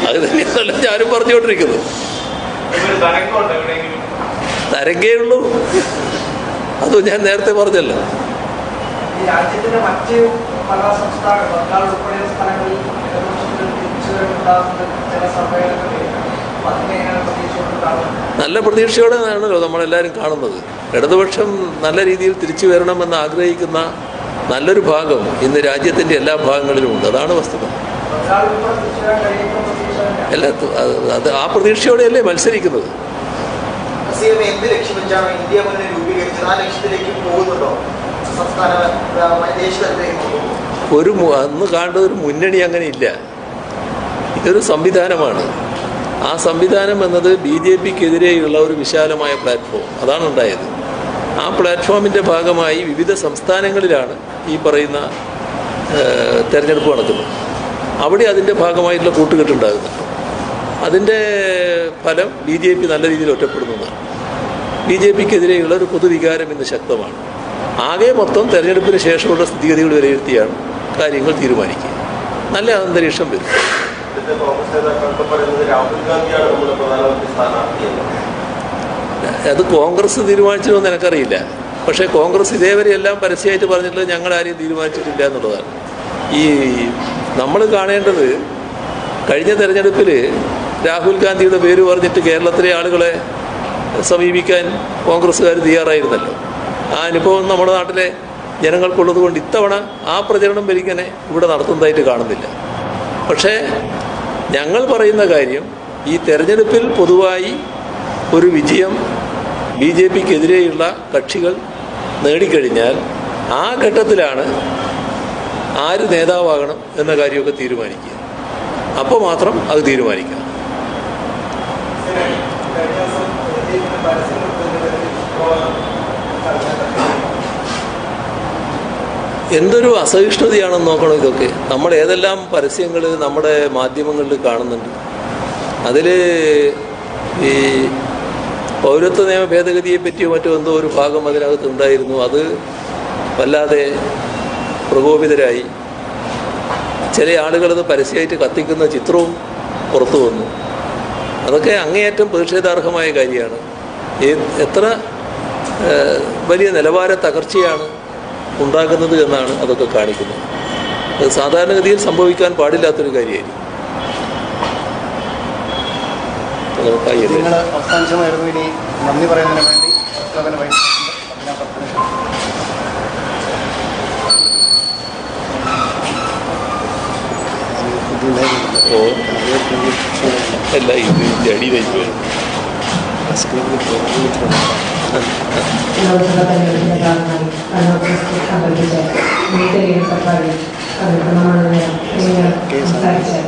അത് തന്നെയല്ല ഞാനും പറഞ്ഞുകൊണ്ടിരിക്കുന്നത്. തരംഗേ ഉള്ളൂ, അതോ ഞാൻ നേരത്തെ പറഞ്ഞല്ലോ. ഈ രാജ്യത്തിന്റെ മറ്റ് പല സംസ്ഥാന ബംഗാൾ ഉൾപ്പെടെയുള്ള സ്ഥലങ്ങളിൽ ചില സമ്മേളനങ്ങളിൽ നല്ല പ്രതീക്ഷയോടെ ആണല്ലോ നമ്മളെല്ലാവരും കാണുന്നത്. ഇടതുപക്ഷം നല്ല രീതിയിൽ തിരിച്ചു വരണമെന്ന് ആഗ്രഹിക്കുന്ന നല്ലൊരു ഭാഗം ഇന്ന് രാജ്യത്തിൻ്റെ എല്ലാ ഭാഗങ്ങളിലും ഉണ്ട്. അതാണ് വസ്തുത. എല്ലാ അത് ആ പ്രതീക്ഷയോടെയല്ലേ മത്സരിക്കുന്നത്. എന്ത് ലക്ഷ്യം വെച്ചാണ് ഇന്ത്യ മുന്നണി രൂപീകരിച്ചത്? ആ ലക്ഷ്യത്തിലേക്ക് പോകുന്നുണ്ടോ? സംസ്ഥാന ഒരു അന്ന് കാണുന്ന ഒരു മുന്നണി അങ്ങനെ ഇല്ല. ഇതൊരു സംവിധാനമാണ്. ആ സംവിധാനം എന്നത് BJPക്കെതിരെയുള്ള ഒരു വിശാലമായ പ്ലാറ്റ്ഫോം, അതാണ് ഉണ്ടായത്. ആ പ്ലാറ്റ്ഫോമിൻ്റെ ഭാഗമായി വിവിധ സംസ്ഥാനങ്ങളിലാണ് ഈ പറയുന്ന തെരഞ്ഞെടുപ്പ് നടക്കുന്നത്. അവിടെ അതിൻ്റെ ഭാഗമായിട്ടുള്ള കൂട്ടുകെട്ടുണ്ടാകുന്നുണ്ട്. അതിൻ്റെ ഫലം BJP നല്ല രീതിയിൽ ഒറ്റപ്പെടുന്നതാണ്. BJPക്കെതിരെയുള്ള ഒരു പൊതുവികാരം ഇന്ന് ശക്തമാണ്. ആകെ മൊത്തം തെരഞ്ഞെടുപ്പിന് ശേഷമുള്ള സ്ഥിതിഗതികൾ വിലയിരുത്തിയാണ് കാര്യങ്ങൾ തീരുമാനിക്കുക. നല്ല അന്തരീക്ഷം വരും. അത് കോൺഗ്രസ് തീരുമാനിച്ചതെന്ന് എനിക്കറിയില്ല. പക്ഷേ കോൺഗ്രസ് ഇതേവരെ എല്ലാം പരസ്യമായിട്ട് പറഞ്ഞിട്ടുള്ളത് ഞങ്ങൾ ആരെയും തീരുമാനിച്ചിട്ടില്ല എന്നുള്ളതാണ്. ഈ നമ്മൾ കാണേണ്ടത് കഴിഞ്ഞ തെരഞ്ഞെടുപ്പിൽ രാഹുൽ ഗാന്ധിയുടെ പേര് പറഞ്ഞിട്ട് കേരളത്തിലെ ആളുകളെ സമീപിക്കാൻ കോൺഗ്രസ്സുകാർ തയ്യാറായിരുന്നല്ലോ. ആ അനുഭവം നമ്മുടെ നാട്ടിലെ ജനങ്ങൾക്കുള്ളത് കൊണ്ട് ഇത്തവണ ആ പ്രചരണം വലിങ്ങനെ ഇവിടെ നടത്തുന്നതായിട്ട് കാണുന്നില്ല. പക്ഷേ ഞങ്ങൾ പറയുന്ന കാര്യം, ഈ തെരഞ്ഞെടുപ്പിൽ പൊതുവായി ഒരു വിജയം BJPക്കെതിരെയുള്ള കക്ഷികൾ നേടിക്കഴിഞ്ഞാൽ ആ ഘട്ടത്തിലാണ് ആര് നേതാവാകണം എന്ന കാര്യമൊക്കെ തീരുമാനിക്കുക. അപ്പോൾ മാത്രം അത് തീരുമാനിക്കാം. എന്തൊരു അസഹിഷ്ണുതയാണെന്ന് നോക്കണം ഇതൊക്കെ. നമ്മൾ ഏതെല്ലാം പരസ്യങ്ങൾ നമ്മുടെ മാധ്യമങ്ങളിൽ കാണുന്നുണ്ട്. അതിൽ ഈ പൗരത്വ നിയമ ഭേദഗതിയെ പറ്റിയോ മറ്റോ എന്തോ ഒരു ഭാഗം അതിനകത്ത് ഉണ്ടായിരുന്നു. അത് വല്ലാതെ പ്രകോപിതരായി ചില ആളുകളത് പരസ്യമായിട്ട് കത്തിക്കുന്ന ചിത്രവും പുറത്തു വന്നു. അതൊക്കെ അങ്ങേയറ്റം പ്രതിഷേധാർഹമായ കാര്യമാണ്. എത്ര വലിയ നിലവാര തകർച്ചയാണ് ഉണ്ടാകുന്നത് എന്നാണ് അതൊക്കെ കാണിക്കുന്നത്. അത് സാധാരണഗതിയിൽ സംഭവിക്കാൻ പാടില്ലാത്തൊരു കാര്യമായിരിക്കും. നിങ്ങൾ അവസാനിച്ചമായിരുന്നു. ഇനി നന്ദി പറയുന്നതിന് വേണ്ടി അല്ല, ഇത് അടിയിലായി പോയത്. ലോക്സഭാ തെരഞ്ഞെടുപ്പിന്റെ ഭാഗമായി സംബന്ധിച്ച് സംസാരിച്ച്